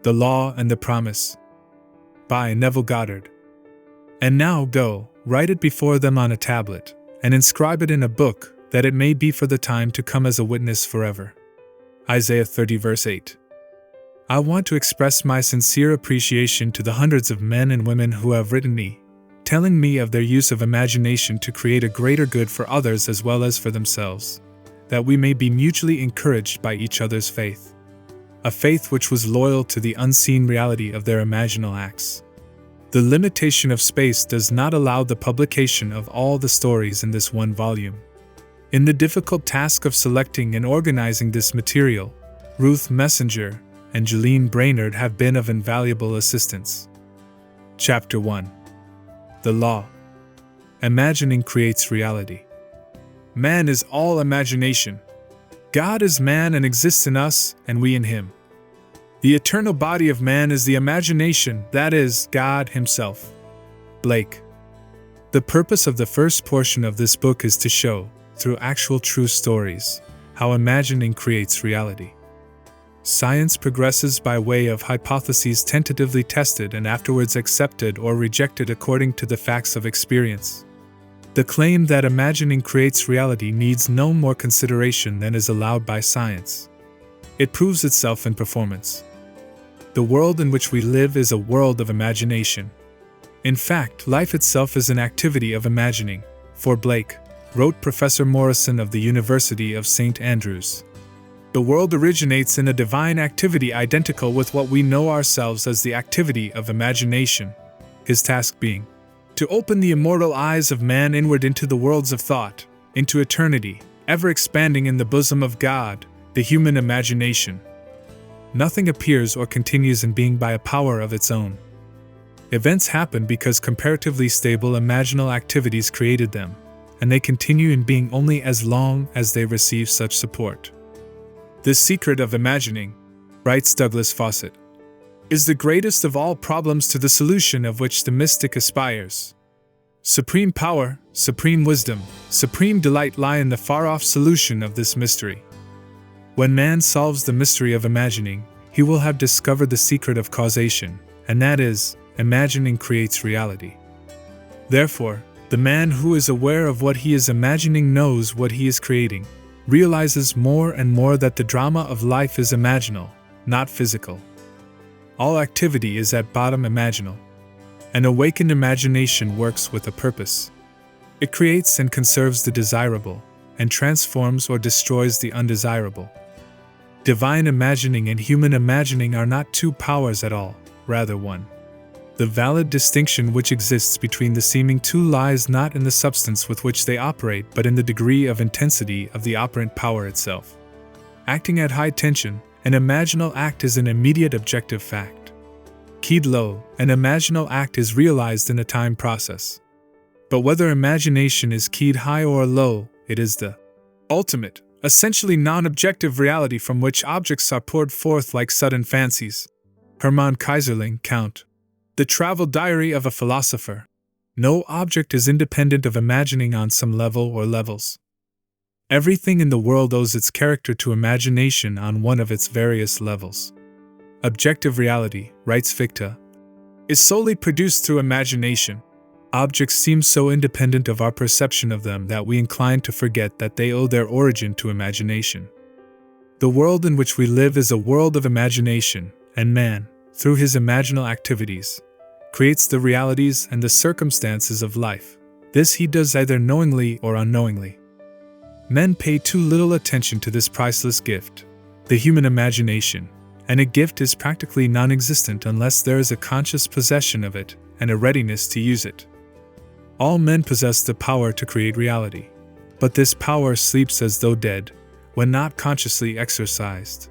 The Law and the Promise, by Neville Goddard. And now go, write it before them on a tablet, and inscribe it in a book, that it may be for the time to come as a witness forever. Isaiah 30 verse 8. I want to express my sincere appreciation to the hundreds of men and women who have written me, telling me of their use of imagination to create a greater good for others as well as for themselves, that we may be mutually encouraged by each other's faith. A faith which was loyal to the unseen reality of their imaginal acts. The limitation of space does not allow the publication of all the stories in this one volume. In the difficult task of selecting and organizing this material, Ruth Messenger and Jeline Brainerd have been of invaluable assistance. Chapter 1. The Law. Imagining creates reality. Man is all imagination. God is man and exists in us, and we in him. The eternal body of man is the imagination, that is, God himself. Blake. The purpose of the first portion of this book is to show, through actual true stories, how imagining creates reality. Science progresses by way of hypotheses tentatively tested and afterwards accepted or rejected according to the facts of experience. The claim that imagining creates reality needs no more consideration than is allowed by science. It proves itself in performance. The world in which we live is a world of imagination. In fact, life itself is an activity of imagining, for Blake, wrote Professor Morrison of the University of St. Andrews. The world originates in a divine activity identical with what we know ourselves as the activity of imagination, his task being to open the immortal eyes of man inward into the worlds of thought, into eternity, ever expanding in the bosom of God, the human imagination. Nothing appears or continues in being by a power of its own. Events happen because comparatively stable imaginal activities created them, and they continue in being only as long as they receive such support. The secret of imagining, writes Douglas Fawcett, is the greatest of all problems to the solution of which the mystic aspires. Supreme power, supreme wisdom, supreme delight lie in the far-off solution of this mystery. When man solves the mystery of imagining, he will have discovered the secret of causation, and that is, imagining creates reality. Therefore, the man who is aware of what he is imagining knows what he is creating, realizes more and more that the drama of life is imaginal, not physical. All activity is at bottom imaginal. An awakened imagination works with a purpose. It creates and conserves the desirable, and transforms or destroys the undesirable. Divine imagining and human imagining are not two powers at all, rather one. The valid distinction which exists between the seeming two lies not in the substance with which they operate but in the degree of intensity of the operant power itself. Acting at high tension, an imaginal act is an immediate objective fact. Keyed low, an imaginal act is realized in a time process. But whether imagination is keyed high or low, it is the ultimate, essentially non-objective reality from which objects are poured forth like sudden fancies. Hermann Kaiserling, Count. The Travel Diary of a Philosopher. No object is independent of imagining on some level or levels. Everything in the world owes its character to imagination on one of its various levels. Objective reality, writes Fichte, is solely produced through imagination. Objects seem so independent of our perception of them that we incline to forget that they owe their origin to imagination. The world in which we live is a world of imagination, and man, through his imaginal activities, creates the realities and the circumstances of life. This he does either knowingly or unknowingly. Men pay too little attention to this priceless gift, the human imagination, and a gift is practically non-existent unless there is a conscious possession of it and a readiness to use it. All men possess the power to create reality, but this power sleeps as though dead, when not consciously exercised.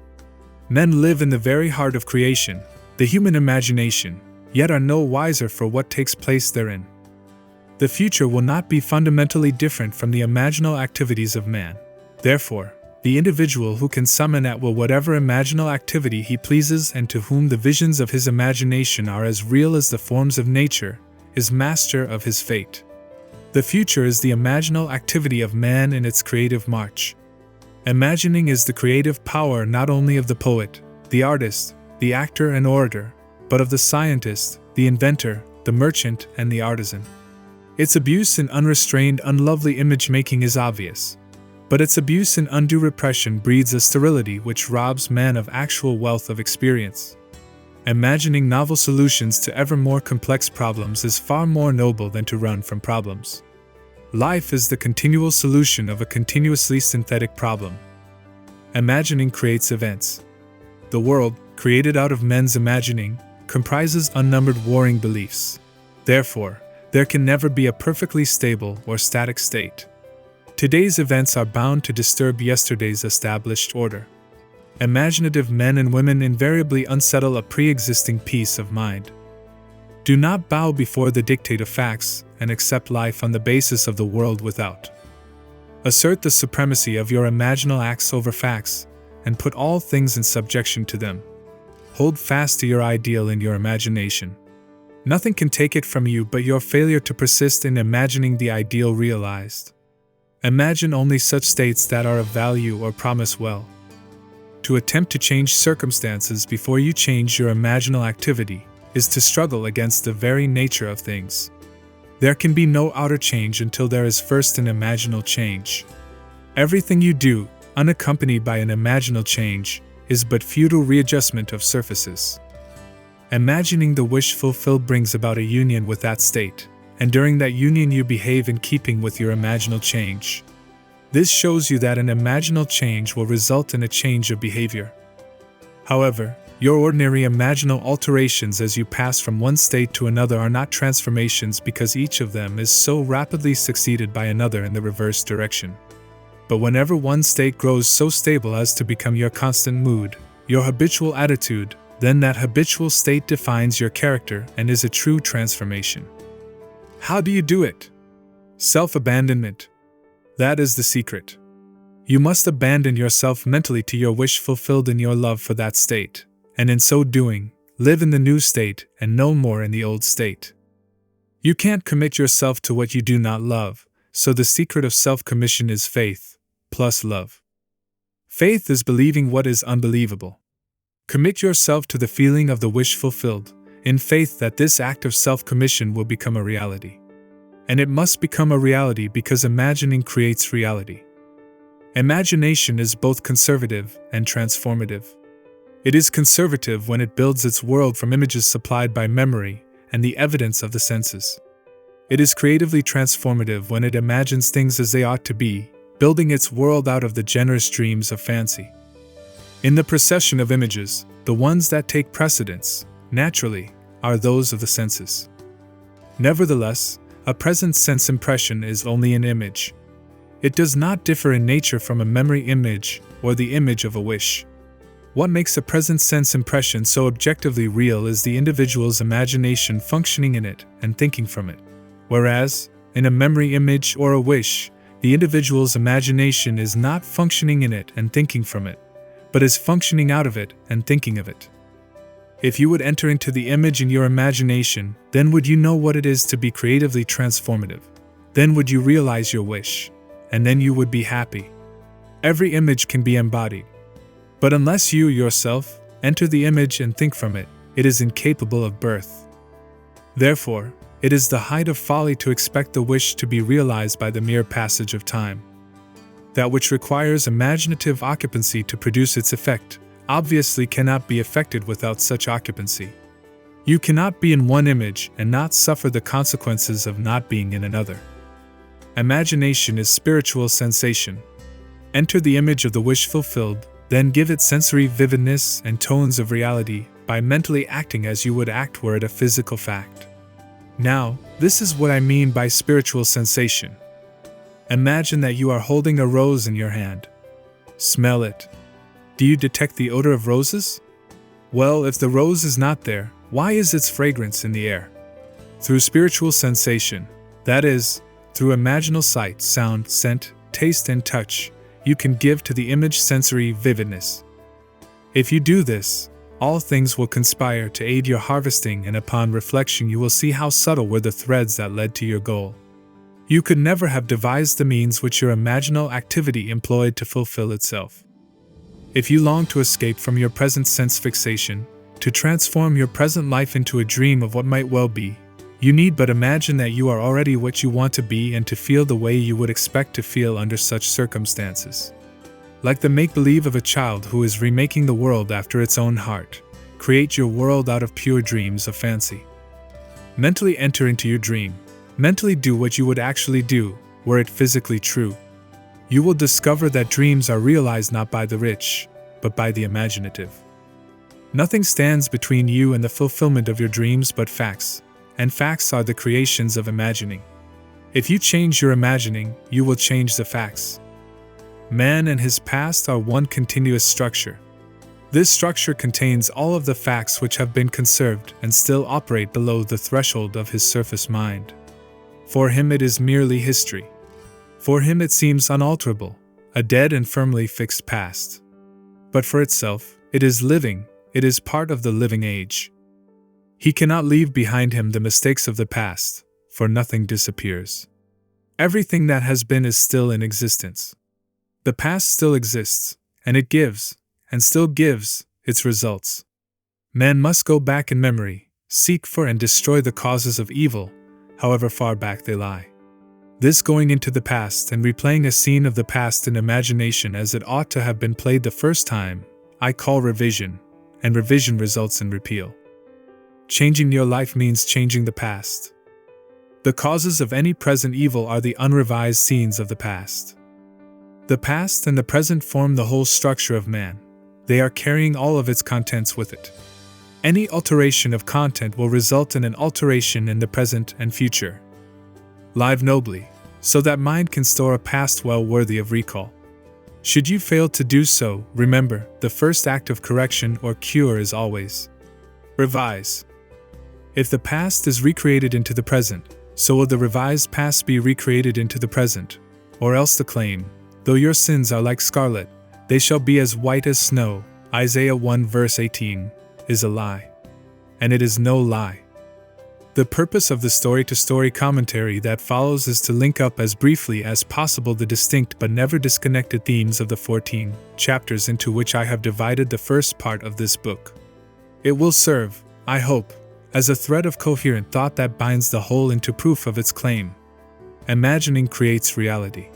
Men live in the very heart of creation, the human imagination, yet are no wiser for what takes place therein. The future will not be fundamentally different from the imaginal activities of man. Therefore, the individual who can summon at will whatever imaginal activity he pleases and to whom the visions of his imagination are as real as the forms of nature, is master of his fate. The future is the imaginal activity of man in its creative march. Imagining is the creative power not only of the poet, the artist, the actor and orator, but of the scientist, the inventor, the merchant, and the artisan. Its abuse in unrestrained, unlovely image-making is obvious, but its abuse in undue repression breeds a sterility which robs man of actual wealth of experience. Imagining novel solutions to ever more complex problems is far more noble than to run from problems. Life is the continual solution of a continuously synthetic problem. Imagining creates events. The world, created out of men's imagining, comprises unnumbered warring beliefs. Therefore, there can never be a perfectly stable or static state. Today's events are bound to disturb yesterday's established order. Imaginative men and women invariably unsettle a pre-existing peace of mind. Do not bow before the dictate of facts and accept life on the basis of the world without. Assert the supremacy of your imaginal acts over facts, and put all things in subjection to them. Hold fast to your ideal in your imagination. Nothing can take it from you but your failure to persist in imagining the ideal realized. Imagine only such states that are of value or promise well. To attempt to change circumstances before you change your imaginal activity is to struggle against the very nature of things. There can be no outer change until there is first an imaginal change. Everything you do, unaccompanied by an imaginal change, is but futile readjustment of surfaces. Imagining the wish fulfilled brings about a union with that state, and during that union you behave in keeping with your imaginal change. This shows you that an imaginal change will result in a change of behavior. However, your ordinary imaginal alterations as you pass from one state to another are not transformations because each of them is so rapidly succeeded by another in the reverse direction. But whenever one state grows so stable as to become your constant mood, your habitual attitude, then that habitual state defines your character and is a true transformation. How do you do it? Self-abandonment. That is the secret. You must abandon yourself mentally to your wish fulfilled in your love for that state, and in so doing, live in the new state and no more in the old state. You can't commit yourself to what you do not love, so the secret of self-commission is faith, plus love. Faith is believing what is unbelievable. Commit yourself to the feeling of the wish fulfilled, in faith that this act of self-commission will become a reality. And it must become a reality because imagining creates reality. Imagination is both conservative and transformative. It is conservative when it builds its world from images supplied by memory and the evidence of the senses. It is creatively transformative when it imagines things as they ought to be, building its world out of the generous dreams of fancy. In the procession of images, the ones that take precedence, naturally, are those of the senses. Nevertheless, a present sense impression is only an image. It does not differ in nature from a memory image or the image of a wish. What makes a present sense impression so objectively real is the individual's imagination functioning in it and thinking from it, whereas, in a memory image or a wish, the individual's imagination is not functioning in it and thinking from it, but is functioning out of it and thinking of it. If you would enter into the image in your imagination, then would you know what it is to be creatively transformative. Then would you realize your wish, and then you would be happy. Every image can be embodied. But unless you yourself enter the image and think from it, it is incapable of birth. Therefore, it is the height of folly to expect the wish to be realized by the mere passage of time. That which requires imaginative occupancy to produce its effect obviously cannot be effected without such occupancy. You cannot be in one image and not suffer the consequences of not being in another. Imagination is spiritual sensation. Enter the image of the wish fulfilled, then give it sensory vividness and tones of reality by mentally acting as you would act were it a physical fact. Now, this is what I mean by spiritual sensation. Imagine that you are holding a rose in your hand. Smell it. Do you detect the odor of roses? Well, if the rose is not there, why is its fragrance in the air? Through spiritual sensation, that is, through imaginal sight, sound, scent, taste, and touch, you can give to the image sensory vividness. If you do this, all things will conspire to aid your harvesting, and upon reflection you will see how subtle were the threads that led to your goal. You could never have devised the means which your imaginal activity employed to fulfill itself. If you long to escape from your present sense fixation, To transform your present life into a dream of what might well be, you need but imagine that you are already what you want to be and to feel the way you would expect to feel under such circumstances. Like the make-believe of a child who is remaking the world after its own heart, create your world out of pure dreams of fancy. Mentally enter into your dream. Mentally do what you would actually do, were it physically true. You will discover that dreams are realized not by the rich, but by the imaginative. Nothing stands between you and the fulfillment of your dreams but facts, and facts are the creations of imagining. If you change your imagining, you will change the facts. Man and his past are one continuous structure. This structure contains all of the facts which have been conserved and still operate below the threshold of his surface mind. For him it is merely history. For him it seems unalterable, a dead and firmly fixed past. But for itself, it is living. It is part of the living age. He cannot leave behind him the mistakes of the past, for nothing disappears. Everything that has been is still in existence. The past still exists, and it gives, and still gives, its results. Man must go back in memory, seek for and destroy the causes of evil, however far back they lie. This going into the past and replaying a scene of the past in imagination as it ought to have been played the first time, I call revision. And revision results in repeal. Changing your life means changing the past. The causes of any present evil are the unrevised scenes of the past. The past and the present form the whole structure of man. They are carrying all of its contents with it. Any alteration of content will result in an alteration in the present and future. Live nobly, so that mind can store a past well worthy of recall. Should you fail to do so, remember, the first act of correction or cure is always revise. If the past is recreated into the present, so will the revised past be recreated into the present, or else the claim, though your sins are like scarlet, they shall be as white as snow, Isaiah 1 verse 18, is a lie. And it is no lie. The purpose of the story-to-story commentary that follows is to link up as briefly as possible the distinct but never disconnected themes of the 14 chapters into which I have divided the first part of this book. It will serve, I hope, as a thread of coherent thought that binds the whole into proof of its claim. Imagining creates reality.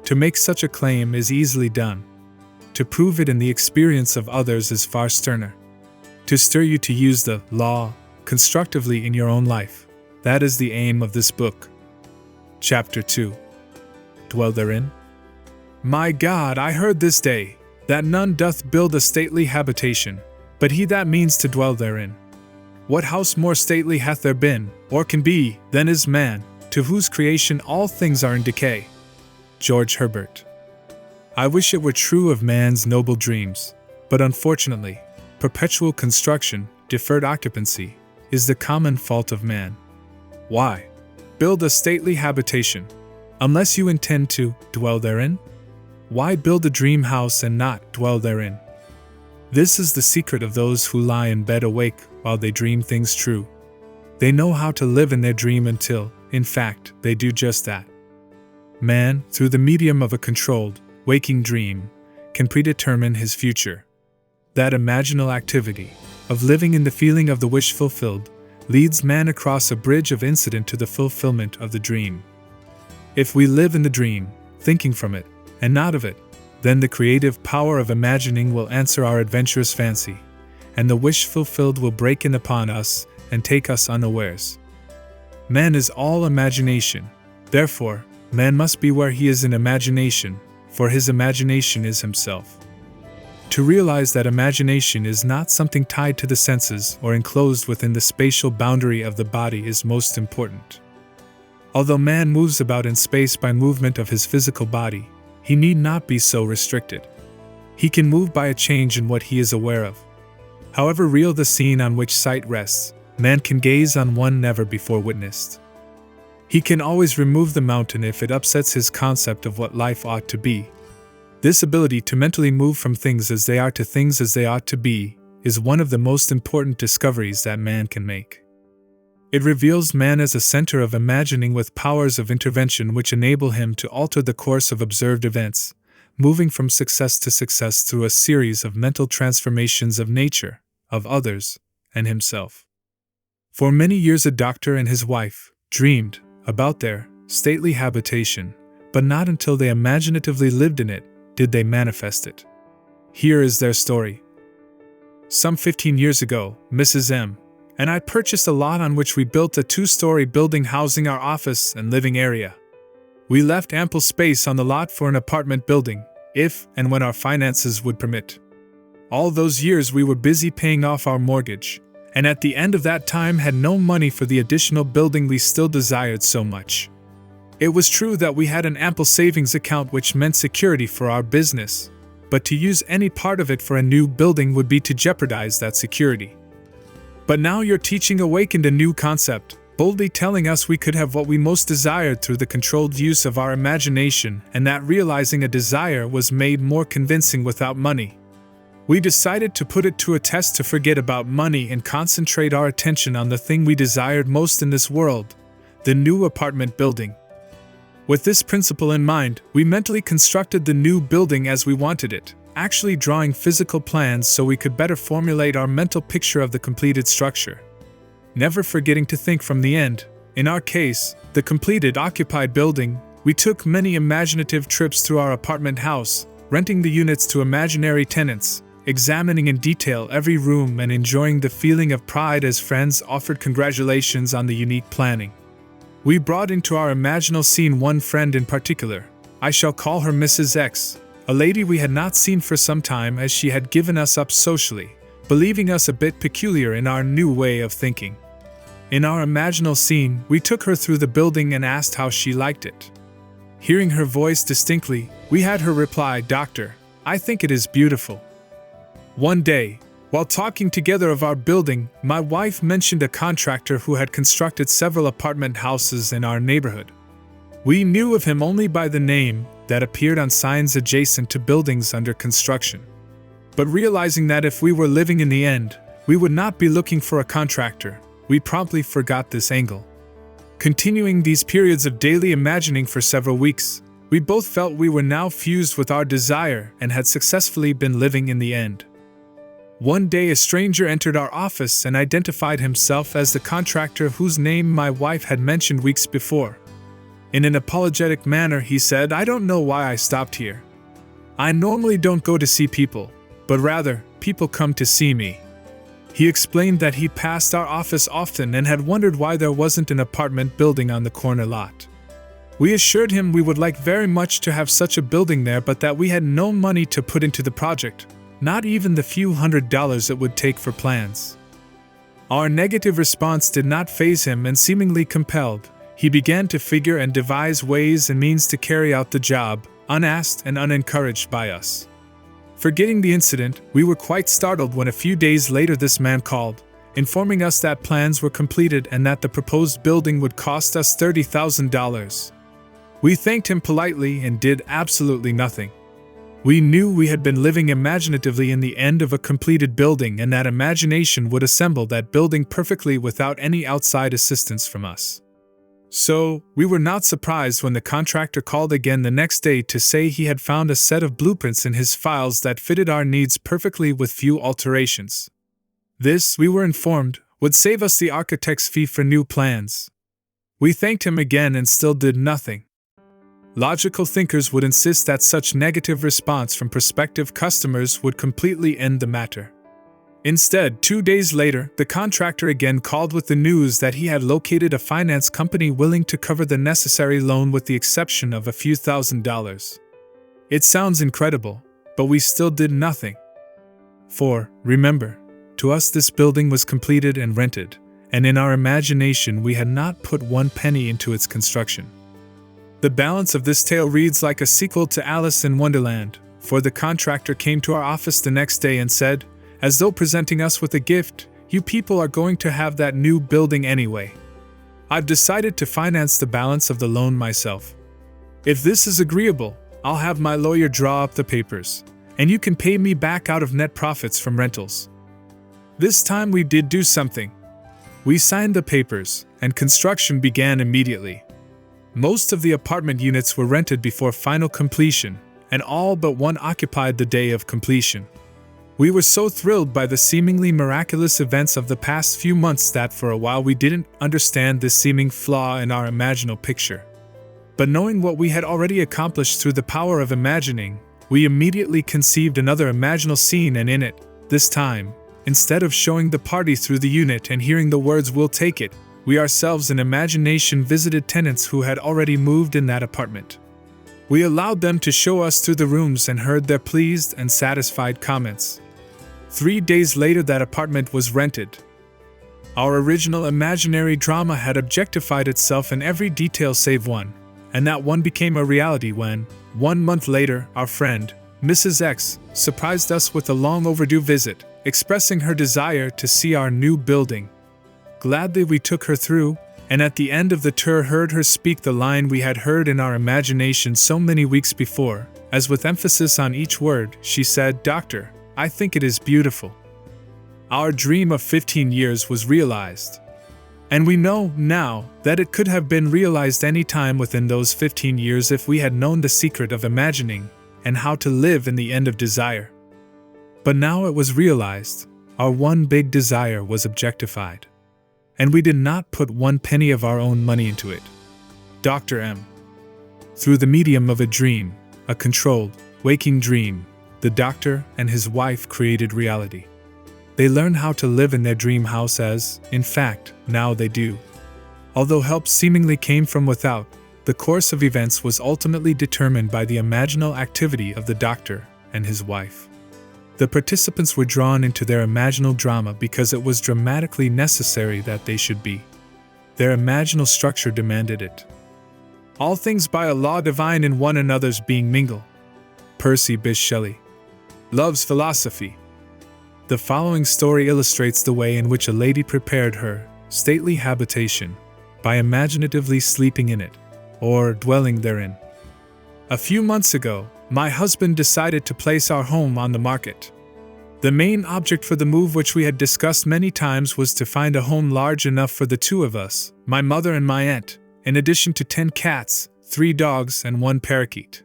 To make such a claim is easily done. To prove it in the experience of others is far sterner. To stir you to use the law constructively in your own life. That is the aim of this book. Chapter 2. Dwell therein. My God, I heard this day, that none doth build a stately habitation, but he that means to dwell therein. What house more stately hath there been, or can be, than is man, to whose creation all things are in decay? George Herbert. I wish it were true of man's noble dreams, but unfortunately, perpetual construction, deferred occupancy, is the common fault of man. Why build a stately habitation, unless you intend to dwell therein? Why build a dream house and not dwell therein? This is the secret of those who lie in bed awake while they dream things true. They know how to live in their dream until, in fact, they do just that. Man, through the medium of a controlled, waking dream, can predetermine his future. That imaginal activity, of living in the feeling of the wish fulfilled, leads man across a bridge of incident to the fulfillment of the dream. If we live in the dream, thinking from it, and not of it, then the creative power of imagining will answer our adventurous fancy, and the wish fulfilled will break in upon us and take us unawares. Man is all imagination, therefore, man must be where he is in imagination, for his imagination is himself. To realize that imagination is not something tied to the senses or enclosed within the spatial boundary of the body is most important. Although man moves about in space by movement of his physical body, he need not be so restricted. He can move by a change in what he is aware of. However real the scene on which sight rests, man can gaze on one never before witnessed. He can always remove the mountain if it upsets his concept of what life ought to be. This ability to mentally move from things as they are to things as they ought to be is one of the most important discoveries that man can make. It reveals man as a center of imagining with powers of intervention which enable him to alter the course of observed events, moving from success to success through a series of mental transformations of nature, of others, and himself. For many years a doctor and his wife dreamed about their stately habitation, but not until they imaginatively lived in it did they manifest it. Here is their story. Some 15 years ago, Mrs. M. and I purchased a lot on which we built a 2-story building housing our office and living area. We left ample space on the lot for an apartment building, if and when our finances would permit. All those years we were busy paying off our mortgage, and at the end of that time had no money for the additional building we still desired so much. It was true that we had an ample savings account which meant security for our business, but to use any part of it for a new building would be to jeopardize that security. But now your teaching awakened a new concept, boldly telling us we could have what we most desired through the controlled use of our imagination, and that realizing a desire was made more convincing without money. We decided to put it to a test to forget about money and concentrate our attention on the thing we desired most in this world, the new apartment building. With this principle in mind, we mentally constructed the new building as we wanted it, actually drawing physical plans so we could better formulate our mental picture of the completed structure. Never forgetting to think from the end, in our case, the completed occupied building, we took many imaginative trips through our apartment house, renting the units to imaginary tenants, examining in detail every room and enjoying the feeling of pride as friends offered congratulations on the unique planning. We brought into our imaginal scene one friend in particular. I shall call her Mrs. X, a lady we had not seen for some time as she had given us up socially, believing us a bit peculiar in our new way of thinking. In our imaginal scene, we took her through the building and asked how she liked it. Hearing her voice distinctly, we had her reply, "Doctor, I think it is beautiful." One day, while talking together of our building, my wife mentioned a contractor who had constructed several apartment houses in our neighborhood. We knew of him only by the name that appeared on signs adjacent to buildings under construction. But realizing that if we were living in the end, we would not be looking for a contractor, we promptly forgot this angle. Continuing these periods of daily imagining for several weeks, we both felt we were now fused with our desire and had successfully been living in the end. One day a stranger entered our office and identified himself as the contractor whose name my wife had mentioned weeks before. In an apologetic manner he said, "I don't know why I stopped here. I normally don't go to see people, but rather, people come to see me." He explained that he passed our office often and had wondered why there wasn't an apartment building on the corner lot. We assured him we would like very much to have such a building there, but that we had no money to put into the project. Not even the few $100s it would take for plans. Our negative response did not faze him, and seemingly compelled, he began to figure and devise ways and means to carry out the job, unasked and unencouraged by us. Forgetting the incident, we were quite startled when a few days later this man called, informing us that plans were completed and that the proposed building would cost us $30,000. We thanked him politely and did absolutely nothing. We knew we had been living imaginatively in the end of a completed building, and that imagination would assemble that building perfectly without any outside assistance from us. So, we were not surprised when the contractor called again the next day to say he had found a set of blueprints in his files that fitted our needs perfectly with few alterations. This, we were informed, would save us the architect's fee for new plans. We thanked him again and still did nothing. Logical thinkers would insist that such negative response from prospective customers would completely end the matter. Instead, 2 days later, the contractor again called with the news that he had located a finance company willing to cover the necessary loan with the exception of a few $1,000s. It sounds incredible, but we still did nothing. For, remember, to us this building was completed and rented, and in our imagination we had not put one penny into its construction. The balance of this tale reads like a sequel to Alice in Wonderland, for the contractor came to our office the next day and said, as though presenting us with a gift, "You people are going to have that new building anyway. I've decided to finance the balance of the loan myself. If this is agreeable, I'll have my lawyer draw up the papers, and you can pay me back out of net profits from rentals." This time we did do something. We signed the papers, and construction began immediately. Most of the apartment units were rented before final completion, and all but one occupied the day of completion. We were so thrilled by the seemingly miraculous events of the past few months that for a while we didn't understand this seeming flaw in our imaginal picture. But knowing what we had already accomplished through the power of imagining, we immediately conceived another imaginal scene, and in it, this time, instead of showing the party through the unit and hearing the words "we'll take it," we ourselves in imagination visited tenants who had already moved in that apartment. We allowed them to show us through the rooms and heard their pleased and satisfied comments. 3 days later, that apartment was rented. Our original imaginary drama had objectified itself in every detail save one, and that one became a reality when, 1 month later, our friend, Mrs. X, surprised us with a long overdue visit, expressing her desire to see our new building. Gladly we took her through, and at the end of the tour heard her speak the line we had heard in our imagination so many weeks before, as with emphasis on each word, she said, "Doctor, I think it is beautiful." Our dream of 15 years was realized. And we know now that it could have been realized any time within those 15 years if we had known the secret of imagining and how to live in the end of desire. But now it was realized, our one big desire was objectified. And we did not put 1 penny of our own money into it. Dr. M. Through the medium of a dream, a controlled, waking dream, the doctor and his wife created reality. They learned how to live in their dream house as, in fact, now they do. Although help seemingly came from without, the course of events was ultimately determined by the imaginal activity of the doctor and his wife. The participants were drawn into their imaginal drama because it was dramatically necessary that they should be. Their imaginal structure demanded it. All things by a law divine in one another's being mingle. Percy Bysshe Shelley. Love's philosophy. The following story illustrates the way in which a lady prepared her stately habitation by imaginatively sleeping in it, or dwelling therein. A few months ago, my husband decided to place our home on the market. The main object for the move, which we had discussed many times, was to find a home large enough for the 2 of us, my mother and my aunt, in addition to 10 cats, 3 dogs, and 1 parakeet.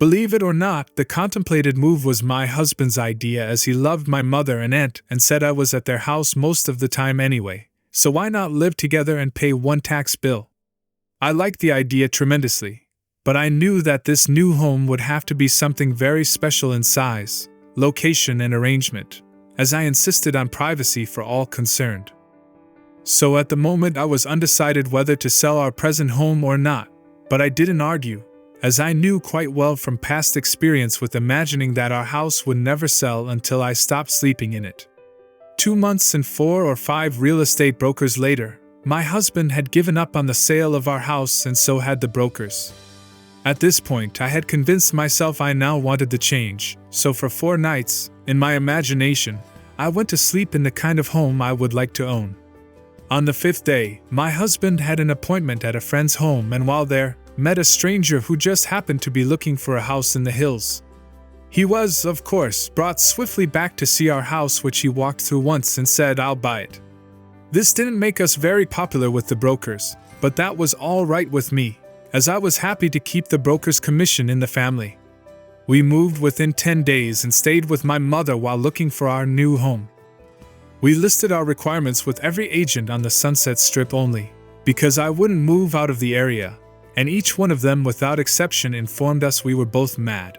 Believe it or not, the contemplated move was my husband's idea, as he loved my mother and aunt and said I was at their house most of the time anyway, so why not live together and pay 1 tax bill? I liked the idea tremendously, but I knew that this new home would have to be something very special in size, location, and arrangement, as I insisted on privacy for all concerned. So at the moment I was undecided whether to sell our present home or not, but I didn't argue, as I knew quite well from past experience with imagining that our house would never sell until I stopped sleeping in it. 2 months and 4 or 5 real estate brokers later, my husband had given up on the sale of our house, and so had the brokers. At this point, I had convinced myself I now wanted the change, so for 4 nights, in my imagination, I went to sleep in the kind of home I would like to own. On the 5th day, my husband had an appointment at a friend's home, and while there, met a stranger who just happened to be looking for a house in the hills. He was, of course, brought swiftly back to see our house, which he walked through once and said, "I'll buy it." This didn't make us very popular with the brokers, but that was all right with me, as I was happy to keep the broker's commission in the family. We moved within 10 days and stayed with my mother while looking for our new home. We listed our requirements with every agent on the Sunset Strip only, because I wouldn't move out of the area, and each one of them without exception informed us we were both mad.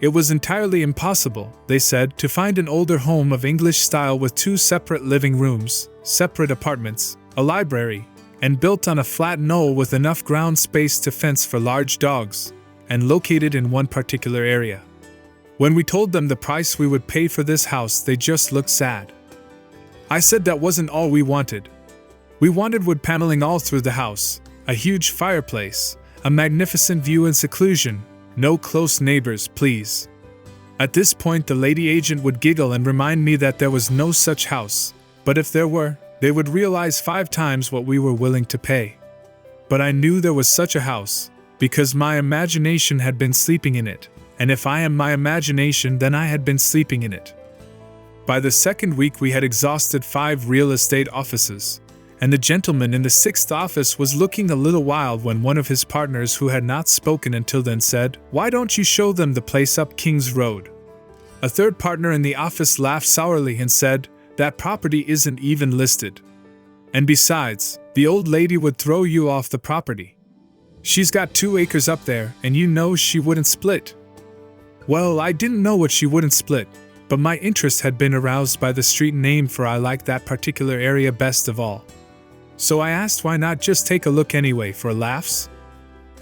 It was entirely impossible, they said, to find an older home of English style with 2 separate living rooms, separate apartments, a library, and built on a flat knoll with enough ground space to fence for large dogs, and located in one particular area. When we told them the price we would pay for this house, they just looked sad. I said that wasn't all we wanted. We wanted wood paneling all through the house, a huge fireplace, a magnificent view and seclusion, no close neighbors, please. At this point the lady agent would giggle and remind me that there was no such house, but if there were, they would realize 5 times what we were willing to pay. But I knew there was such a house, because my imagination had been sleeping in it, and if I am my imagination, then I had been sleeping in it. By the 2nd week we had exhausted 5 real estate offices, and the gentleman in the 6th office was looking a little wild when one of his partners, who had not spoken until then, said, "Why don't you show them the place up King's Road?" A third partner in the office laughed sourly and said, "That property isn't even listed. And besides, the old lady would throw you off the property. She's got 2 acres up there, and you know she wouldn't split." Well, I didn't know what she wouldn't split, but my interest had been aroused by the street name, for I liked that particular area best of all. So I asked why not just take a look anyway for laughs?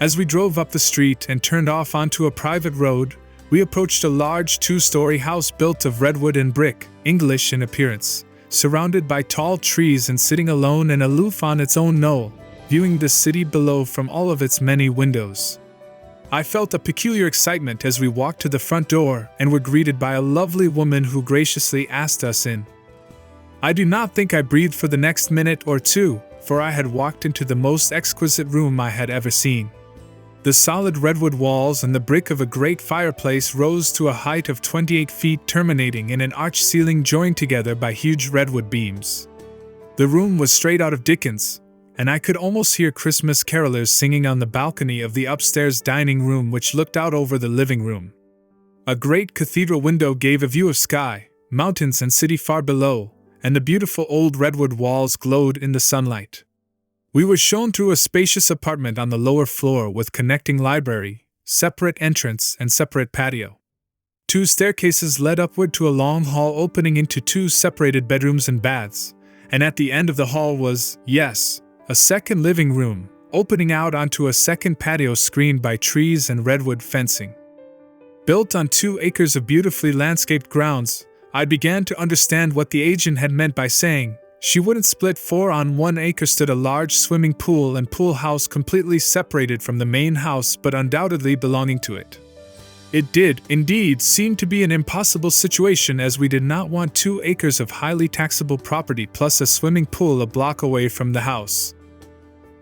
As we drove up the street and turned off onto a private road, we approached a large 2-story house built of redwood and brick, English in appearance, surrounded by tall trees and sitting alone and aloof on its own knoll, viewing the city below from all of its many windows. I felt a peculiar excitement as we walked to the front door and were greeted by a lovely woman who graciously asked us in. I do not think I breathed for the next minute or two, for I had walked into the most exquisite room I had ever seen. The solid redwood walls and the brick of a great fireplace rose to a height of 28 feet, terminating in an arched ceiling joined together by huge redwood beams. The room was straight out of Dickens, and I could almost hear Christmas carolers singing on the balcony of the upstairs dining room, which looked out over the living room. A great cathedral window gave a view of sky, mountains and city far below, and the beautiful old redwood walls glowed in the sunlight. We were shown through a spacious apartment on the lower floor with connecting library, separate entrance and separate patio. 2 staircases led upward to a long hall opening into 2 separated bedrooms and baths, and at the end of the hall was, yes, a second living room, opening out onto a second patio screened by trees and redwood fencing. Built on 2 acres of beautifully landscaped grounds, I began to understand what the agent had meant by saying she wouldn't split, for on 1 acre stood a large swimming pool and pool house completely separated from the main house but undoubtedly belonging to it. It did, indeed, seem to be an impossible situation, as we did not want 2 acres of highly taxable property plus a swimming pool a block away from the house.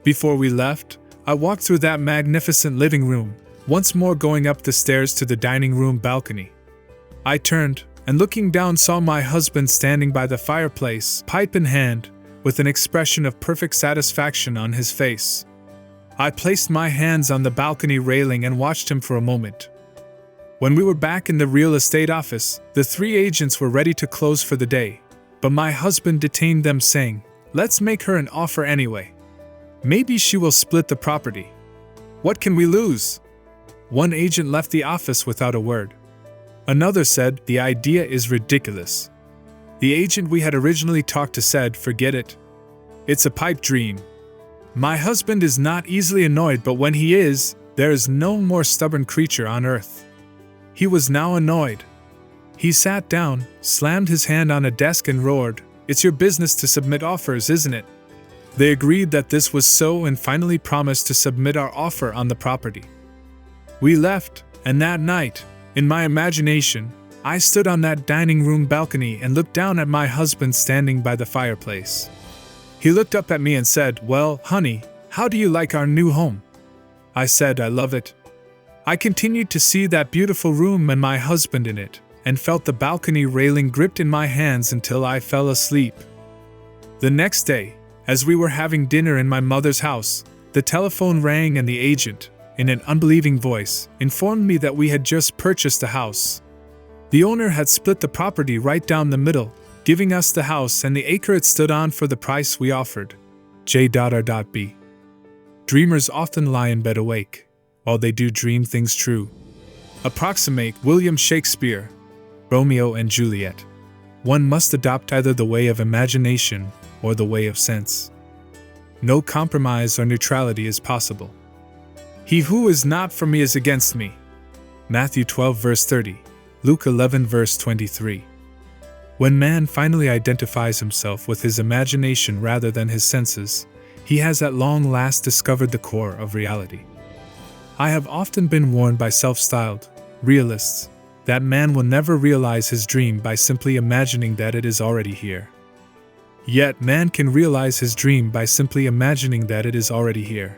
Before we left, I walked through that magnificent living room, once more going up the stairs to the dining room balcony. I turned, and looking down saw my husband standing by the fireplace, pipe in hand, with an expression of perfect satisfaction on his face. I placed my hands on the balcony railing and watched him for a moment. When we were back in the real estate office, the 3 agents were ready to close for the day, but my husband detained them, saying, "Let's make her an offer anyway. Maybe she will split the property. What can we lose?" One agent left the office without a word. Another said, "The idea is ridiculous." The agent we had originally talked to said, "Forget it. It's a pipe dream." My husband is not easily annoyed, but when he is, there is no more stubborn creature on earth. He was now annoyed. He sat down, slammed his hand on a desk and roared, "It's your business to submit offers, isn't it?" They agreed that this was so and finally promised to submit our offer on the property. We left, and that night, in my imagination, I stood on that dining room balcony and looked down at my husband standing by the fireplace. He looked up at me and said, "Well, honey, how do you like our new home?" I said, "I love it." I continued to see that beautiful room and my husband in it, and felt the balcony railing gripped in my hands until I fell asleep. The next day, as we were having dinner in my mother's house, the telephone rang and the agent, in an unbelieving voice, informed me that we had just purchased a house. The owner had split the property right down the middle, giving us the house and the acre it stood on for the price we offered. J.R.B. Dreamers often lie in bed awake, while they do dream things true. Approximate William Shakespeare, Romeo and Juliet. One must adopt either the way of imagination or the way of sense. No compromise or neutrality is possible. He who is not for me is against me. Matthew 12 verse 30, Luke 11 verse 23. When man finally identifies himself with his imagination rather than his senses, he has at long last discovered the core of reality. I have often been warned by self-styled realists that man will never realize his dream by simply imagining that it is already here. Yet man can realize his dream by simply imagining that it is already here.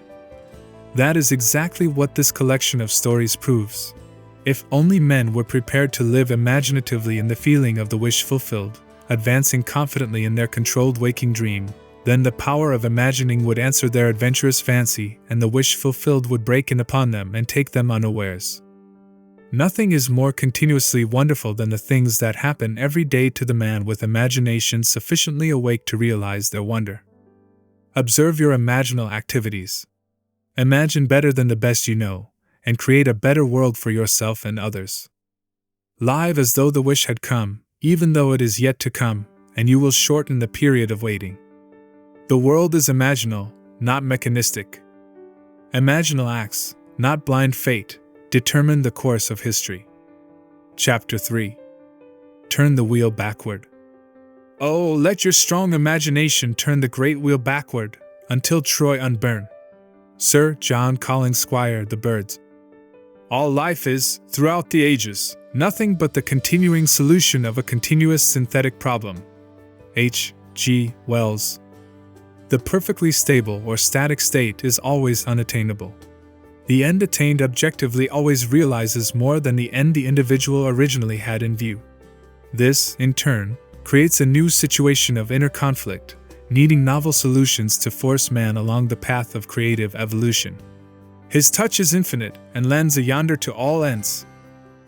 That is exactly what this collection of stories proves. If only men were prepared to live imaginatively in the feeling of the wish fulfilled, advancing confidently in their controlled waking dream, then the power of imagining would answer their adventurous fancy, and the wish fulfilled would break in upon them and take them unawares. Nothing is more continuously wonderful than the things that happen every day to the man with imagination sufficiently awake to realize their wonder. Observe your imaginal activities. Imagine better than the best you know, and create a better world for yourself and others. Live as though the wish had come, even though it is yet to come, and you will shorten the period of waiting. The world is imaginal, not mechanistic. Imaginal acts, not blind fate, determine the course of history. Chapter 3. Turn the wheel backward. Oh, let your strong imagination turn the great wheel backward, until Troy unburn. Sir John Collins Squire The Birds. All life is, throughout the ages, nothing but the continuing solution of a continuous synthetic problem. H. G. Wells. The perfectly stable or static state is always unattainable. The end attained objectively always realizes more than the end the individual originally had in view. This, in turn, creates a new situation of inner conflict, needing novel solutions to force man along the path of creative evolution. His touch is infinite and lends a yonder to all ends.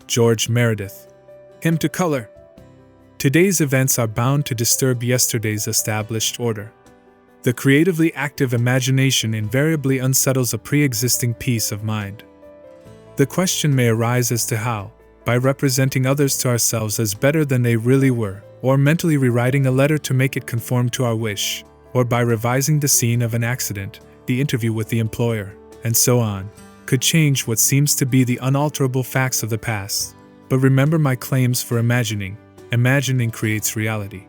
George Meredith. Hymn to Color. Today's events are bound to disturb yesterday's established order. The creatively active imagination invariably unsettles a pre-existing peace of mind. The question may arise as to how, by representing others to ourselves as better than they really were, or mentally rewriting a letter to make it conform to our wish, or by revising the scene of an accident, the interview with the employer, and so on, could change what seems to be the unalterable facts of the past. But remember my claims for imagining. Imagining creates reality.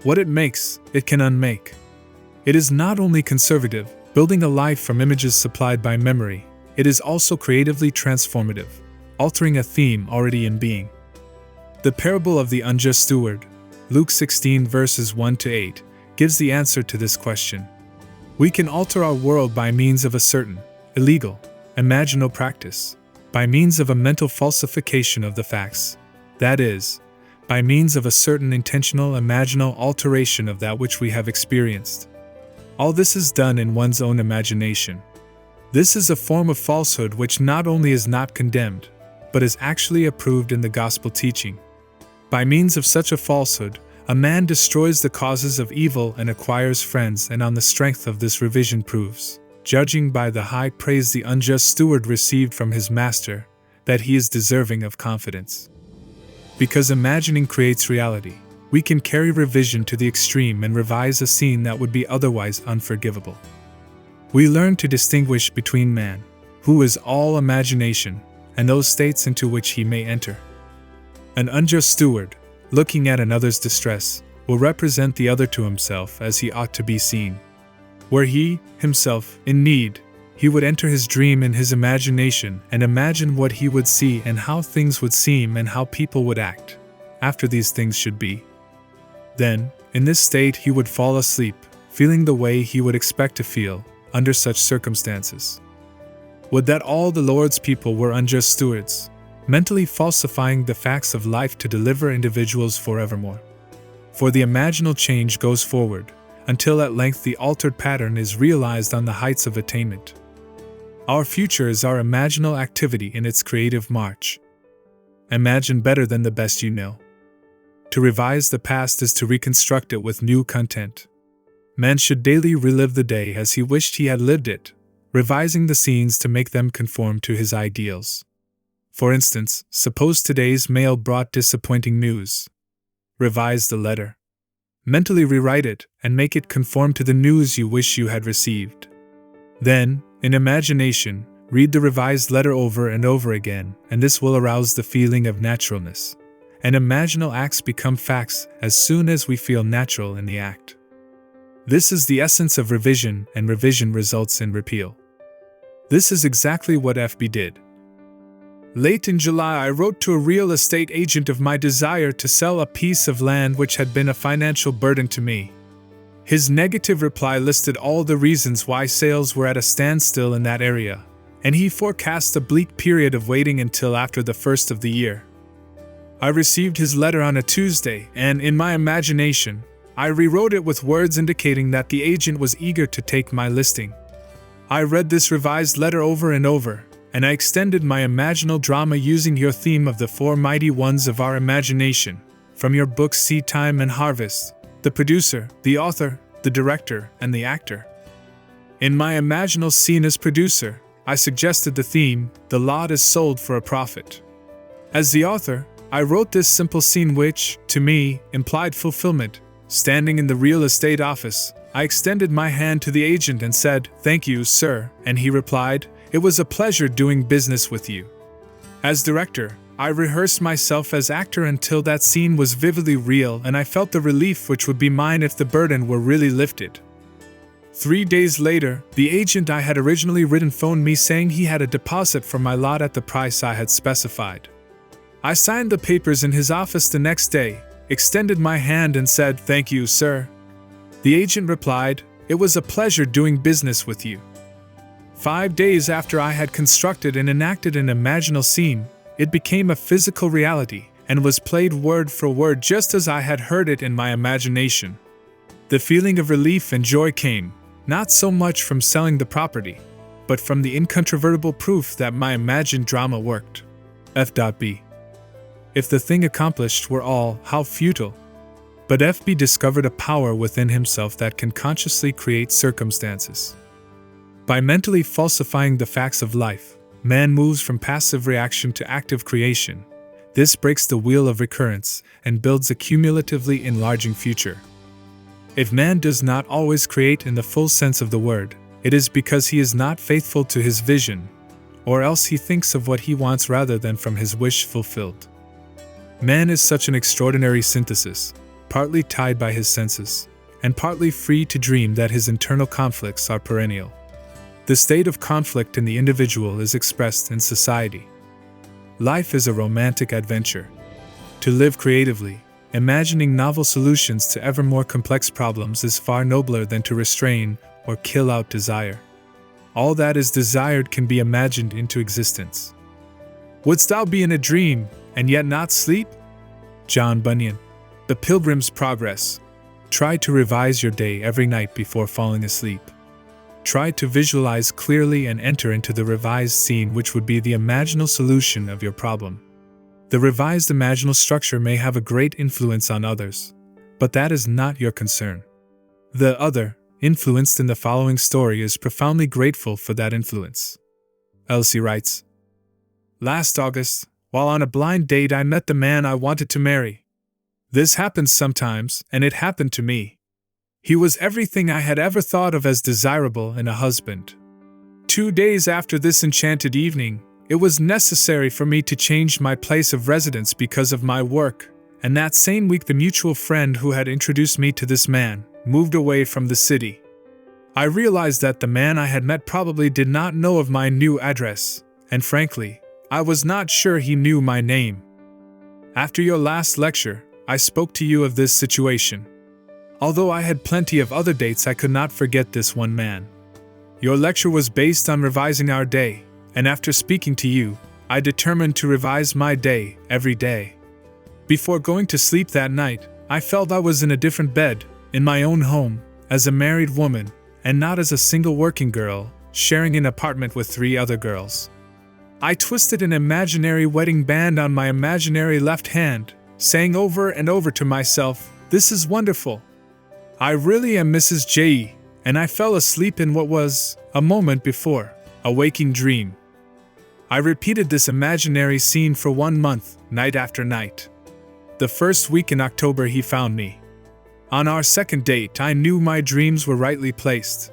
What it makes, it can unmake. It is not only conservative, building a life from images supplied by memory, it is also creatively transformative, altering a theme already in being. The parable of the unjust steward, Luke 16 verses 1-8, gives the answer to this question. We can alter our world by means of a certain, illegal, imaginal practice, by means of a mental falsification of the facts, that is, by means of a certain intentional imaginal alteration of that which we have experienced. All this is done in one's own imagination. This is a form of falsehood which not only is not condemned, but is actually approved in the gospel teaching. By means of such a falsehood, a man destroys the causes of evil and acquires friends, and on the strength of this revision proves, judging by the high praise the unjust steward received from his master, that he is deserving of confidence. Because imagining creates reality, we can carry revision to the extreme and revise a scene that would be otherwise unforgivable. We learn to distinguish between man, who is all imagination, and those states into which he may enter. An unjust steward, looking at another's distress, will represent the other to himself as he ought to be seen. Were he, himself, in need, he would enter his dream in his imagination and imagine what he would see and how things would seem and how people would act, after these things should be. Then, in this state he would fall asleep, feeling the way he would expect to feel under such circumstances. Would that all the Lord's people were unjust stewards, mentally falsifying the facts of life to deliver individuals forevermore. For the imaginal change goes forward, until at length the altered pattern is realized on the heights of attainment. Our future is our imaginal activity in its creative march. Imagine better than the best you know. To revise the past is to reconstruct it with new content. Man should daily relive the day as he wished he had lived it, revising the scenes to make them conform to his ideals. For instance, suppose today's mail brought disappointing news. Revise the letter. Mentally rewrite it and make it conform to the news you wish you had received. Then, in imagination, read the revised letter over and over again, and this will arouse the feeling of naturalness. And imaginal acts become facts as soon as we feel natural in the act. This is the essence of revision, and revision results in repeal. This is exactly what FB did. Late in July, I wrote to a real estate agent of my desire to sell a piece of land which had been a financial burden to me. His negative reply listed all the reasons why sales were at a standstill in that area, and he forecast a bleak period of waiting until after the first of the year. I received his letter on a Tuesday, and in my imagination, I rewrote it with words indicating that the agent was eager to take my listing. I read this revised letter over and over, and I extended my imaginal drama using your theme of the four mighty ones of our imagination, from your book Seed Time and Harvest, the producer, the author, the director, and the actor. In my imaginal scene as producer, I suggested the theme, the lot is sold for a profit. As the author, I wrote this simple scene which, to me, implied fulfillment. Standing in the real estate office, I extended my hand to the agent and said, "Thank you, sir," and he replied, "It was a pleasure doing business with you." As director, I rehearsed myself as actor until that scene was vividly real and I felt the relief which would be mine if the burden were really lifted. 3 days later, the agent I had originally written phoned me saying he had a deposit for my lot at the price I had specified. I signed the papers in his office the next day, extended my hand and said, "Thank you, sir." The agent replied, "It was a pleasure doing business with you." 5 days after I had constructed and enacted an imaginal scene, it became a physical reality and was played word for word just as I had heard it in my imagination. The feeling of relief and joy came, not so much from selling the property, but from the incontrovertible proof that my imagined drama worked. F.B. If the thing accomplished were all, how futile. But F.B. discovered a power within himself that can consciously create circumstances. By mentally falsifying the facts of life, man moves from passive reaction to active creation. This breaks the wheel of recurrence and builds a cumulatively enlarging future. If man does not always create in the full sense of the word, it is because he is not faithful to his vision, or else he thinks of what he wants rather than from his wish fulfilled. Man is such an extraordinary synthesis, partly tied by his senses, and partly free to dream that his internal conflicts are perennial. The state of conflict in the individual is expressed in society. Life is a romantic adventure. To live creatively, imagining novel solutions to ever more complex problems is far nobler than to restrain or kill out desire. All that is desired can be imagined into existence. Wouldst thou be in a dream, and yet not sleep? John Bunyan. The Pilgrim's Progress. Try to revise your day every night before falling asleep. Try to visualize clearly and enter into the revised scene which would be the imaginal solution of your problem. The revised imaginal structure may have a great influence on others, but that is not your concern. The other, influenced in the following story, is profoundly grateful for that influence. Elsie writes, "Last August, while on a blind date, I met the man I wanted to marry. This happens sometimes, and it happened to me. He was everything I had ever thought of as desirable in a husband. 2 days after this enchanted evening, it was necessary for me to change my place of residence because of my work, and that same week the mutual friend who had introduced me to this man moved away from the city. I realized that the man I had met probably did not know of my new address, and frankly, I was not sure he knew my name. After your last lecture, I spoke to you of this situation. Although I had plenty of other dates, I could not forget this one man. Your lecture was based on revising our day, and after speaking to you, I determined to revise my day every day. Before going to sleep that night, I felt I was in a different bed, in my own home, as a married woman, and not as a single working girl, sharing an apartment with 3 other girls. I twisted an imaginary wedding band on my imaginary left hand, saying over and over to myself, 'This is wonderful. I really am Mrs. J.E., and I fell asleep in what was, a moment before, a waking dream.' I repeated this imaginary scene for 1 month, night after night. The first week in October he found me. On our second date, I knew my dreams were rightly placed.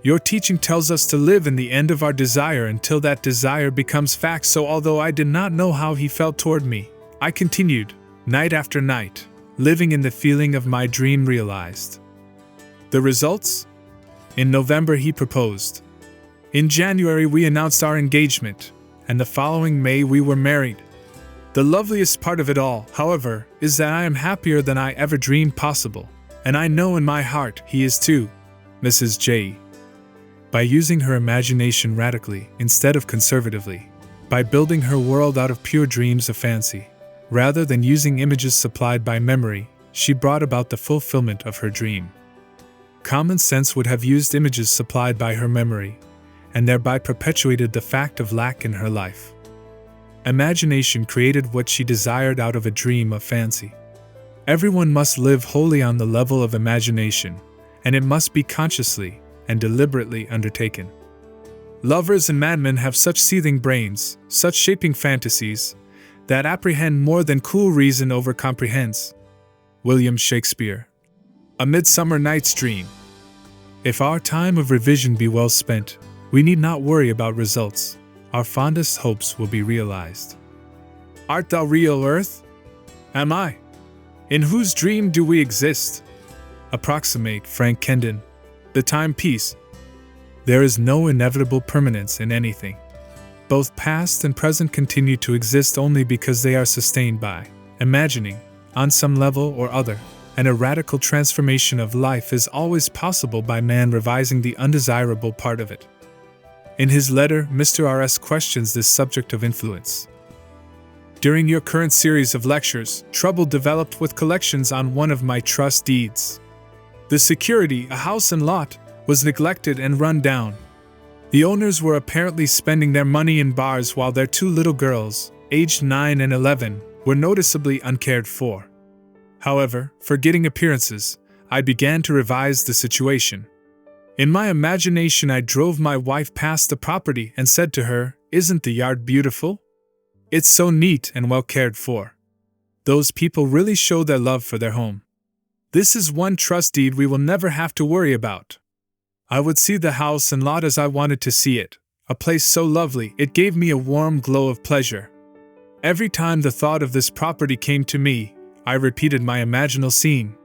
Your teaching tells us to live in the end of our desire until that desire becomes fact, so although I did not know how he felt toward me, I continued, night after night, living in the feeling of my dream realized. The results? In November he proposed. In January we announced our engagement, and the following May we were married. The loveliest part of it all, however, is that I am happier than I ever dreamed possible, and I know in my heart he is too, Mrs. J. By using her imagination radically instead of conservatively, by building her world out of pure dreams of fancy, rather than using images supplied by memory, she brought about the fulfillment of her dream. Common sense would have used images supplied by her memory, and thereby perpetuated the fact of lack in her life. Imagination created what she desired out of a dream of fancy. Everyone must live wholly on the level of imagination, and it must be consciously and deliberately undertaken. Lovers and madmen have such seething brains, such shaping fantasies, that apprehend more than cool reason over comprehends. William Shakespeare. A Midsummer Night's Dream. If our time of revision be well spent, we need not worry about results. Our fondest hopes will be realized. Art thou real, earth? Am I? In whose dream do we exist? Approximate Frank Kendon. The timepiece. There is no inevitable permanence in anything. Both past and present continue to exist only because they are sustained by imagining, on some level or other, and a radical transformation of life is always possible by man revising the undesirable part of it. In his letter, Mr. R.S. questions this subject of influence. During your current series of lectures, trouble developed with collections on one of my trust deeds. The security, a house and lot, was neglected and run down. The owners were apparently spending their money in bars while their 2 little girls, aged 9 and 11, were noticeably uncared for. However, forgetting appearances, I began to revise the situation. In my imagination, I drove my wife past the property and said to her, "Isn't the yard beautiful? It's so neat and well cared for. Those people really show their love for their home. This is one trust deed we will never have to worry about." I would see the house and lot as I wanted to see it, a place so lovely it gave me a warm glow of pleasure. Every time the thought of this property came to me, I repeated my imaginal scene.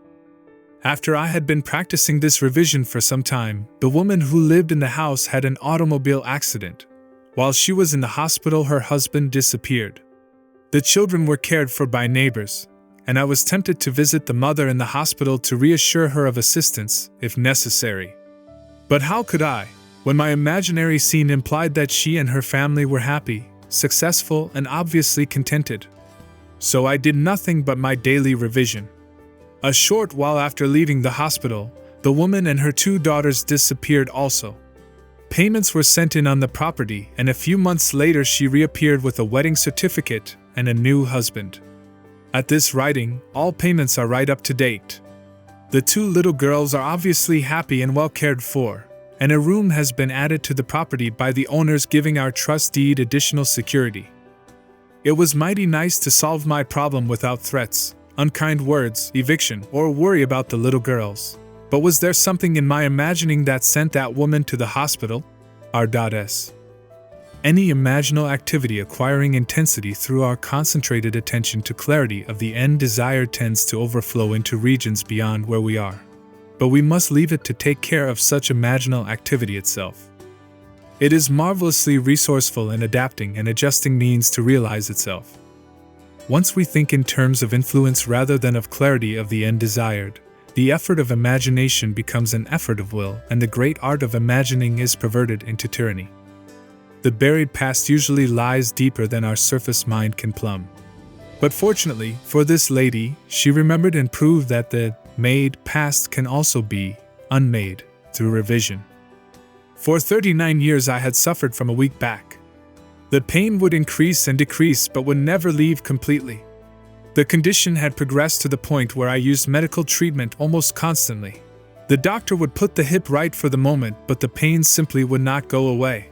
After I had been practicing this revision for some time, the woman who lived in the house had an automobile accident. While she was in the hospital, her husband disappeared. The children were cared for by neighbors, and I was tempted to visit the mother in the hospital to reassure her of assistance, if necessary. But how could I, when my imaginary scene implied that she and her family were happy, successful, and obviously contented? So I did nothing but my daily revision. A short while after leaving the hospital, the woman and her 2 daughters disappeared also. Payments were sent in on the property, and a few months later she reappeared with a wedding certificate and a new husband. At this writing, all payments are right up to date. The 2 little girls are obviously happy and well cared for, and a room has been added to the property by the owners, giving our trust deed additional security. It was mighty nice to solve my problem without threats, unkind words, eviction, or worry about the little girls. But was there something in my imagining that sent that woman to the hospital? R.S. Any imaginal activity acquiring intensity through our concentrated attention to clarity of the end desired tends to overflow into regions beyond where we are. But we must leave it to take care of such imaginal activity itself. It is marvelously resourceful in adapting and adjusting means to realize itself. Once we think in terms of influence rather than of clarity of the end desired, the effort of imagination becomes an effort of will, and the great art of imagining is perverted into tyranny. The buried past usually lies deeper than our surface mind can plumb. But fortunately for this lady, she remembered and proved that the made past can also be unmade through revision. For 39 years I had suffered from a weak back. The pain would increase and decrease but would never leave completely. The condition had progressed to the point where I used medical treatment almost constantly. The doctor would put the hip right for the moment, but the pain simply would not go away.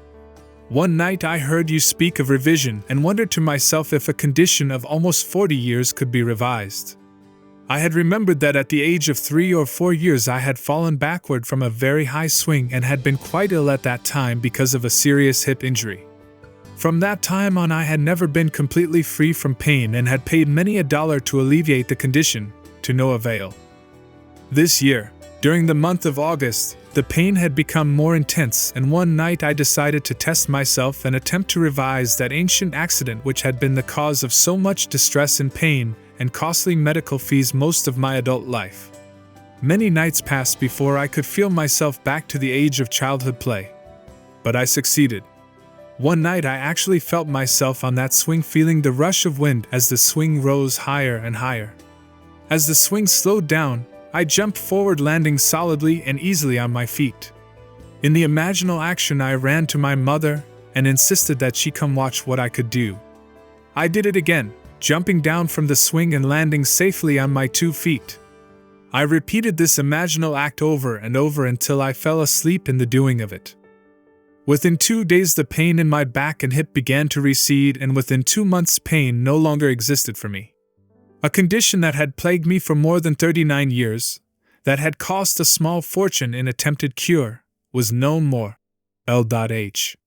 One night I heard you speak of revision and wondered to myself if a condition of almost 40 years could be revised. I had remembered that at the age of 3 or 4 years I had fallen backward from a very high swing and had been quite ill at that time because of a serious hip injury. From that time on I had never been completely free from pain and had paid many a dollar to alleviate the condition, to no avail. This year, during the month of August, the pain had become more intense, and one night I decided to test myself and attempt to revise that ancient accident which had been the cause of so much distress and pain and costly medical fees most of my adult life. Many nights passed before I could feel myself back to the age of childhood play. But I succeeded. One night I actually felt myself on that swing, feeling the rush of wind as the swing rose higher and higher. As the swing slowed down, I jumped forward, landing solidly and easily on my feet. In the imaginal action, I ran to my mother and insisted that she come watch what I could do. I did it again, jumping down from the swing and landing safely on my 2 feet. I repeated this imaginal act over and over until I fell asleep in the doing of it. Within 2 days, the pain in my back and hip began to recede, and within 2 months, pain no longer existed for me. A condition that had plagued me for more than 39 years, that had cost a small fortune in attempted cure, was no more. L.H.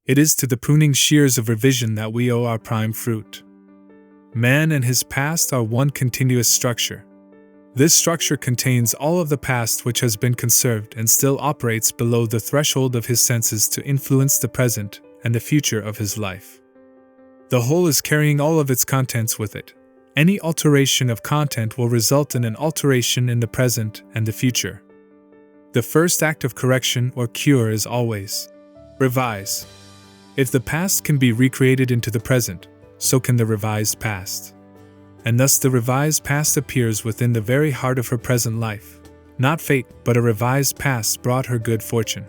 It is to the pruning shears of revision that we owe our prime fruit. Man and his past are one continuous structure. This structure contains all of the past which has been conserved and still operates below the threshold of his senses to influence the present and the future of his life. The whole is carrying all of its contents with it. Any alteration of content will result in an alteration in the present and the future. The first act of correction or cure is always revise. If the past can be recreated into the present, so can the revised past. And thus the revised past appears within the very heart of her present life. Not fate, but a revised past brought her good fortune.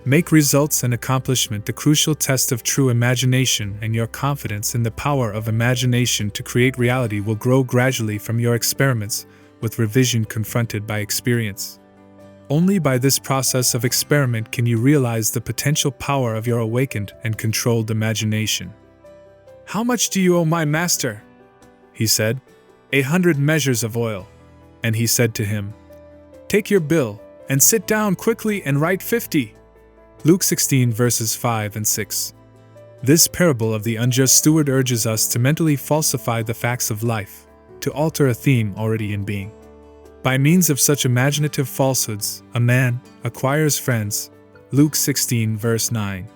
Make results and accomplishment the crucial test of true imagination, and your confidence in the power of imagination to create reality will grow gradually from your experiments with revision confronted by experience. Only by this process of experiment can you realize the potential power of your awakened and controlled imagination. "How much do you owe my master?" he said. 100 measures of oil. And he said to him, "Take your bill, and sit down quickly and write 50. Luke 16 verses 5 and 6. This parable of the unjust steward urges us to mentally falsify the facts of life, to alter a theme already in being. By means of such imaginative falsehoods, a man acquires friends. Luke 16 verse 9.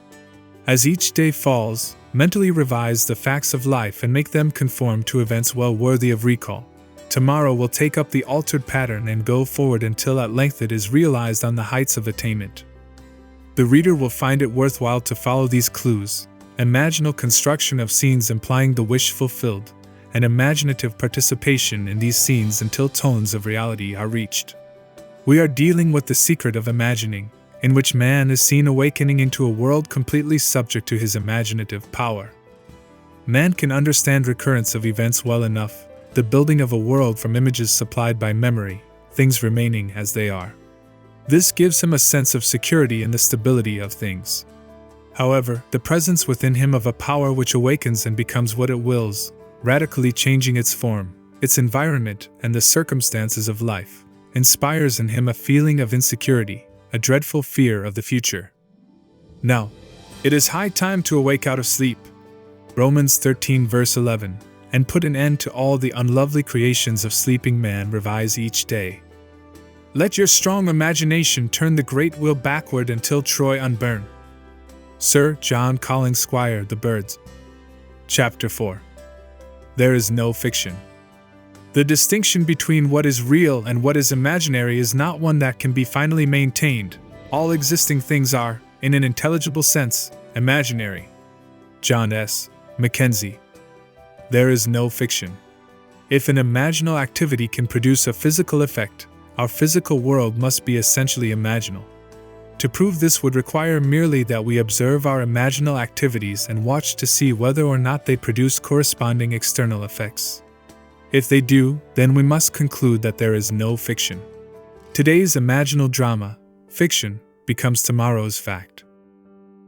As each day falls, mentally revise the facts of life and make them conform to events well worthy of recall. Tomorrow will take up the altered pattern and go forward until at length it is realized on the heights of attainment. The reader will find it worthwhile to follow these clues, imaginal construction of scenes implying the wish fulfilled, and imaginative participation in these scenes until tones of reality are reached. We are dealing with the secret of imagining, in which man is seen awakening into a world completely subject to his imaginative power. Man can understand recurrence of events well enough, the building of a world from images supplied by memory, things remaining as they are. This gives him a sense of security in the stability of things. However, the presence within him of a power which awakens and becomes what it wills, radically changing its form, its environment, and the circumstances of life, inspires in him a feeling of insecurity, a dreadful fear of the future. Now, it is high time to awake out of sleep. Romans 13 verse 11, and put an end to all the unlovely creations of sleeping man. Revise each day. Let your strong imagination turn the great wheel backward until Troy unburn. Sir John Collins Squire, The Birds. Chapter 4. There is no fiction. The distinction between what is real and what is imaginary is not one that can be finally maintained. All existing things are, in an intelligible sense, imaginary. John S. Mackenzie. There is no fiction. If an imaginal activity can produce a physical effect, our physical world must be essentially imaginal. To prove this would require merely that we observe our imaginal activities and watch to see whether or not they produce corresponding external effects. If they do, then we must conclude that there is no fiction. Today's imaginal drama, fiction, becomes tomorrow's fact.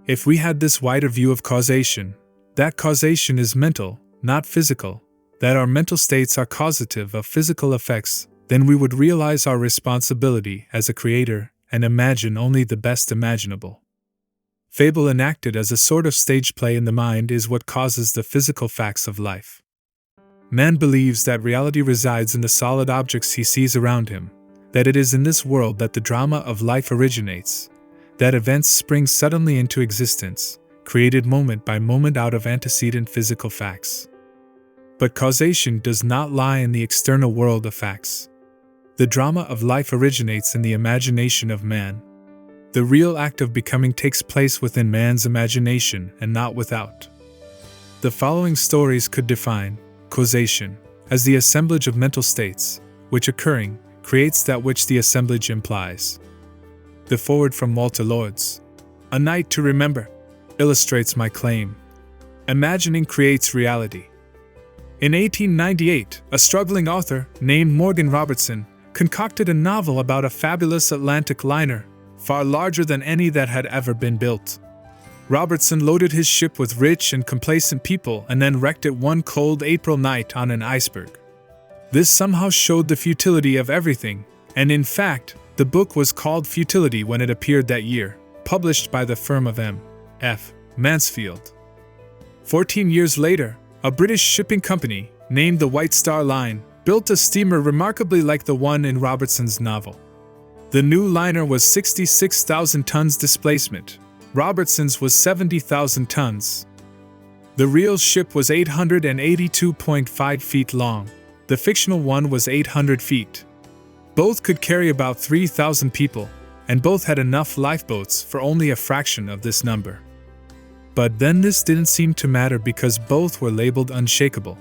If we had this wider view of causation, that causation is mental, not physical, that our mental states are causative of physical effects, then we would realize our responsibility as a creator and imagine only the best imaginable. Fable enacted as a sort of stage play in the mind is what causes the physical facts of life. Man believes that reality resides in the solid objects he sees around him, that it is in this world that the drama of life originates, that events spring suddenly into existence, created moment by moment out of antecedent physical facts. But causation does not lie in the external world of facts. The drama of life originates in the imagination of man. The real act of becoming takes place within man's imagination and not without. The following stories could define causation as the assemblage of mental states, which occurring, creates that which the assemblage implies. The foreword from Walter Lords, A Night to Remember, illustrates my claim. Imagining creates reality. In 1898, a struggling author named Morgan Robertson concocted a novel about a fabulous Atlantic liner, far larger than any that had ever been built. Robertson loaded his ship with rich and complacent people and then wrecked it one cold April night on an iceberg. This somehow showed the futility of everything, and in fact, the book was called Futility when it appeared that year, published by the firm of M.F. Mansfield. 14 years later, a British shipping company, named the White Star Line, built a steamer remarkably like the one in Robertson's novel. The new liner was 66,000 tons displacement. Robertson's was 70,000 tons. The real ship was 882.5 feet long. The fictional one was 800 feet. Both could carry about 3,000 people, and both had enough lifeboats for only a fraction of this number. But then this didn't seem to matter because both were labeled unshakable.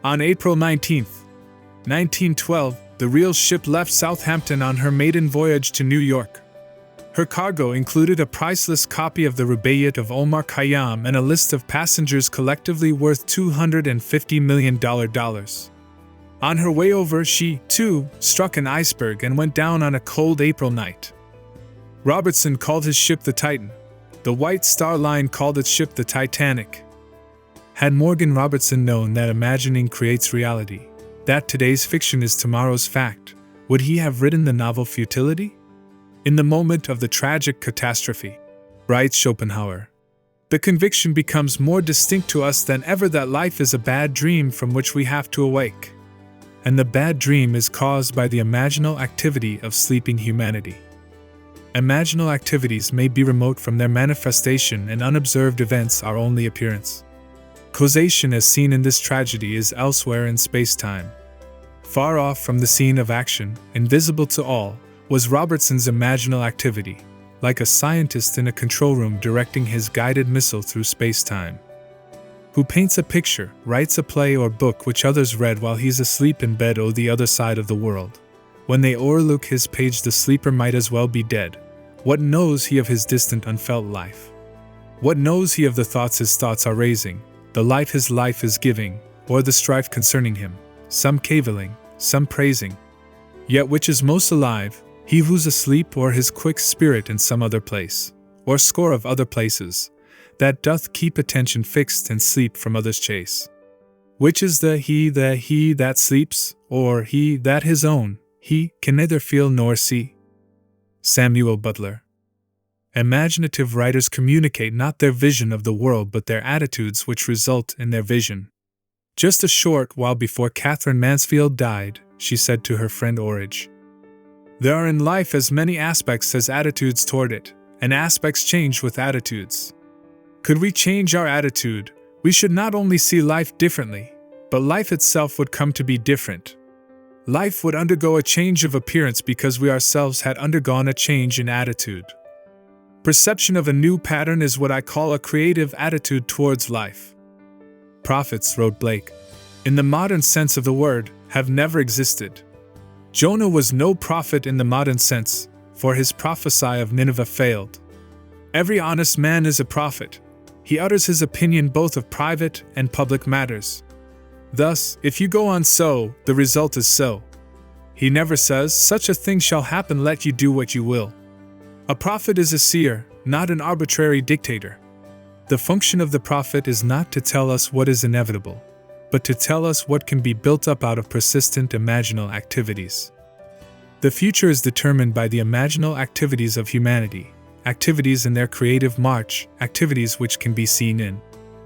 On April 19, 1912, the real ship left Southampton on her maiden voyage to New York. Her cargo included a priceless copy of the Rubaiyat of Omar Khayyam and a list of passengers collectively worth $250 million. On her way over, she, too, struck an iceberg and went down on a cold April night. Robertson called his ship the Titan. The White Star Line called its ship the Titanic. Had Morgan Robertson known that imagining creates reality, that today's fiction is tomorrow's fact, would he have written the novel Futility? In the moment of the tragic catastrophe, writes Schopenhauer, the conviction becomes more distinct to us than ever that life is a bad dream from which we have to awake. And the bad dream is caused by the imaginal activity of sleeping humanity. Imaginal activities may be remote from their manifestation, and unobserved events are only appearance. Causation as seen in this tragedy is elsewhere in space-time. Far off from the scene of action, invisible to all, was Robertson's imaginal activity, like a scientist in a control room directing his guided missile through space-time. Who paints a picture, writes a play or book which others read while he's asleep in bed on the other side of the world. When they o'erlook his page, the sleeper might as well be dead. What knows he of his distant unfelt life? What knows he of the thoughts his thoughts are raising, the life his life is giving, or the strife concerning him, some cavilling, some praising? Yet which is most alive, he who's asleep, or his quick spirit in some other place, or score of other places, that doth keep attention fixed and sleep from others' chase? Which is the he that sleeps, or he that his own, he can neither feel nor see? Samuel Butler. Imaginative writers communicate not their vision of the world but their attitudes which result in their vision. Just a short while before Catherine Mansfield died, she said to her friend Orridge, "There are in life as many aspects as attitudes toward it, and aspects change with attitudes. Could we change our attitude, we should not only see life differently, but life itself would come to be different. Life would undergo a change of appearance because we ourselves had undergone a change in attitude. Perception of a new pattern is what I call a creative attitude towards life." Prophets, wrote Blake, in the modern sense of the word, have never existed. Jonah was no prophet in the modern sense, for his prophecy of Nineveh failed. Every honest man is a prophet. He utters his opinion both of private and public matters. Thus, if you go on so, the result is so. He never says, "Such a thing shall happen, let you do what you will." A prophet is a seer, not an arbitrary dictator. The function of the prophet is not to tell us what is inevitable, but to tell us what can be built up out of persistent imaginal activities. The future is determined by the imaginal activities of humanity, activities in their creative march, activities which can be seen in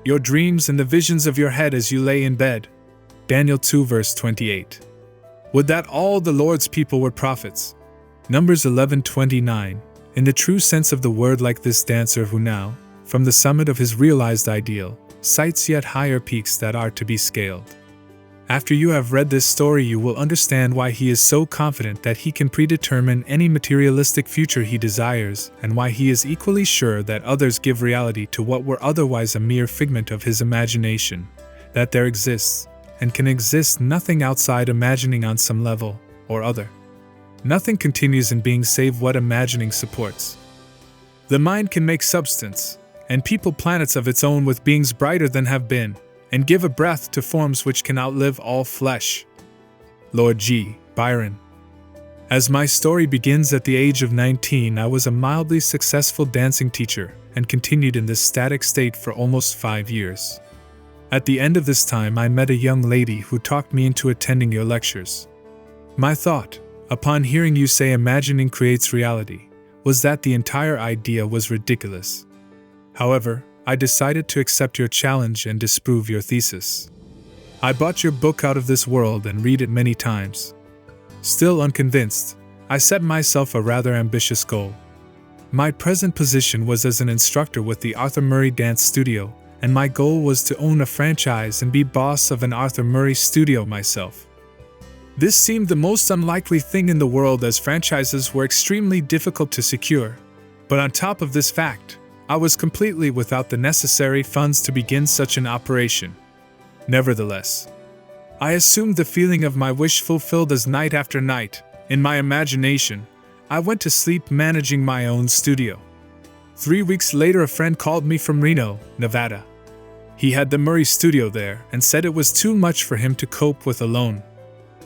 your dreams and the visions of your head as you lay in bed. Daniel 2 verse 28. Would that all the Lord's people were prophets. Numbers 11:29. In the true sense of the word, like this dancer who now, from the summit of his realized ideal, sights yet higher peaks that are to be scaled. After you have read this story, you will understand why he is so confident that he can predetermine any materialistic future he desires, and why he is equally sure that others give reality to what were otherwise a mere figment of his imagination, that there exists, and can exist, nothing outside imagining on some level or other. Nothing continues in being save what imagining supports. The mind can make substance, and people planets of its own with beings brighter than have been, and give a breath to forms which can outlive all flesh. Lord G. Byron. As my story begins at the age of 19, I was a mildly successful dancing teacher and continued in this static state for almost 5 years. At the end of this time, I met a young lady who talked me into attending your lectures. My thought, upon hearing you say imagining creates reality, was that the entire idea was ridiculous. However, I decided to accept your challenge and disprove your thesis. I bought your book Out of This World and read it many times. Still unconvinced, I set myself a rather ambitious goal. My present position was as an instructor with the Arthur Murray Dance Studio, and my goal was to own a franchise and be boss of an Arthur Murray studio myself. This seemed the most unlikely thing in the world, as franchises were extremely difficult to secure. But on top of this fact, I was completely without the necessary funds to begin such an operation. Nevertheless, I assumed the feeling of my wish fulfilled as night after night, in my imagination, I went to sleep managing my own studio. 3 weeks later, a friend called me from Reno, Nevada. He had the Murray studio there and said it was too much for him to cope with alone.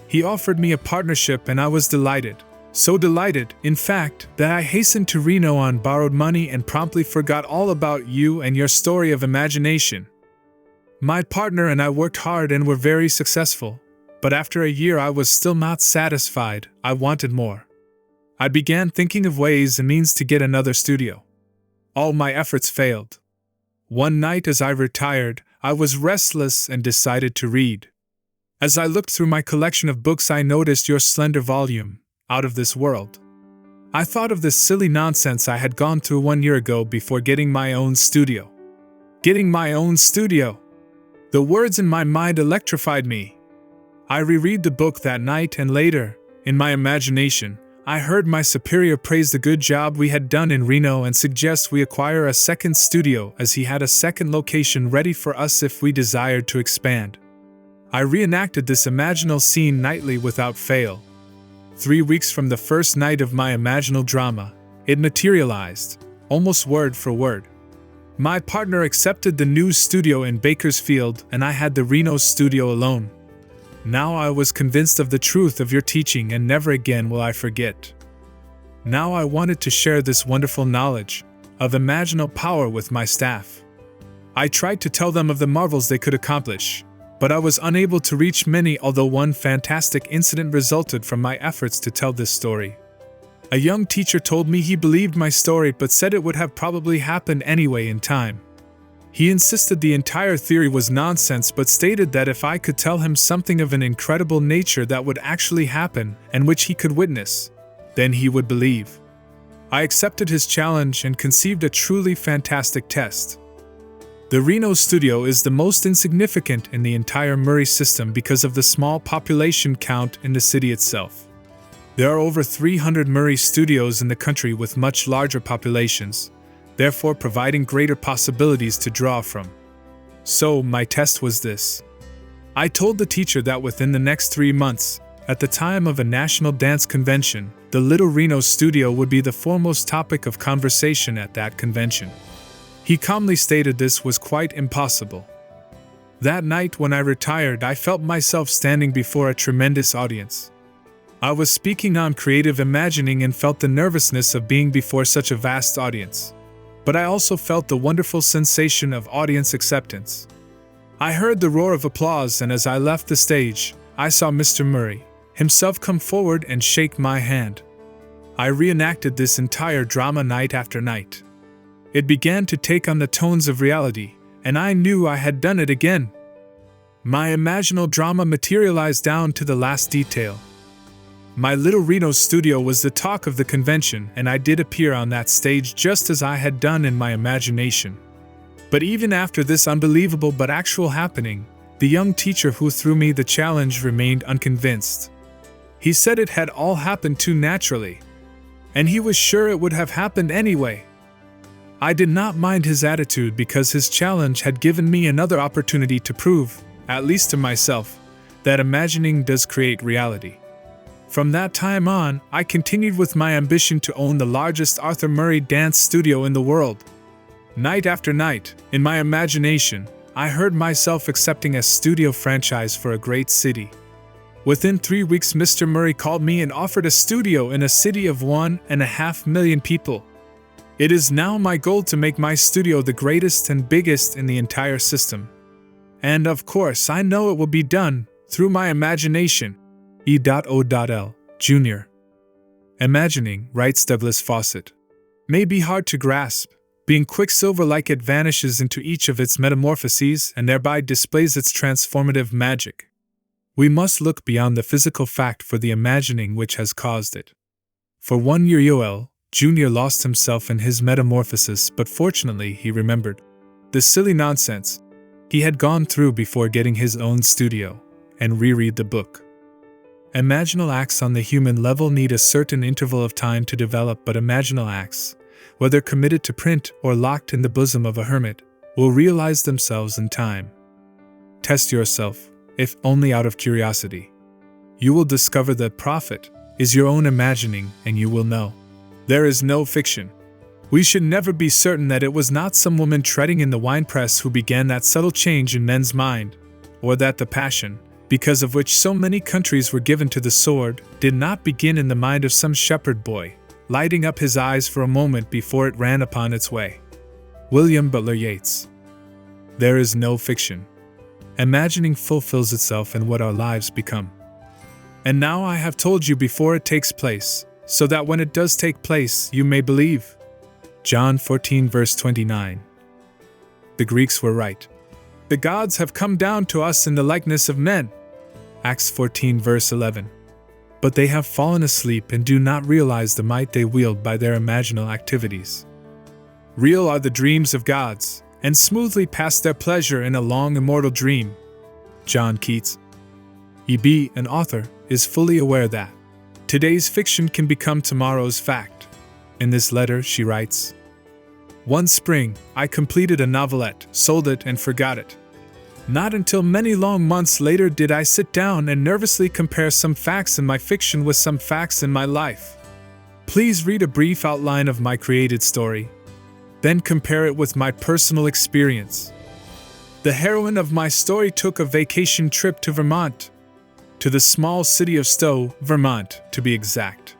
He offered me a partnership and I was delighted. So delighted, in fact, that I hastened to Reno on borrowed money and promptly forgot all about you and your story of imagination. My partner and I worked hard and were very successful, but after a year I was still not satisfied. I wanted more. I began thinking of ways and means to get another studio. All my efforts failed. One night as I retired, I was restless and decided to read. As I looked through my collection of books, I noticed your slender volume, Out of This World. I thought of this silly nonsense I had gone through 1 year ago before getting my own studio. Getting my own studio! The words in my mind electrified me. I reread the book that night, and later, in my imagination, I heard my superior praise the good job we had done in Reno and suggest we acquire a second studio, as he had a second location ready for us if we desired to expand. I reenacted this imaginal scene nightly without fail. 3 weeks from the first night of my imaginal drama, it materialized, almost word for word. My partner accepted the new studio in Bakersfield, and I had the Reno studio alone. Now I was convinced of the truth of your teaching, and never again will I forget. Now I wanted to share this wonderful knowledge of imaginal power with my staff. I tried to tell them of the marvels they could accomplish, but I was unable to reach many, although one fantastic incident resulted from my efforts to tell this story. A young teacher told me he believed my story but said it would have probably happened anyway in time. He insisted the entire theory was nonsense, but stated that if I could tell him something of an incredible nature that would actually happen and which he could witness, then he would believe. I accepted his challenge and conceived a truly fantastic test. The Reno studio is the most insignificant in the entire Murray system because of the small population count in the city itself. There are over 300 Murray studios in the country with much larger populations, therefore providing greater possibilities to draw from. So, my test was this. I told the teacher that within the next 3 months, at the time of a national dance convention, the Little Reno studio would be the foremost topic of conversation at that convention. He calmly stated this was quite impossible. That night when I retired, I felt myself standing before a tremendous audience. I was speaking on creative imagining and felt the nervousness of being before such a vast audience. But I also felt the wonderful sensation of audience acceptance. I heard the roar of applause, and as I left the stage, I saw Mr. Murray himself come forward and shake my hand. I reenacted this entire drama night after night. It began to take on the tones of reality, and I knew I had done it again. My imaginal drama materialized down to the last detail. My Little Reno studio was the talk of the convention, and I did appear on that stage just as I had done in my imagination. But even after this unbelievable but actual happening, the young teacher who threw me the challenge remained unconvinced. He said it had all happened too naturally, and he was sure it would have happened anyway. I did not mind his attitude because his challenge had given me another opportunity to prove, at least to myself, that imagining does create reality. From that time on, I continued with my ambition to own the largest Arthur Murray dance studio in the world. Night after night, in my imagination, I heard myself accepting a studio franchise for a great city. Within 3 weeks, Mr. Murray called me and offered a studio in a city of 1.5 million people. It is now my goal to make my studio the greatest and biggest in the entire system. And of course, I know it will be done through my imagination. E.O.L. Jr. Imagining, writes Douglas Fawcett, may be hard to grasp. Being quicksilver-like, it vanishes into each of its metamorphoses and thereby displays its transformative magic. We must look beyond the physical fact for the imagining which has caused it. For 1 year E.O.L. Jr. lost himself in his metamorphosis, but fortunately he remembered the silly nonsense he had gone through before getting his own studio, and reread the book. Imaginal acts on the human level need a certain interval of time to develop, but imaginal acts, whether committed to print or locked in the bosom of a hermit, will realize themselves in time. Test yourself, if only out of curiosity. You will discover that profit is your own imagining, and you will know there is no fiction. We should never be certain that it was not some woman treading in the winepress who began that subtle change in men's mind, or that the passion, because of which so many countries were given to the sword, did not begin in the mind of some shepherd boy, lighting up his eyes for a moment before it ran upon its way. William Butler Yeats. There is no fiction. Imagining fulfills itself in what our lives become. And now I have told you before it takes place, so that when it does take place, you may believe. John 14 verse 29. The Greeks were right. The gods have come down to us in the likeness of men. Acts 14 verse 11. But they have fallen asleep and do not realize the might they wield by their imaginal activities. Real are the dreams of gods, and smoothly pass their pleasure in a long immortal dream. John Keats. E.B., an author, is fully aware that today's fiction can become tomorrow's fact. In this letter, she writes, "One spring, I completed a novelette, sold it, and forgot it. Not until many long months later did I sit down and nervously compare some facts in my fiction with some facts in my life. Please read a brief outline of my created story. Then compare it with my personal experience. The heroine of my story took a vacation trip to Vermont, to the small city of Stowe, Vermont, to be exact.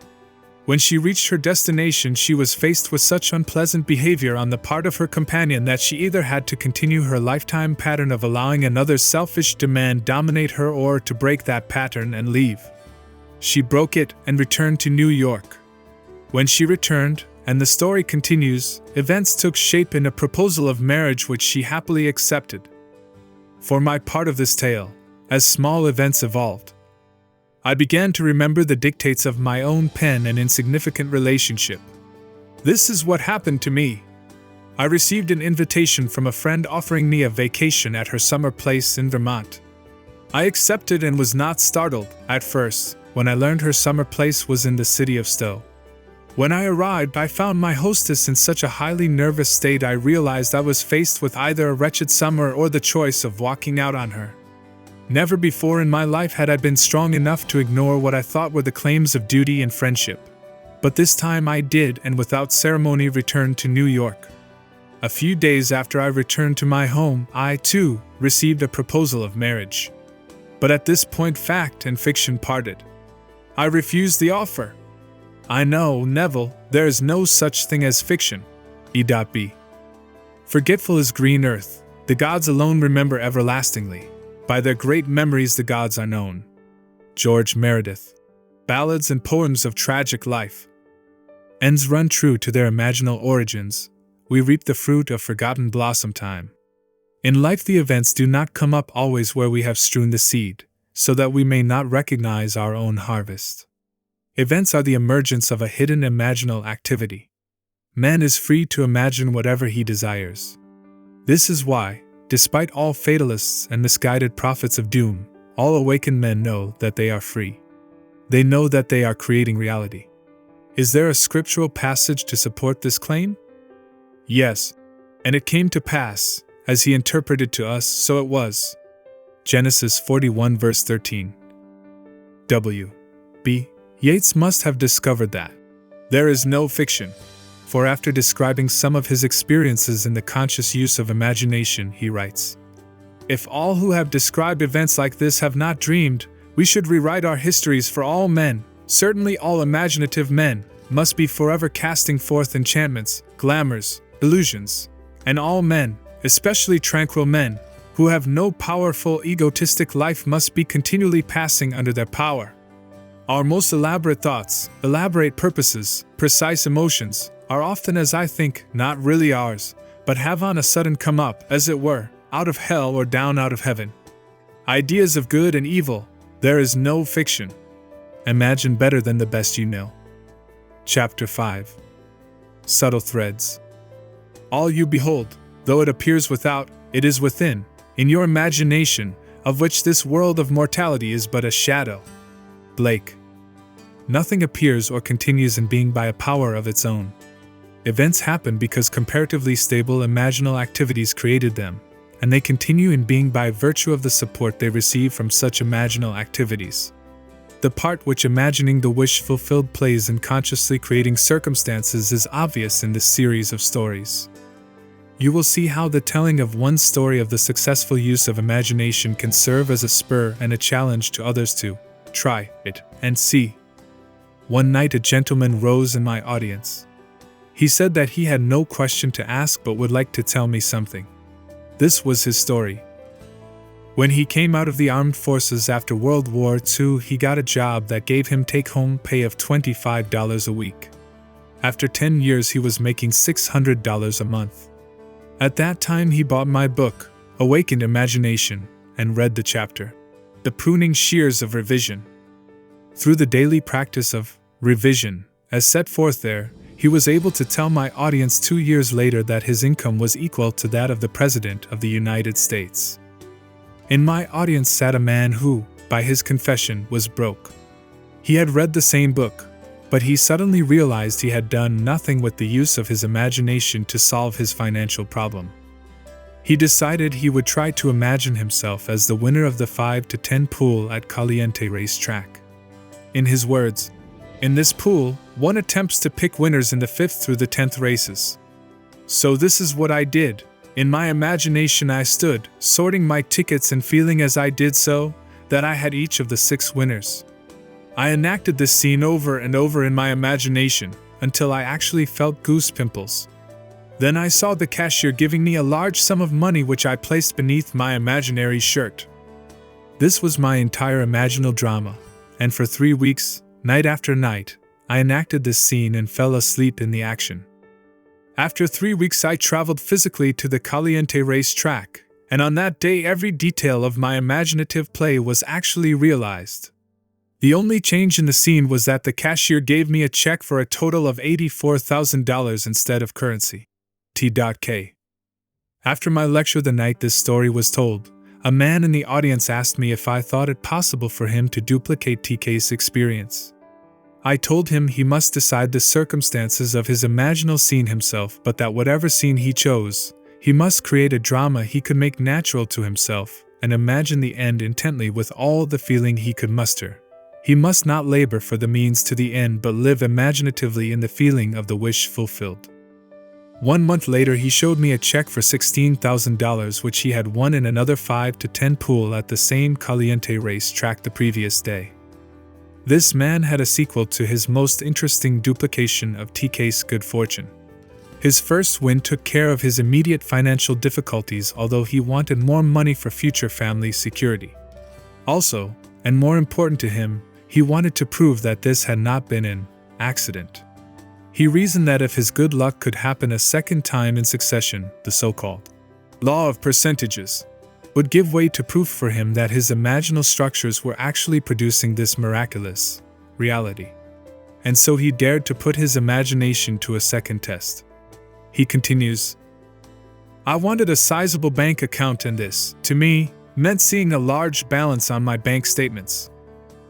When she reached her destination, she was faced with such unpleasant behavior on the part of her companion that she either had to continue her lifetime pattern of allowing another selfish demand dominate her or to break that pattern and leave. She broke it and returned to New York. When she returned, and the story continues, events took shape in a proposal of marriage which she happily accepted. For my part of this tale, as small events evolved, I began to remember the dictates of my own pen and insignificant relationship. This is what happened to me. I received an invitation from a friend offering me a vacation at her summer place in Vermont. I accepted and was not startled, at first, when I learned her summer place was in the city of Stowe. When I arrived, I found my hostess in such a highly nervous state I realized I was faced with either a wretched summer or the choice of walking out on her. Never before in my life had I been strong enough to ignore what I thought were the claims of duty and friendship. But this time I did, and without ceremony returned to New York. A few days after I returned to my home, I, too, received a proposal of marriage. But at this point fact and fiction parted. I refused the offer. I know, Neville, there is no such thing as fiction. E.B. Forgetful is green earth, the gods alone remember everlastingly. By their great memories the gods are known. George Meredith. Ballads and Poems of Tragic Life. Ends run true to their imaginal origins, we reap the fruit of forgotten blossom time. In life the events do not come up always where we have strewn the seed, so that we may not recognize our own harvest. Events are the emergence of a hidden imaginal activity. Man is free to imagine whatever he desires. This is why, despite all fatalists and misguided prophets of doom, all awakened men know that they are free. They know that they are creating reality. Is there a scriptural passage to support this claim? Yes. And it came to pass, as he interpreted to us, so it was. Genesis 41 verse 13. W. B. Yeats must have discovered that there is no fiction, for after describing some of his experiences in the conscious use of imagination, he writes, "If all who have described events like this have not dreamed, we should rewrite our histories, for all men, certainly all imaginative men, must be forever casting forth enchantments, glamours, illusions, and all men, especially tranquil men, who have no powerful egotistic life must be continually passing under their power. Our most elaborate thoughts, elaborate purposes, precise emotions, are often, as I think, not really ours, but have on a sudden come up, as it were, out of hell or down out of heaven. Ideas of good and evil, there is no fiction. Imagine better than the best you know." Chapter 5. Subtle Threads. "All you behold, though it appears without, it is within, in your imagination, of which this world of mortality is but a shadow." Blake. Nothing appears or continues in being by a power of its own. Events happen because comparatively stable imaginal activities created them, and they continue in being by virtue of the support they receive from such imaginal activities. The part which imagining the wish fulfilled plays in consciously creating circumstances is obvious in this series of stories. You will see how the telling of one story of the successful use of imagination can serve as a spur and a challenge to others to try it and see. One night a gentleman rose in my audience. He said that he had no question to ask but would like to tell me something. This was his story. When he came out of the armed forces after World War II, he got a job that gave him take-home pay of $25 a week. After 10 years he was making $600 a month. At that time he bought my book, Awakened Imagination, and read the chapter, The Pruning Shears of Revision. Through the daily practice of revision, as set forth there, he was able to tell my audience 2 years later that his income was equal to that of the President of the United States. In my audience sat a man who, by his confession, was broke. He had read the same book, but he suddenly realized he had done nothing with the use of his imagination to solve his financial problem. He decided he would try to imagine himself as the winner of the 5 to 10 pool at Caliente racetrack. In his words, "In this pool, one attempts to pick winners in the 5th through the 10th races. So this is what I did. In my imagination I stood, sorting my tickets and feeling as I did so, that I had each of the 6 winners. I enacted this scene over and over in my imagination, until I actually felt goose pimples. Then I saw the cashier giving me a large sum of money which I placed beneath my imaginary shirt. This was my entire imaginal drama, and for 3 weeks, night after night, I enacted this scene and fell asleep in the action. After 3 weeks I traveled physically to the Caliente racetrack, and on that day every detail of my imaginative play was actually realized. The only change in the scene was that the cashier gave me a check for a total of $84,000 instead of currency. T.K. After my lecture the night this story was told, a man in the audience asked me if I thought it possible for him to duplicate TK's experience. I told him he must decide the circumstances of his imaginal scene himself, but that whatever scene he chose, he must create a drama he could make natural to himself, and imagine the end intently with all the feeling he could muster. He must not labor for the means to the end but live imaginatively in the feeling of the wish fulfilled. 1 month later he showed me a check for $16,000 which he had won in another 5 to 10 pool at the same Caliente race track the previous day. This man had a sequel to his most interesting duplication of TK's good fortune. His first win took care of his immediate financial difficulties, although he wanted more money for future family security. Also, and more important to him, he wanted to prove that this had not been an accident. He reasoned that if his good luck could happen a second time in succession, the so-called law of percentages would give way to proof for him that his imaginal structures were actually producing this miraculous reality. And so he dared to put his imagination to a second test. He continues, "I wanted a sizable bank account, and this, to me, meant seeing a large balance on my bank statements.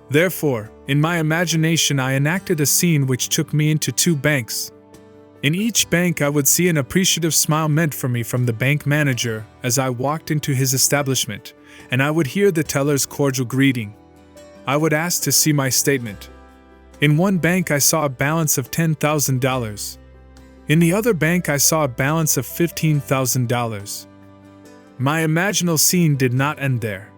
Therefore, in my imagination I enacted a scene which took me into 2 banks. In each bank I would see an appreciative smile meant for me from the bank manager as I walked into his establishment, and I would hear the teller's cordial greeting. I would ask to see my statement. In one bank I saw a balance of $10,000. In the other bank I saw a balance of $15,000. My imaginal scene did not end there.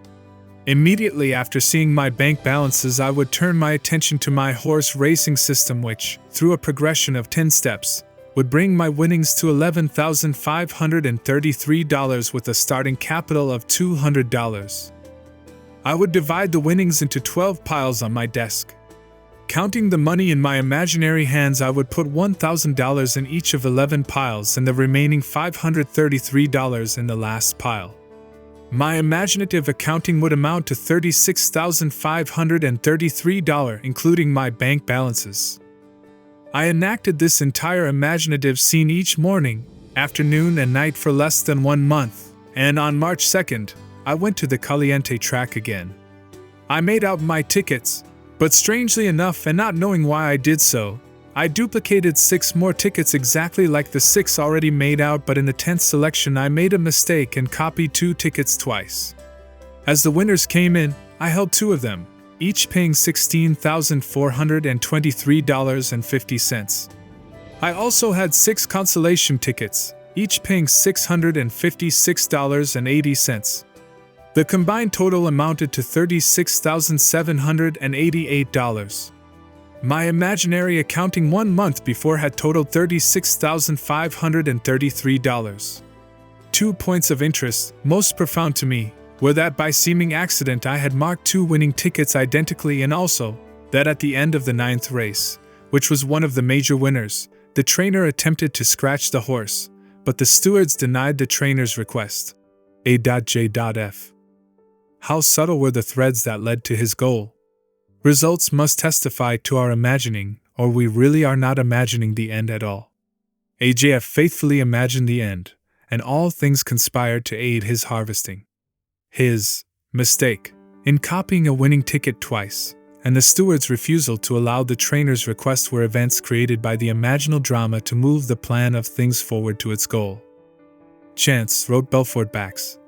Immediately after seeing my bank balances, I would turn my attention to my horse racing system, which, through a progression of 10 steps, would bring my winnings to $11,533 with a starting capital of $200. I would divide the winnings into 12 piles on my desk. Counting the money in my imaginary hands, I would put $1,000 in each of 11 piles and the remaining $533 in the last pile. My imaginative accounting would amount to $36,533, including my bank balances. I enacted this entire imaginative scene each morning, afternoon, and night for less than 1 month, and on March 2nd, I went to the Caliente track again. I made out my tickets, but strangely enough, and not knowing why I did so, I duplicated 6 more tickets exactly like the 6 already made out, but in the 10th selection I made a mistake and copied 2 tickets twice. As the winners came in, I held 2 of them, each paying $16,423.50. I also had 6 consolation tickets, each paying $656.80. The combined total amounted to $36,788. My imaginary accounting 1 month before had totaled $36,533. 2 points of interest, most profound to me, were that by seeming accident I had marked 2 winning tickets identically, and also that at the end of the 9th race, which was one of the major winners, the trainer attempted to scratch the horse, but the stewards denied the trainer's request. A.J.F. How subtle were the threads that led to his goal. Results must testify to our imagining, or we really are not imagining the end at all. AJF faithfully imagined the end, and all things conspired to aid his harvesting. His mistake in copying a winning ticket twice, and the steward's refusal to allow the trainer's request were events created by the imaginal drama to move the plan of things forward to its goal. Chance, wrote Belfort Bax,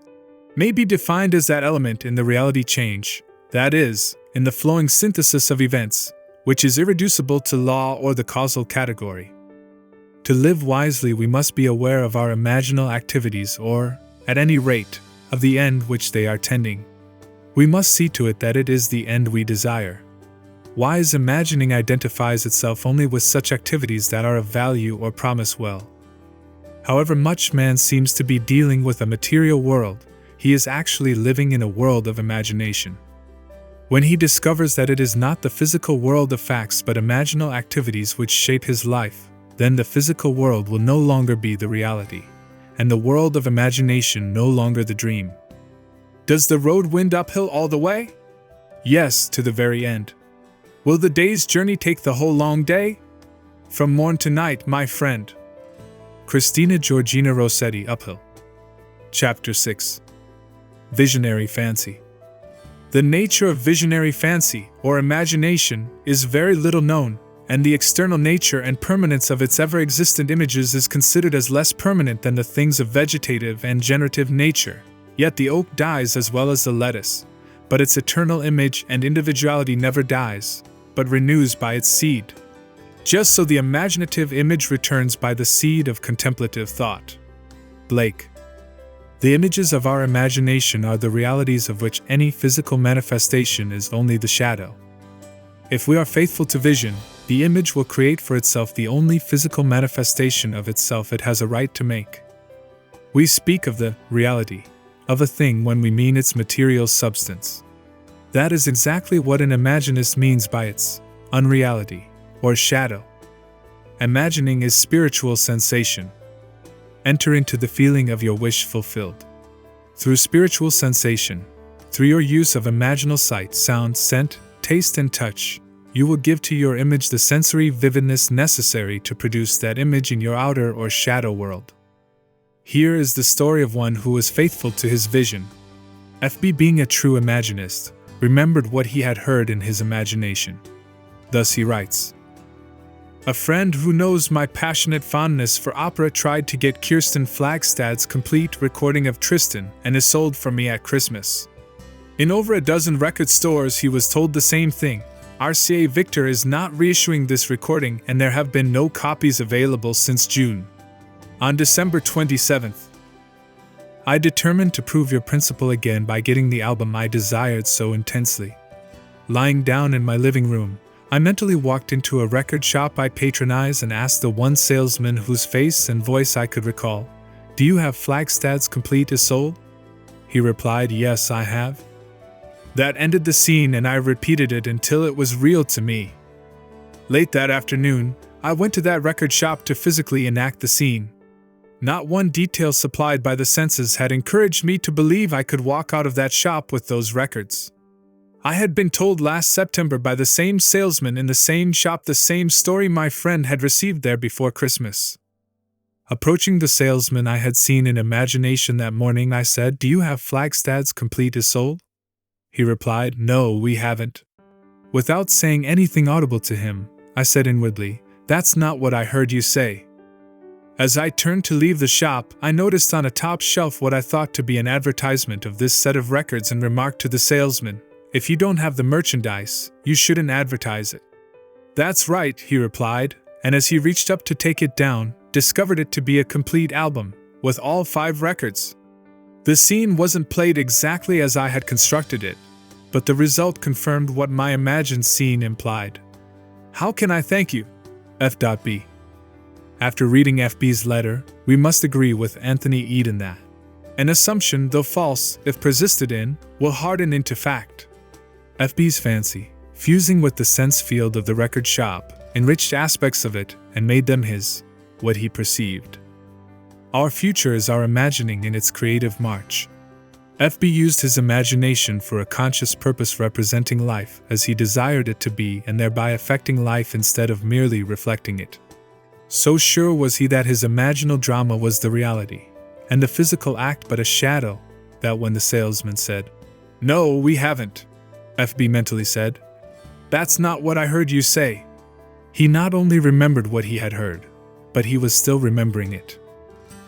may be defined as that element in the reality change, that is, in the flowing synthesis of events, which is irreducible to law or the causal category. To live wisely, we must be aware of our imaginal activities, or, at any rate, of the end which they are tending. We must see to it that it is the end we desire. Wise imagining identifies itself only with such activities that are of value or promise well. However much man seems to be dealing with a material world, he is actually living in a world of imagination. When he discovers that it is not the physical world of facts but imaginal activities which shape his life, then the physical world will no longer be the reality, and the world of imagination no longer the dream. Does the road wind uphill all the way? Yes, to the very end. Will the day's journey take the whole long day? From morn to night, my friend. Christina Georgina Rossetti, Uphill. Chapter 6. Visionary Fancy. The nature of visionary fancy, or imagination, is very little known, and the external nature and permanence of its ever-existent images is considered as less permanent than the things of vegetative and generative nature. Yet the oak dies as well as the lettuce, but its eternal image and individuality never dies, but renews by its seed. Just so the imaginative image returns by the seed of contemplative thought. Blake. The images of our imagination are the realities of which any physical manifestation is only the shadow. If we are faithful to vision, the image will create for itself the only physical manifestation of itself it has a right to make. We speak of the reality of a thing when we mean its material substance. That is exactly what an imaginist means by its unreality, or shadow. Imagining is spiritual sensation. Enter into the feeling of your wish fulfilled. Through spiritual sensation, through your use of imaginal sight, sound, scent, taste, and touch, you will give to your image the sensory vividness necessary to produce that image in your outer or shadow world. Here is the story of one who was faithful to his vision. F.B., being a true imaginist, remembered what he had heard in his imagination. Thus he writes, "A friend who knows my passionate fondness for opera tried to get Kirsten Flagstad's complete recording of Tristan and is sold for me at Christmas. In over a dozen record stores he was told the same thing, RCA Victor is not reissuing this recording, and there have been no copies available since June. On December 27th, I determined to prove your principle again by getting the album I desired so intensely. Lying down in my living room, I mentally walked into a record shop I patronize and asked the one salesman whose face and voice I could recall, "Do you have Flagstad's Complete is Sold?" He replied, "Yes, I have." That ended the scene, and I repeated it until it was real to me. Late that afternoon, I went to that record shop to physically enact the scene. Not one detail supplied by the senses had encouraged me to believe I could walk out of that shop with those records. I had been told last September by the same salesman in the same shop the same story my friend had received there before Christmas. Approaching the salesman I had seen in imagination that morning, I said, "Do you have Flagstad's Complete is Sold?" He replied, "No, we haven't." Without saying anything audible to him, I said inwardly, "That's not what I heard you say." As I turned to leave the shop, I noticed on a top shelf what I thought to be an advertisement of this set of records and remarked to the salesman, "If you don't have the merchandise, you shouldn't advertise it." "That's right," he replied, and as he reached up to take it down, discovered it to be a complete album, with all 5 records. The scene wasn't played exactly as I had constructed it, but the result confirmed what my imagined scene implied. How can I thank you? F.B. After reading FB's letter, we must agree with Anthony Eden that an assumption, though false, if persisted in, will harden into fact. FB's fancy, fusing with the sense field of the record shop, enriched aspects of it and made them his, what he perceived. Our future is our imagining in its creative march. FB used his imagination for a conscious purpose, representing life as he desired it to be and thereby affecting life instead of merely reflecting it. So sure was he that his imaginal drama was the reality, and the physical act but a shadow, that when the salesman said, "No, we haven't," FB mentally said, "That's not what I heard you say." He not only remembered what he had heard, but he was still remembering it.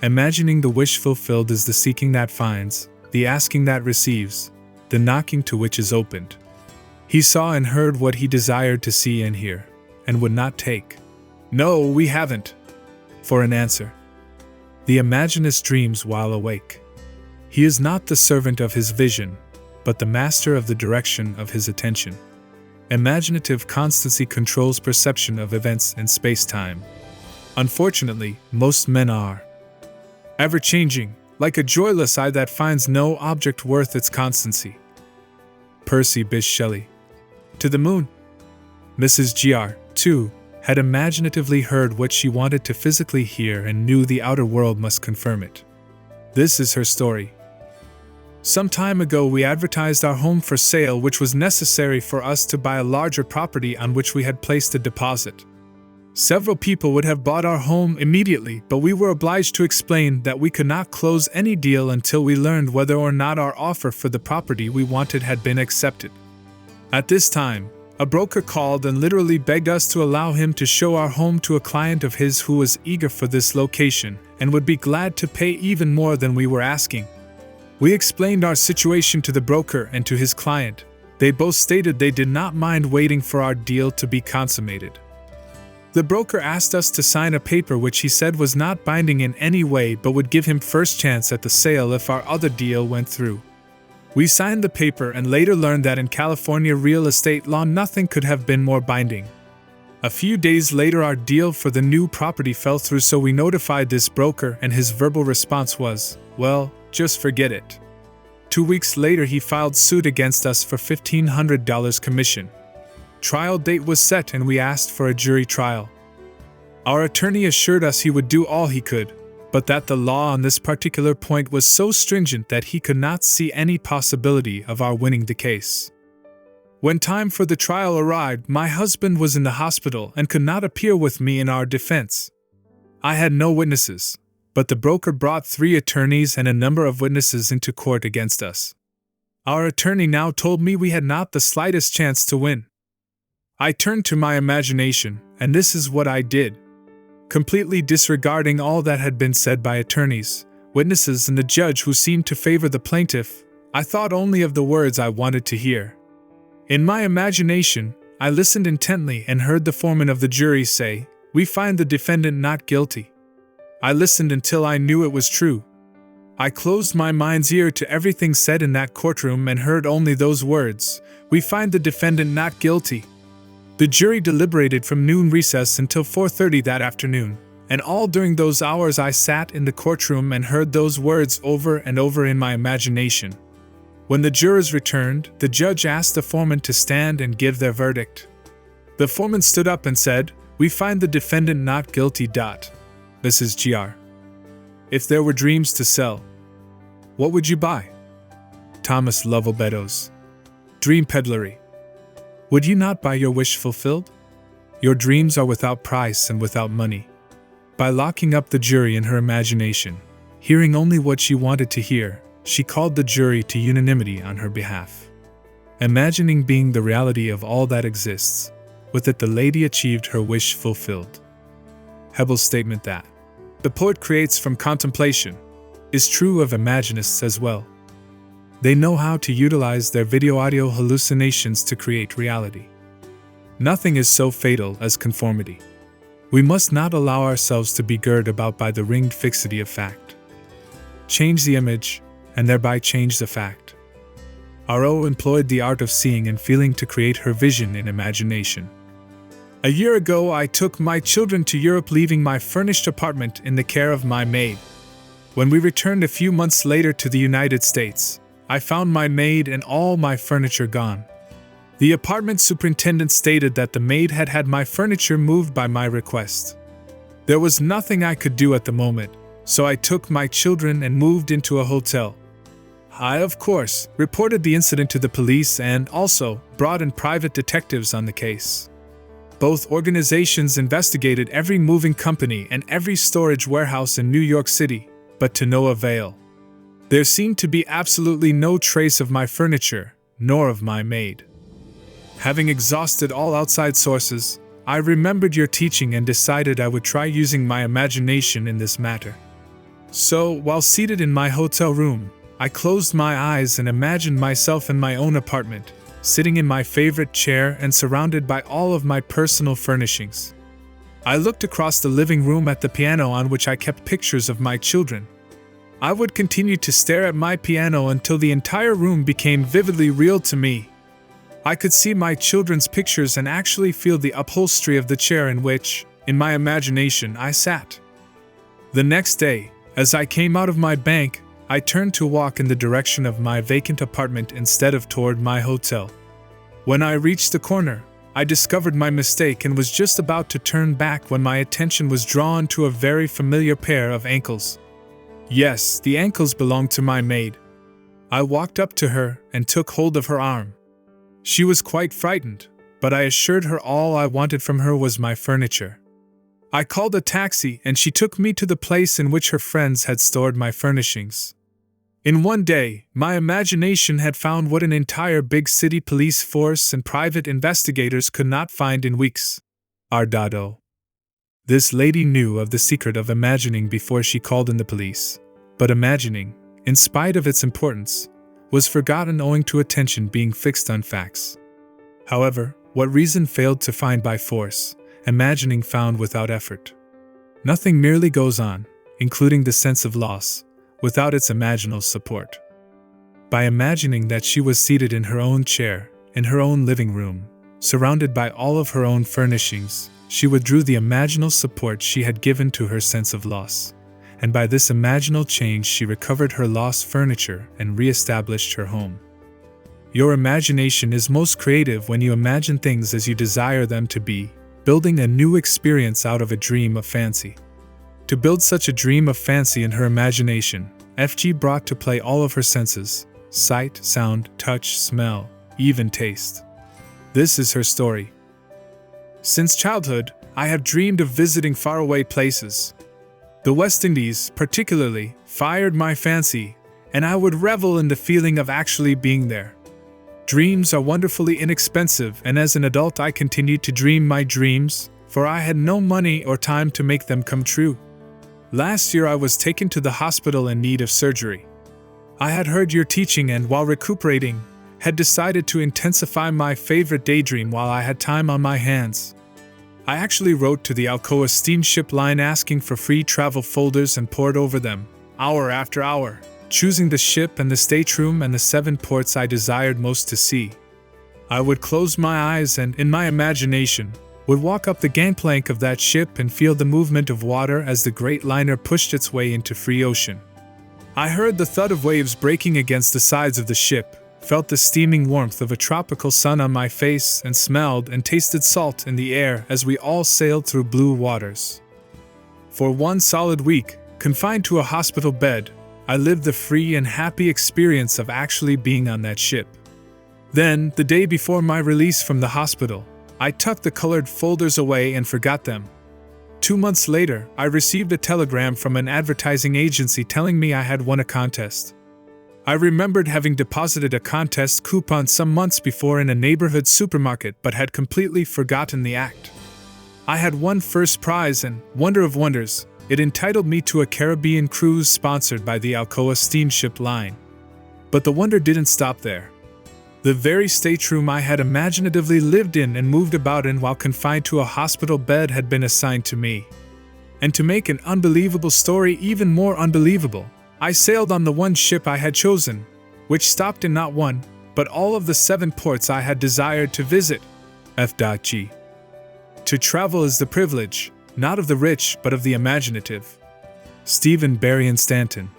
Imagining the wish fulfilled is the seeking that finds, the asking that receives, the knocking to which is opened. He saw and heard what he desired to see and hear, and would not take "No, we haven't" for an answer. The imaginist dreams while awake. He is not the servant of his vision, but the master of the direction of his attention. Imaginative constancy controls perception of events in space-time. Unfortunately, most men are ever-changing, like a joyless eye that finds no object worth its constancy. Percy Bysshe Shelley. To the moon. Mrs. Gr. too, had imaginatively heard what she wanted to physically hear and knew the outer world must confirm it. This is her story. Some time ago we advertised our home for sale, which was necessary for us to buy a larger property on which we had placed a deposit. Several people would have bought our home immediately, but we were obliged to explain that we could not close any deal until we learned whether or not our offer for the property we wanted had been accepted. At this time, a broker called and literally begged us to allow him to show our home to a client of his who was eager for this location and would be glad to pay even more than we were asking. We explained our situation to the broker and to his client. They both stated they did not mind waiting for our deal to be consummated. The broker asked us to sign a paper which he said was not binding in any way but would give him first chance at the sale if our other deal went through. We signed the paper and later learned that in California real estate law nothing could have been more binding. A few days later our deal for the new property fell through, so we notified this broker and his verbal response was, "Well, just forget it." 2 weeks later he filed suit against us for $1,500 commission. Trial date was set and we asked for a jury trial. Our attorney assured us he would do all he could, but that the law on this particular point was so stringent that he could not see any possibility of our winning the case. When time for the trial arrived, my husband was in the hospital and could not appear with me in our defense. I had no witnesses, but the broker brought 3 attorneys and a number of witnesses into court against us. Our attorney now told me we had not the slightest chance to win. I turned to my imagination, and this is what I did. Completely disregarding all that had been said by attorneys, witnesses, and the judge who seemed to favor the plaintiff, I thought only of the words I wanted to hear. In my imagination, I listened intently and heard the foreman of the jury say, "We find the defendant not guilty." I listened until I knew it was true. I closed my mind's ear to everything said in that courtroom and heard only those words, "We find the defendant not guilty." The jury deliberated from noon recess until 4:30 that afternoon, and all during those hours I sat in the courtroom and heard those words over and over in my imagination. When the jurors returned, the judge asked the foreman to stand and give their verdict. The foreman stood up and said, "We find the defendant not guilty. Mrs. Gr. If there were dreams to sell, what would you buy?" Thomas Lovell Beddoes. Dream peddlery. Would you not buy your wish fulfilled? Your dreams are without price and without money. By locking up the jury in her imagination, hearing only what she wanted to hear, she called the jury to unanimity on her behalf. Imagining being the reality of all that exists, with it the lady achieved her wish fulfilled. Hebel's statement that the poet creates from contemplation is true of imaginists as well. They know how to utilize their video-audio hallucinations to create reality. Nothing is so fatal as conformity. We must not allow ourselves to be girt about by the ringed fixity of fact. Change the image, and thereby change the fact. R.O. employed the art of seeing and feeling to create her vision in imagination. A year ago, I took my children to Europe, leaving my furnished apartment in the care of my maid. When we returned a few months later to the United States, I found my maid and all my furniture gone. The apartment superintendent stated that the maid had had my furniture moved by my request. There was nothing I could do at the moment, so I took my children and moved into a hotel. I, of course, reported the incident to the police and also brought in private detectives on the case. Both organizations investigated every moving company and every storage warehouse in New York City, but to no avail. There seemed to be absolutely no trace of my furniture, nor of my maid. Having exhausted all outside sources, I remembered your teaching and decided I would try using my imagination in this matter. So, while seated in my hotel room, I closed my eyes and imagined myself in my own apartment, sitting in my favorite chair and surrounded by all of my personal furnishings. I looked across the living room at the piano on which I kept pictures of my children. I would continue to stare at my piano until the entire room became vividly real to me. I could see my children's pictures and actually feel the upholstery of the chair in which, in my imagination, I sat. The next day, as I came out of my bank, I turned to walk in the direction of my vacant apartment instead of toward my hotel. When I reached the corner, I discovered my mistake and was just about to turn back when my attention was drawn to a very familiar pair of ankles. Yes, the ankles belonged to my maid. I walked up to her and took hold of her arm. She was quite frightened, but I assured her all I wanted from her was my furniture. I called a taxi and she took me to the place in which her friends had stored my furnishings. In one day, my imagination had found what an entire big city police force and private investigators could not find in weeks. Ardado. This lady knew of the secret of imagining before she called in the police, but imagining, in spite of its importance, was forgotten owing to attention being fixed on facts. However, what reason failed to find by force, imagining found without effort. Nothing merely goes on, including the sense of loss, without its imaginal support. By imagining that she was seated in her own chair, in her own living room, surrounded by all of her own furnishings, she withdrew the imaginal support she had given to her sense of loss, and by this imaginal change she recovered her lost furniture and re-established her home. Your imagination is most creative when you imagine things as you desire them to be, building a new experience out of a dream of fancy. To build such a dream of fancy in her imagination, F.G. brought to play all of her senses: sight, sound, touch, smell, even taste. This is her story. Since childhood, I have dreamed of visiting faraway places. The West Indies, particularly, fired my fancy, and I would revel in the feeling of actually being there. Dreams are wonderfully inexpensive, and as an adult I continued to dream my dreams, for I had no money or time to make them come true. Last year I was taken to the hospital in need of surgery. I had heard your teaching and, while recuperating, had decided to intensify my favorite daydream while I had time on my hands. I actually wrote to the Alcoa steamship line asking for free travel folders and pored over them, hour after hour, choosing the ship and the stateroom and the 7 ports I desired most to see. I would close my eyes and, in my imagination, would walk up the gangplank of that ship and feel the movement of water as the great liner pushed its way into free ocean. I heard the thud of waves breaking against the sides of the ship, felt the steaming warmth of a tropical sun on my face, and smelled and tasted salt in the air as we all sailed through blue waters. For 1 solid week, confined to a hospital bed, I lived the free and happy experience of actually being on that ship. Then, the day before my release from the hospital, I tucked the colored folders away and forgot them. 2 months later, I received a telegram from an advertising agency telling me I had won a contest. I remembered having deposited a contest coupon some months before in a neighborhood supermarket but had completely forgotten the act. I had won first prize and, wonder of wonders, it entitled me to a Caribbean cruise sponsored by the Alcoa steamship line. But the wonder didn't stop there. The very stateroom I had imaginatively lived in and moved about in while confined to a hospital bed had been assigned to me. And to make an unbelievable story even more unbelievable, I sailed on the one ship I had chosen, which stopped in not one, but all of the 7 ports I had desired to visit. F.G. To travel is the privilege, not of the rich but of the imaginative. Stephen Berrien Stanton.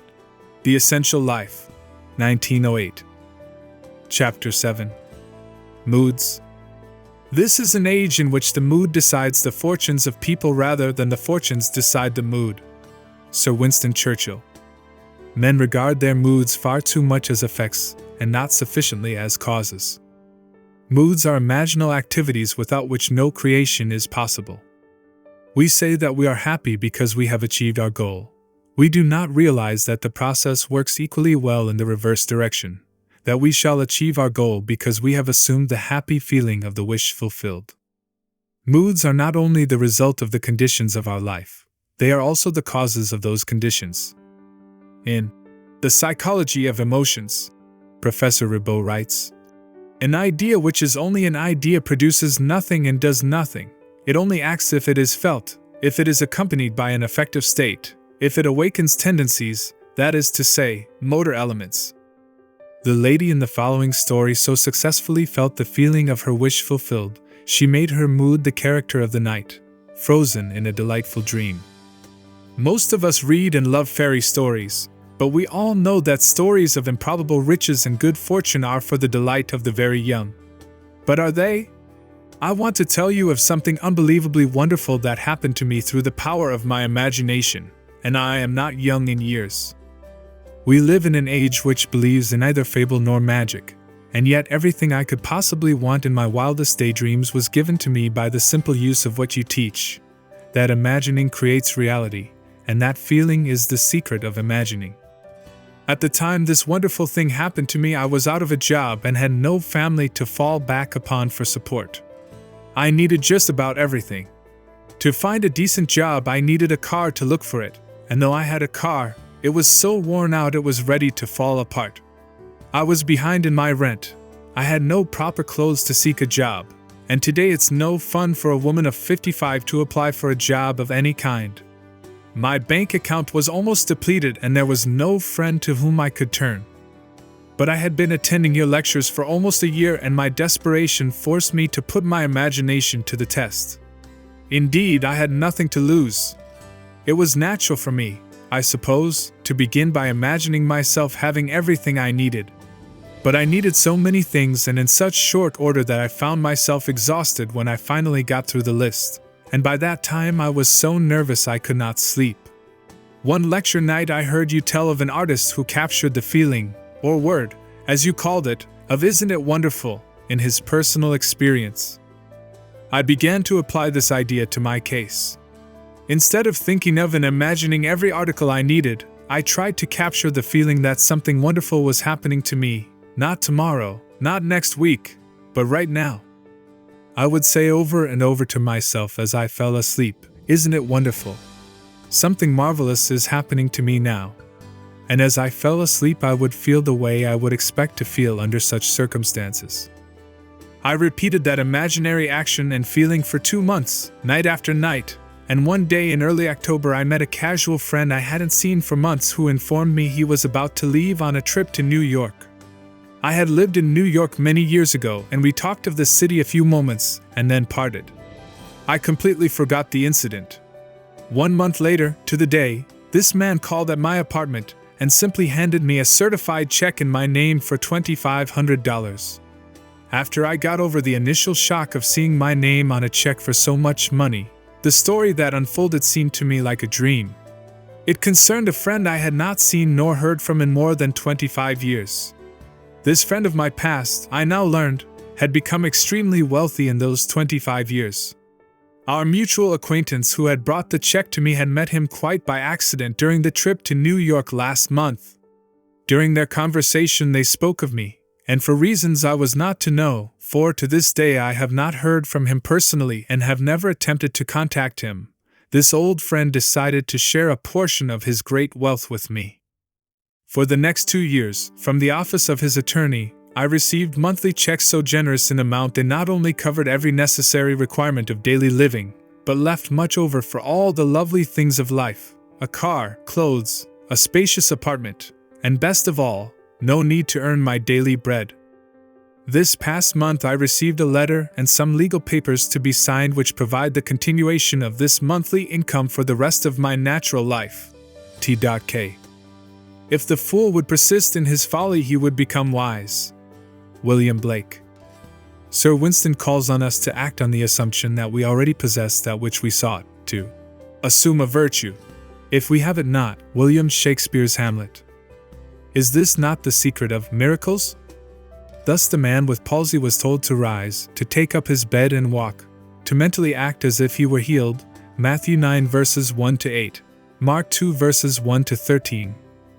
The Essential Life. 1908. Chapter 7. Moods. This is an age in which the mood decides the fortunes of people rather than the fortunes decide the mood. Sir Winston Churchill. Men regard their moods far too much as effects, and not sufficiently as causes. Moods are imaginal activities without which no creation is possible. We say that we are happy because we have achieved our goal. We do not realize that the process works equally well in the reverse direction, that we shall achieve our goal because we have assumed the happy feeling of the wish fulfilled. Moods are not only the result of the conditions of our life, they are also the causes of those conditions. In The Psychology of Emotions, Professor Ribot writes, "An idea which is only an idea produces nothing and does nothing. It only acts if it is felt, if it is accompanied by an affective state, if it awakens tendencies, that is to say, motor elements." The lady in the following story so successfully felt the feeling of her wish fulfilled, she made her mood the character of the night, frozen in a delightful dream. Most of us read and love fairy stories, but we all know that stories of improbable riches and good fortune are for the delight of the very young. But are they? I want to tell you of something unbelievably wonderful that happened to me through the power of my imagination, and I am not young in years. We live in an age which believes in neither fable nor magic, and yet everything I could possibly want in my wildest daydreams was given to me by the simple use of what you teach, that imagining creates reality, and that feeling is the secret of imagining. At the time this wonderful thing happened to me, I was out of a job and had no family to fall back upon for support. I needed just about everything. To find a decent job, I needed a car to look for it, and though I had a car, it was so worn out it was ready to fall apart. I was behind in my rent. I had no proper clothes to seek a job, and today it's no fun for a woman of 55 to apply for a job of any kind. My bank account was almost depleted and there was no friend to whom I could turn. But I had been attending your lectures for almost a year and my desperation forced me to put my imagination to the test. Indeed, I had nothing to lose. It was natural for me, I suppose, to begin by imagining myself having everything I needed. But I needed so many things and in such short order that I found myself exhausted when I finally got through the list. And by that time I was so nervous I could not sleep. One lecture night I heard you tell of an artist who captured the feeling, or word, as you called it, of "Isn't it wonderful?" in his personal experience. I began to apply this idea to my case. Instead of thinking of and imagining every article I needed, I tried to capture the feeling that something wonderful was happening to me, not tomorrow, not next week, but right now. I would say over and over to myself as I fell asleep, "Isn't it wonderful? Something marvelous is happening to me now." and as I fell asleep I would feel the way I would expect to feel under such circumstances. I repeated that imaginary action and feeling for 2 months, night after night, and one day in early October I met a casual friend I hadn't seen for months who informed me he was about to leave on a trip to New York. I had lived in New York many years ago and we talked of the city a few moments and then parted. I completely forgot the incident. 1 month later, to the day, this man called at my apartment and simply handed me a certified check in my name for $2,500. After I got over the initial shock of seeing my name on a check for so much money, the story that unfolded seemed to me like a dream. It concerned a friend I had not seen nor heard from in more than 25 years. This friend of my past, I now learned, had become extremely wealthy in those 25 years. Our mutual acquaintance who had brought the check to me had met him quite by accident during the trip to New York last month. During their conversation they spoke of me, and for reasons I was not to know, for to this day I have not heard from him personally and have never attempted to contact him, this old friend decided to share a portion of his great wealth with me. For the next 2 years, from the office of his attorney, I received monthly checks so generous in amount they not only covered every necessary requirement of daily living, but left much over for all the lovely things of life, a car, clothes, a spacious apartment, and best of all, no need to earn my daily bread. This past month I received a letter and some legal papers to be signed which provide the continuation of this monthly income for the rest of my natural life. T.K. If the fool would persist in his folly he would become wise. William Blake. Sir Winston calls on us to act on the assumption that we already possess that which we sought, to assume a virtue, if we have it not. William Shakespeare's Hamlet. Is this not the secret of miracles? Thus the man with palsy was told to rise, to take up his bed and walk, to mentally act as if he were healed. Matthew 9 verses 1 to 8, Mark 2 verses 1 to 13,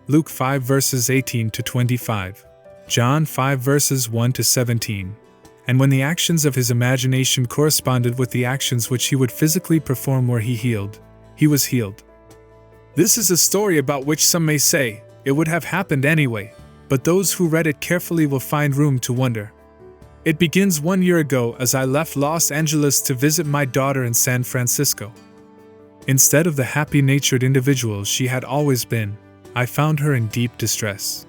Luke 5 verses 18 to 25, John 5 verses 1 to 17. And when the actions of his imagination corresponded with the actions which he would physically perform where he was healed. This is a story about which some may say, it would have happened anyway, but those who read it carefully will find room to wonder. It begins 1 year ago as I left Los Angeles to visit my daughter in San Francisco. Instead of the happy-natured individual she had always been, I found her in deep distress.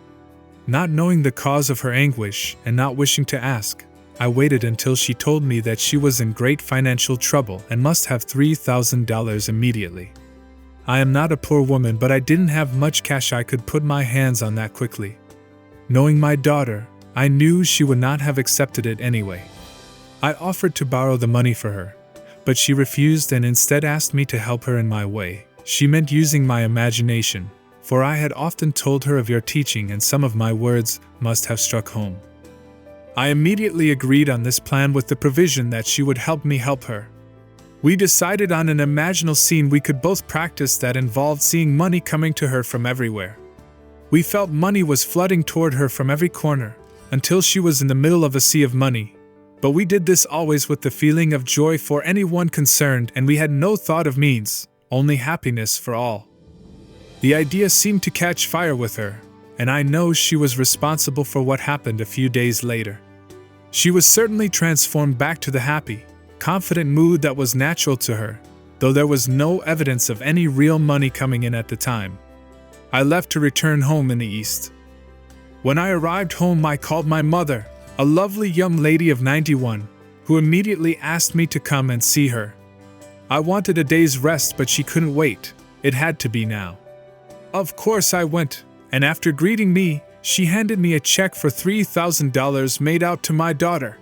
Not knowing the cause of her anguish and not wishing to ask, I waited until she told me that she was in great financial trouble and must have $3,000 immediately. I am not a poor woman, but I didn't have much cash I could put my hands on that quickly. Knowing my daughter, I knew she would not have accepted it anyway. I offered to borrow the money for her, but she refused and instead asked me to help her in my way. She meant using my imagination, for I had often told her of your teaching and some of my words must have struck home. I immediately agreed on this plan with the provision that she would help me help her. We decided on an imaginal scene we could both practice that involved seeing money coming to her from everywhere. We felt money was flooding toward her from every corner, until she was in the middle of a sea of money. But we did this always with the feeling of joy for anyone concerned, and we had no thought of means, only happiness for all. The idea seemed to catch fire with her, and I know she was responsible for what happened a few days later. She was certainly transformed back to the happy, confident mood that was natural to her, though there was no evidence of any real money coming in at the time. I left to return home in the East. When I arrived home, I called my mother, a lovely young lady of 91, who immediately asked me to come and see her. I wanted a day's rest, but she couldn't wait. It had to be now. Of course I went, and after greeting me, she handed me a check for $3,000 made out to my daughter.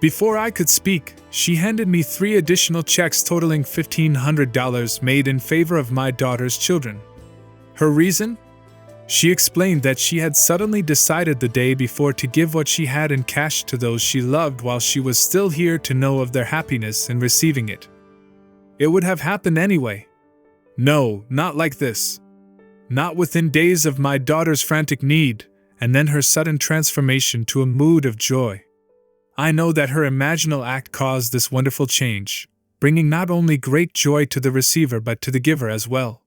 Before I could speak, she handed me 3 additional checks totaling $1,500 made in favor of my daughter's children. Her reason? She explained that she had suddenly decided the day before to give what she had in cash to those she loved while she was still here to know of their happiness in receiving it. It would have happened anyway. No, not like this. Not within days of my daughter's frantic need, and then her sudden transformation to a mood of joy. I know that her imaginal act caused this wonderful change, bringing not only great joy to the receiver but to the giver as well.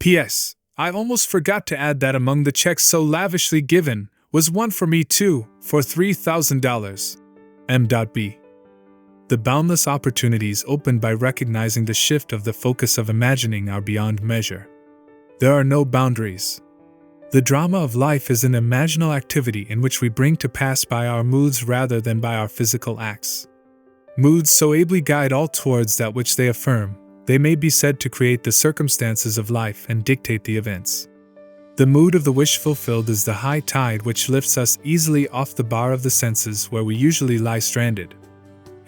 P.S. I almost forgot to add that among the checks so lavishly given was one for me too, for $3,000. M.B. The boundless opportunities opened by recognizing the shift of the focus of imagining are beyond measure. There are no boundaries. The drama of life is an imaginal activity in which we bring to pass by our moods rather than by our physical acts. Moods so ably guide all towards that which they affirm, they may be said to create the circumstances of life and dictate the events. The mood of the wish fulfilled is the high tide which lifts us easily off the bar of the senses where we usually lie stranded.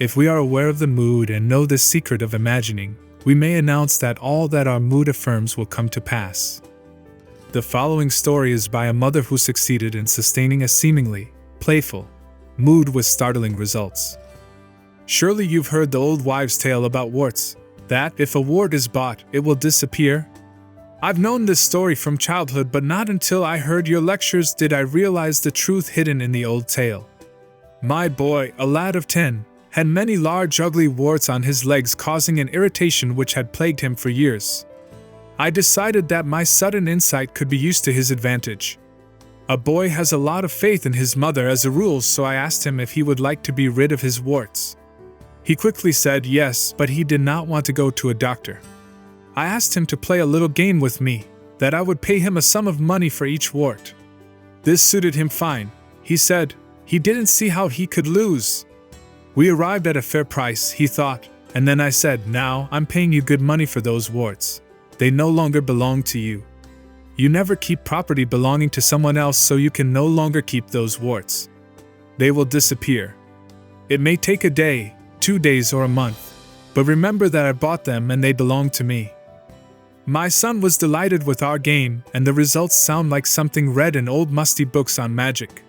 If we are aware of the mood and know this secret of imagining, we may announce that all that our mood affirms will come to pass. The following story is by a mother who succeeded in sustaining a seemingly playful mood with startling results. Surely you've heard the old wives' tale about warts, that if a wart is bought, it will disappear? I've known this story from childhood, but not until I heard your lectures did I realize the truth hidden in the old tale. My boy, a lad of 10, had many large ugly warts on his legs, causing an irritation which had plagued him for years. I decided that my sudden insight could be used to his advantage. A boy has a lot of faith in his mother as a rule, so I asked him if he would like to be rid of his warts. He quickly said yes, but he did not want to go to a doctor. I asked him to play a little game with me, that I would pay him a sum of money for each wart. This suited him fine. He said he didn't see how he could lose. We arrived at a fair price, he thought, and then I said, now I'm paying you good money for those warts. They no longer belong to you. You never keep property belonging to someone else, so you can no longer keep those warts. They will disappear. It may take a day, 2 days, or a month, but remember that I bought them and they belong to me. My son was delighted with our game, and the results sound like something read in old musty books on magic.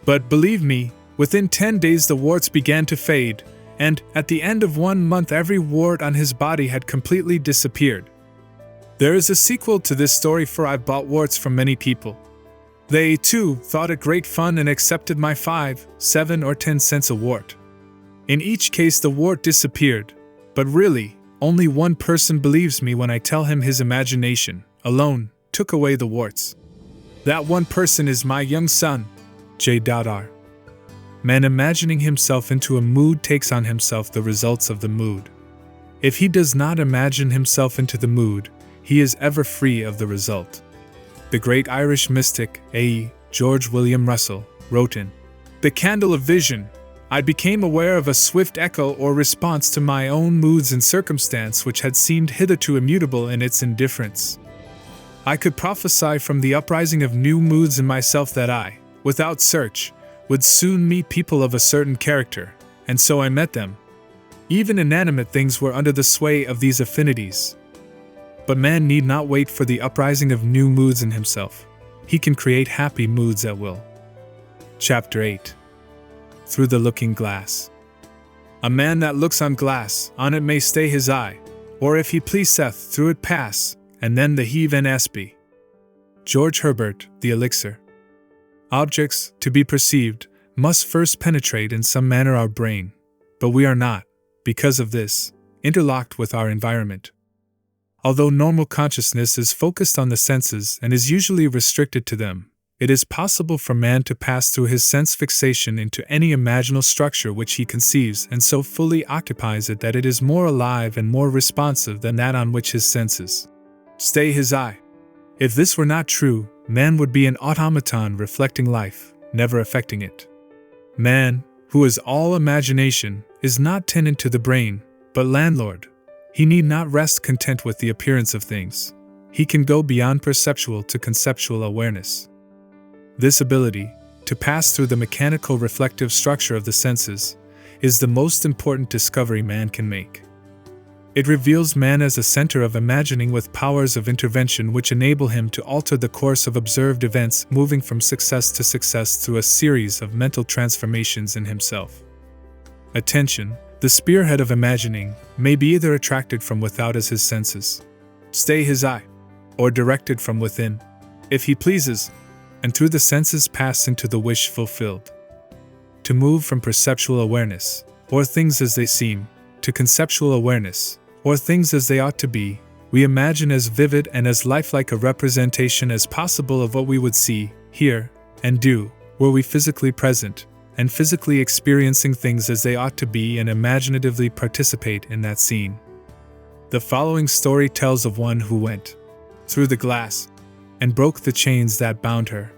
But believe me, within 10 days the warts began to fade, and at the end of 1 month every wart on his body had completely disappeared. There is a sequel to this story, for I've bought warts from many people. They, too, thought it great fun and accepted my 5, 7, or 10 cents a wart. In each case the wart disappeared, but really, only one person believes me when I tell him his imagination, alone, took away the warts. That one person is my young son, J.R. Man imagining himself into a mood takes on himself the results of the mood. If he does not imagine himself into the mood, he is ever free of the result. The great Irish mystic, A. George William Russell, wrote in The Candle of Vision, I became aware of a swift echo or response to my own moods and circumstance which had seemed hitherto immutable in its indifference. I could prophesy from the uprising of new moods in myself that I, without search, would soon meet people of a certain character, and so I met them. Even inanimate things were under the sway of these affinities. But man need not wait for the uprising of new moods in himself. He can create happy moods at will. Chapter 8. Through the Looking Glass. A man that looks on glass, on it may stay his eye, or if he pleaseth, through it pass, and then the heave and espy. George Herbert, The Elixir. Objects, to be perceived, must first penetrate in some manner our brain, but we are not, because of this, interlocked with our environment. Although normal consciousness is focused on the senses and is usually restricted to them, it is possible for man to pass through his sense fixation into any imaginal structure which he conceives and so fully occupies it that it is more alive and more responsive than that on which his senses stay his eye. If this were not true, man would be an automaton reflecting life, never affecting it. Man, who is all imagination, is not tenant to the brain, but landlord. He need not rest content with the appearance of things. He can go beyond perceptual to conceptual awareness. This ability, to pass through the mechanical reflective structure of the senses, is the most important discovery man can make. It reveals man as a center of imagining with powers of intervention which enable him to alter the course of observed events, moving from success to success through a series of mental transformations in himself. Attention, the spearhead of imagining, may be either attracted from without as his senses stay his eye, or directed from within, if he pleases, and through the senses pass into the wish fulfilled. To move from perceptual awareness, or things as they seem, to conceptual awareness, or things as they ought to be, We imagine as vivid and as lifelike a representation as possible of what we would see, hear, and do, were we physically present, and physically experiencing things as they ought to be and imaginatively participate in that scene. The following story tells of one who went through the glass and broke the chains that bound her.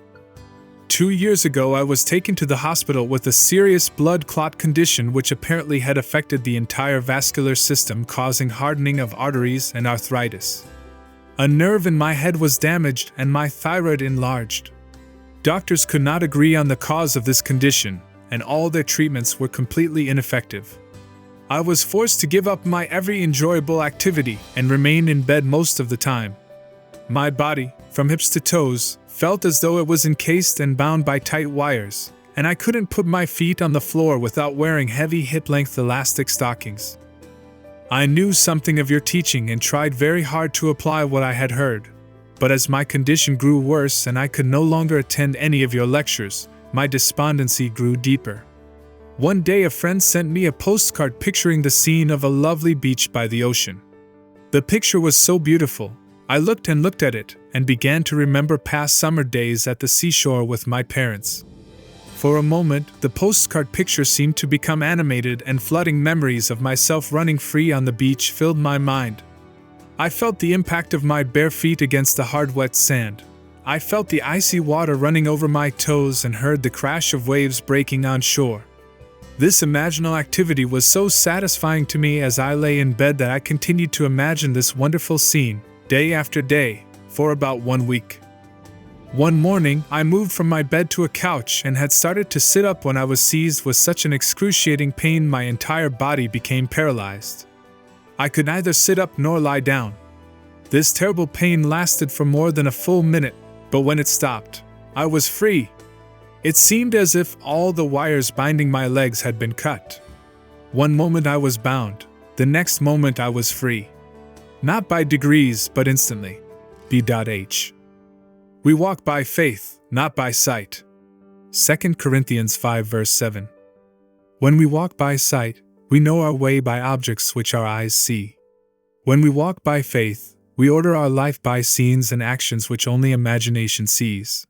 2 years ago, I was taken to the hospital with a serious blood clot condition which apparently had affected the entire vascular system, causing hardening of arteries and arthritis. A nerve in my head was damaged and my thyroid enlarged. Doctors could not agree on the cause of this condition, and all their treatments were completely ineffective. I was forced to give up my every enjoyable activity and remain in bed most of the time. My body, from hips to toes, felt as though it was encased and bound by tight wires, and I couldn't put my feet on the floor without wearing heavy hip-length elastic stockings. I knew something of your teaching and tried very hard to apply what I had heard, but as my condition grew worse and I could no longer attend any of your lectures, my despondency grew deeper. One day a friend sent me a postcard picturing the scene of a lovely beach by the ocean. The picture was so beautiful. I looked and looked at it, and began to remember past summer days at the seashore with my parents. For a moment, the postcard picture seemed to become animated, and flooding memories of myself running free on the beach filled my mind. I felt the impact of my bare feet against the hard wet sand. I felt the icy water running over my toes and heard the crash of waves breaking on shore. This imaginal activity was so satisfying to me as I lay in bed that I continued to imagine this wonderful scene, day after day, for about 1 week. One morning, I moved from my bed to a couch and had started to sit up when I was seized with such an excruciating pain my entire body became paralyzed. I could neither sit up nor lie down. This terrible pain lasted for more than a full minute, but when it stopped, I was free. It seemed as if all the wires binding my legs had been cut. One moment I was bound, the next moment I was free. Not by degrees, but instantly. B.H. We walk by faith, not by sight. 2 Corinthians 5 verse 7. When we walk by sight, we know our way by objects which our eyes see. When we walk by faith, we order our life by scenes and actions which only imagination sees.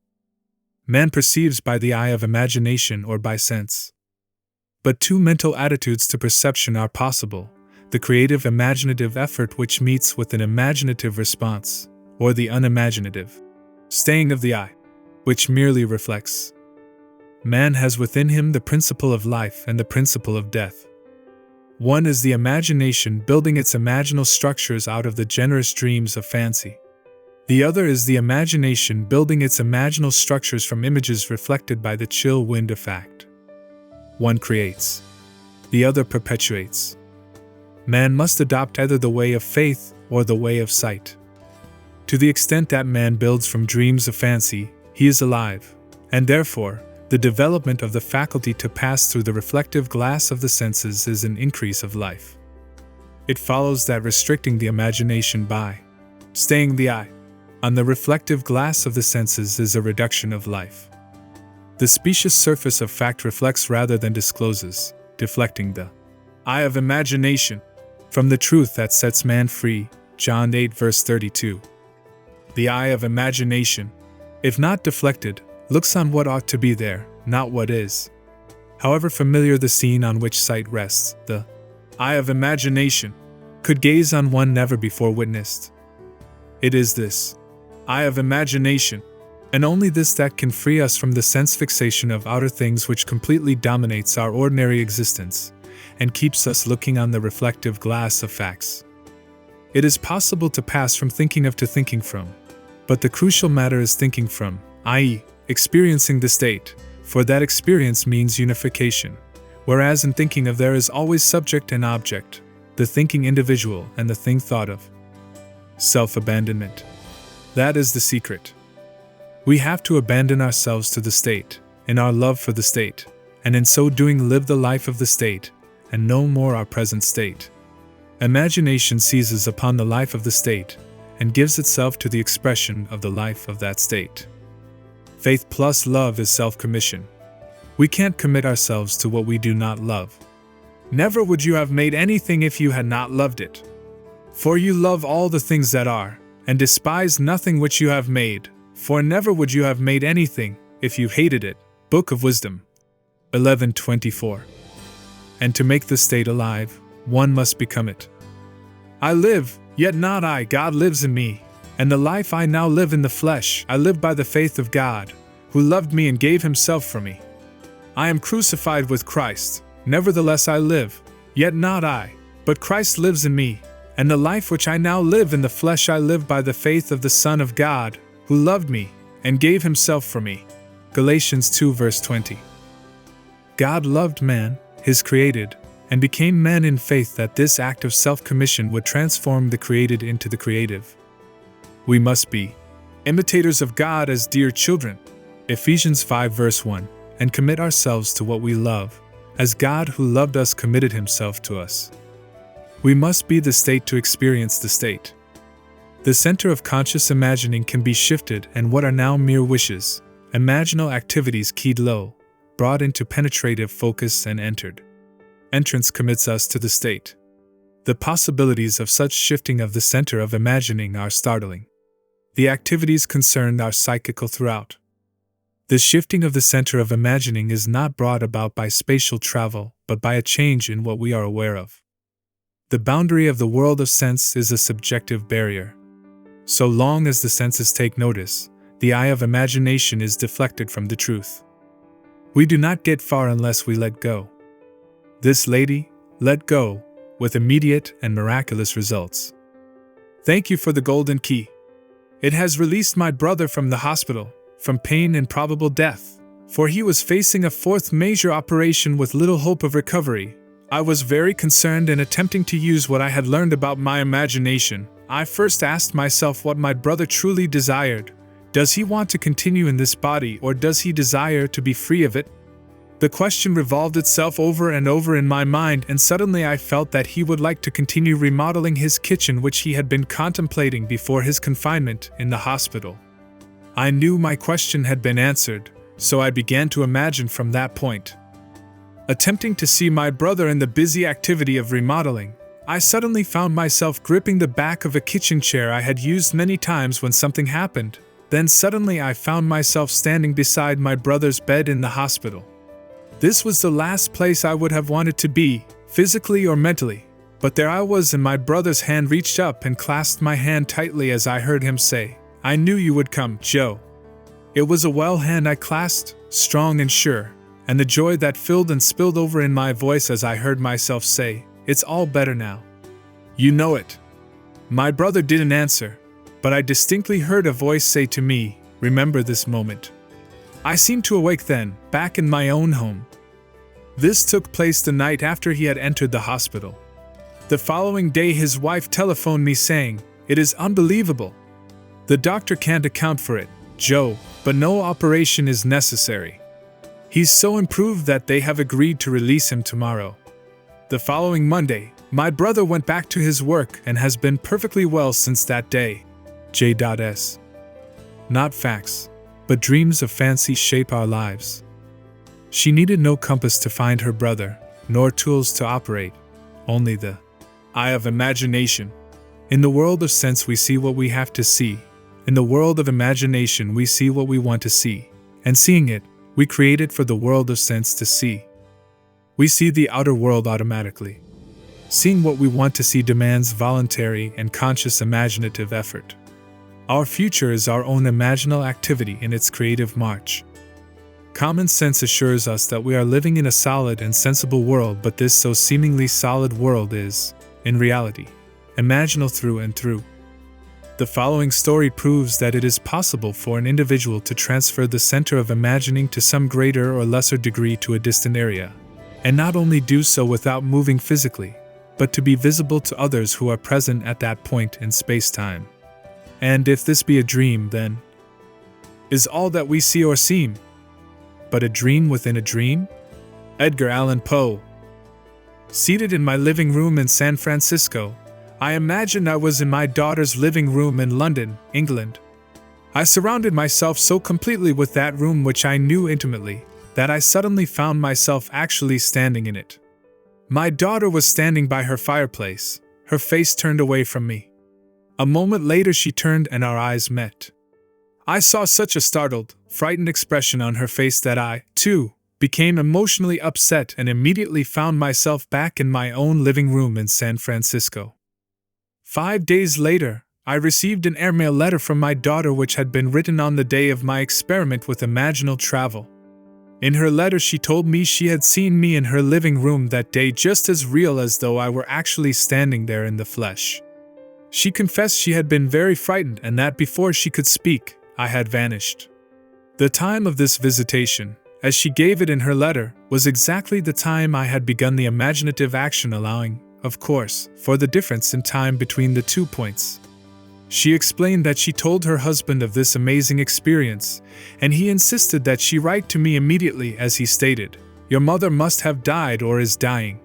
Man perceives by the eye of imagination or by sense. But two mental attitudes to perception are possible: the creative imaginative effort which meets with an imaginative response, or the unimaginative staying of the eye, which merely reflects. Man has within him the principle of life and the principle of death. One is the imagination building its imaginal structures out of the generous dreams of fancy. The other is the imagination building its imaginal structures from images reflected by the chill wind of fact. One creates, the other perpetuates. Man must adopt either the way of faith or the way of sight. To the extent that man builds from dreams of fancy, he is alive, and therefore, the development of the faculty to pass through the reflective glass of the senses is an increase of life. It follows that restricting the imagination by staying the eye on the reflective glass of the senses is a reduction of life. The specious surface of fact reflects rather than discloses, deflecting the eye of imagination from the truth that sets man free. John 8 verse 32. The eye of imagination, if not deflected, looks on what ought to be there, not what is. However familiar the scene on which sight rests, the eye of imagination could gaze on one never before witnessed. It is this eye of imagination, and only this, that can free us from the sense fixation of outer things which completely dominates our ordinary existence, and keeps us looking on the reflective glass of facts. It is possible to pass from thinking of to thinking from, but the crucial matter is thinking from, i.e., experiencing the state, for that experience means unification, whereas in thinking of there is always subject and object, the thinking individual and the thing thought of. Self-abandonment. That is the secret. We have to abandon ourselves to the state, in our love for the state, and in so doing live the life of the state, and no more our present state. Imagination seizes upon the life of the state, and gives itself to the expression of the life of that state. Faith plus love is self-commission. We can't commit ourselves to what we do not love. Never would you have made anything if you had not loved it. For you love all the things that are, and despise nothing which you have made, for never would you have made anything, if you hated it. Book of Wisdom 11:24. And to make the state alive, one must become it. I live, yet not I, God lives in me, and the life I now live in the flesh, I live by the faith of God, who loved me and gave himself for me. I am crucified with Christ, nevertheless I live, yet not I, but Christ lives in me, and the life which I now live in the flesh I live by the faith of the Son of God, who loved me and gave himself for me. Galatians 2 verse 20. God loved man, his created, and became man in faith that this act of self-commission would transform the created into the creative. We must be imitators of God as dear children, Ephesians 5 verse 1, and commit ourselves to what we love, as God who loved us committed himself to us. We must be the state to experience the state. The center of conscious imagining can be shifted, and what are now mere wishes, imaginal activities keyed low, brought into penetrative focus and entered. Entrance commits us to the state. The possibilities of such shifting of the center of imagining are startling. The activities concerned are psychical throughout. The shifting of the center of imagining is not brought about by spatial travel, but by a change in what we are aware of. The boundary of the world of sense is a subjective barrier. So long as the senses take notice, the eye of imagination is deflected from the truth. We do not get far unless we let go. This lady let go, with immediate and miraculous results. Thank you for the golden key. It has released my brother from the hospital, from pain and probable death, for he was facing a fourth major operation with little hope of recovery. I was very concerned and attempting to use what I had learned about my imagination. I first asked myself what my brother truly desired. Does he want to continue in this body, or does he desire to be free of it? The question revolved itself over and over in my mind, and suddenly I felt that he would like to continue remodeling his kitchen, which he had been contemplating before his confinement in the hospital. I knew my question had been answered, so I began to imagine from that point. Attempting to see my brother in the busy activity of remodeling, I suddenly found myself gripping the back of a kitchen chair I had used many times when something happened. Then suddenly I found myself standing beside my brother's bed in the hospital. This was the last place I would have wanted to be, physically or mentally, but there I was, and my brother's hand reached up and clasped my hand tightly as I heard him say, "I knew you would come, Joe." It was a well hand I clasped, strong and sure, and the joy that filled and spilled over in my voice as I heard myself say, "It's all better now. You know it." My brother didn't answer, but I distinctly heard a voice say to me, "Remember this moment." I seemed to awake then, back in my own home. This took place the night after he had entered the hospital. The following day his wife telephoned me saying, "It is unbelievable. The doctor can't account for it, Joe, but no operation is necessary. He's so improved that they have agreed to release him tomorrow." The following Monday, my brother went back to his work and has been perfectly well since that day. J.S. Not facts, but dreams of fancy shape our lives. She needed no compass to find her brother, nor tools to operate, only the eye of imagination. In the world of sense we see what we have to see. In the world of imagination we see what we want to see, and seeing it, we create it for the world of sense to see. We see the outer world automatically. Seeing what we want to see demands voluntary and conscious imaginative effort. Our future is our own imaginal activity in its creative march. Common sense assures us that we are living in a solid and sensible world, but this so seemingly solid world is, in reality, imaginal through and through. The following story proves that it is possible for an individual to transfer the center of imagining to some greater or lesser degree to a distant area, and not only do so without moving physically, but to be visible to others who are present at that point in space-time. And if this be a dream, then is all that we see or seem but a dream within a dream? Edgar Allan Poe. Seated in my living room in San Francisco, I imagined I was in my daughter's living room in London, England. I surrounded myself so completely with that room which I knew intimately, that I suddenly found myself actually standing in it. My daughter was standing by her fireplace, her face turned away from me. A moment later she turned and our eyes met. I saw such a startled, frightened expression on her face that I, too, became emotionally upset and immediately found myself back in my own living room in San Francisco. 5 days later, I received an airmail letter from my daughter which had been written on the day of my experiment with imaginal travel. In her letter she told me she had seen me in her living room that day just as real as though I were actually standing there in the flesh. She confessed she had been very frightened and that before she could speak, I had vanished. The time of this visitation, as she gave it in her letter, was exactly the time I had begun the imaginative action, allowing, of course, for the difference in time between the 2 points. She explained that she told her husband of this amazing experience, and he insisted that she write to me immediately as he stated, "Your mother must have died or is dying."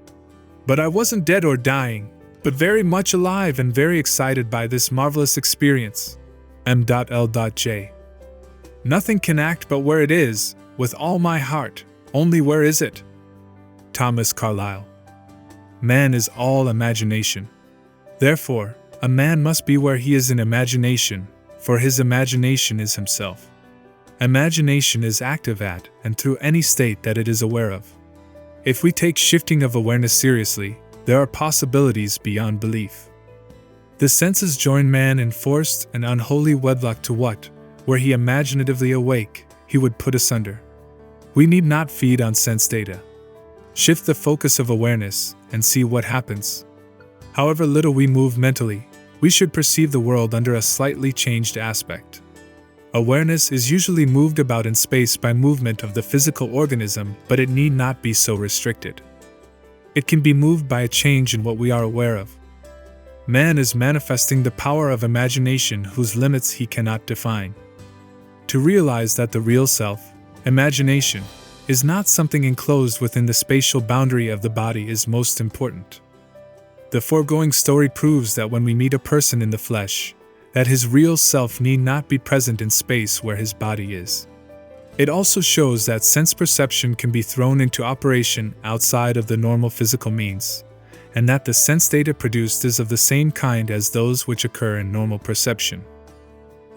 But I wasn't dead or dying, but very much alive and very excited by this marvelous experience. M.L.J. Nothing can act but where it is, with all my heart, only where is it? Thomas Carlyle. Man is all imagination. Therefore, a man must be where he is in imagination, for his imagination is himself. Imagination is active at and through any state that it is aware of. If we take shifting of awareness seriously, there are possibilities beyond belief. The senses join man in forced and unholy wedlock to what, were he imaginatively awake, he would put asunder. We need not feed on sense data. Shift the focus of awareness and see what happens. However little we move mentally, we should perceive the world under a slightly changed aspect. Awareness is usually moved about in space by movement of the physical organism, but it need not be so restricted. It can be moved by a change in what we are aware of. Man is manifesting the power of imagination whose limits he cannot define. To realize that the real self, imagination, is not something enclosed within the spatial boundary of the body is most important. The foregoing story proves that when we meet a person in the flesh, that his real self need not be present in space where his body is. It also shows that sense perception can be thrown into operation outside of the normal physical means, and that the sense data produced is of the same kind as those which occur in normal perception.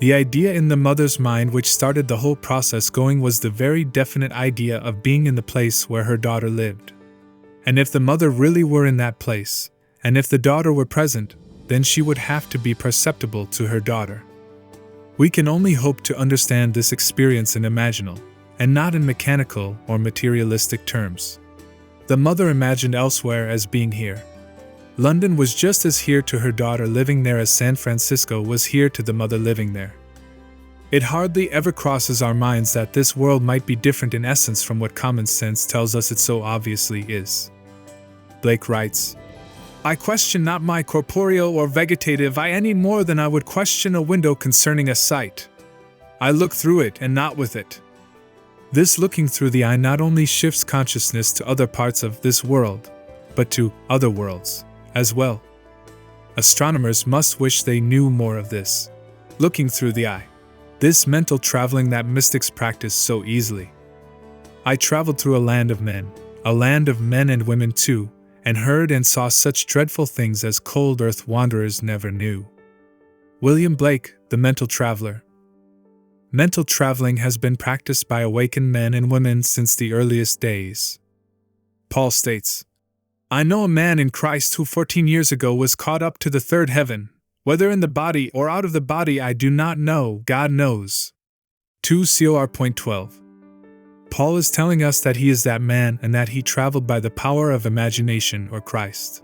The idea in the mother's mind which started the whole process going was the very definite idea of being in the place where her daughter lived. And if the mother really were in that place, and if the daughter were present, then she would have to be perceptible to her daughter. We can only hope to understand this experience in imaginal, and not in mechanical or materialistic terms. The mother imagined elsewhere as being here. London was just as here to her daughter living there as San Francisco was here to the mother living there. It hardly ever crosses our minds that this world might be different in essence from what common sense tells us it so obviously is. Blake writes, I question not my corporeal or vegetative eye any more than I would question a window concerning a sight. I look through it and not with it. This looking through the eye not only shifts consciousness to other parts of this world, but to other worlds as well. Astronomers must wish they knew more of this. Looking through the eye. This mental traveling that mystics practice so easily. I traveled through a land of men and women too, and heard and saw such dreadful things as cold earth wanderers never knew. William Blake, the mental traveler. Mental traveling has been practiced by awakened men and women since the earliest days. Paul states, I know a man in Christ who 14 years ago was caught up to the third heaven, whether in the body or out of the body I do not know, God knows. 2 Cor.12. Paul is telling us that he is that man and that he traveled by the power of imagination or Christ.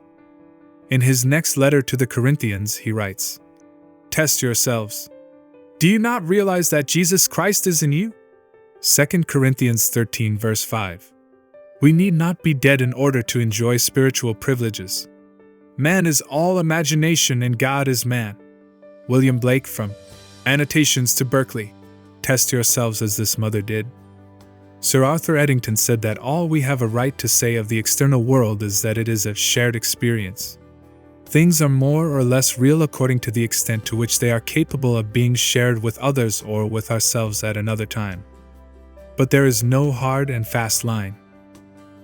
In his next letter to the Corinthians, he writes, Test yourselves. Do you not realize that Jesus Christ is in you? 2 Corinthians 13 verse 5. We need not be dead in order to enjoy spiritual privileges. Man is all imagination and God is man. William Blake from Annotations to Berkeley. Test yourselves as this mother did. Sir Arthur Eddington said that all we have a right to say of the external world is that it is a shared experience. Things are more or less real according to the extent to which they are capable of being shared with others or with ourselves at another time. But there is no hard and fast line.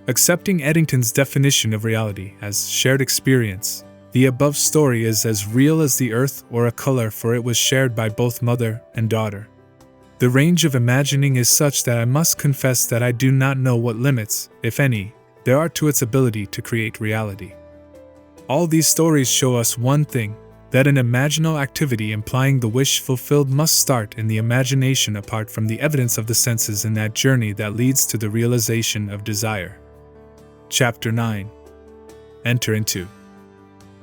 Accepting Eddington's definition of reality as shared experience, The above story is as real as the earth or a color, for it was shared by both mother and daughter. The range of imagining is such that I must confess that I do not know what limits, if any, there are to its ability to create reality. All these stories show us one thing, that an imaginal activity implying the wish fulfilled must start in the imagination apart from the evidence of the senses in that journey that leads to the realization of desire. Chapter 9. Enter into.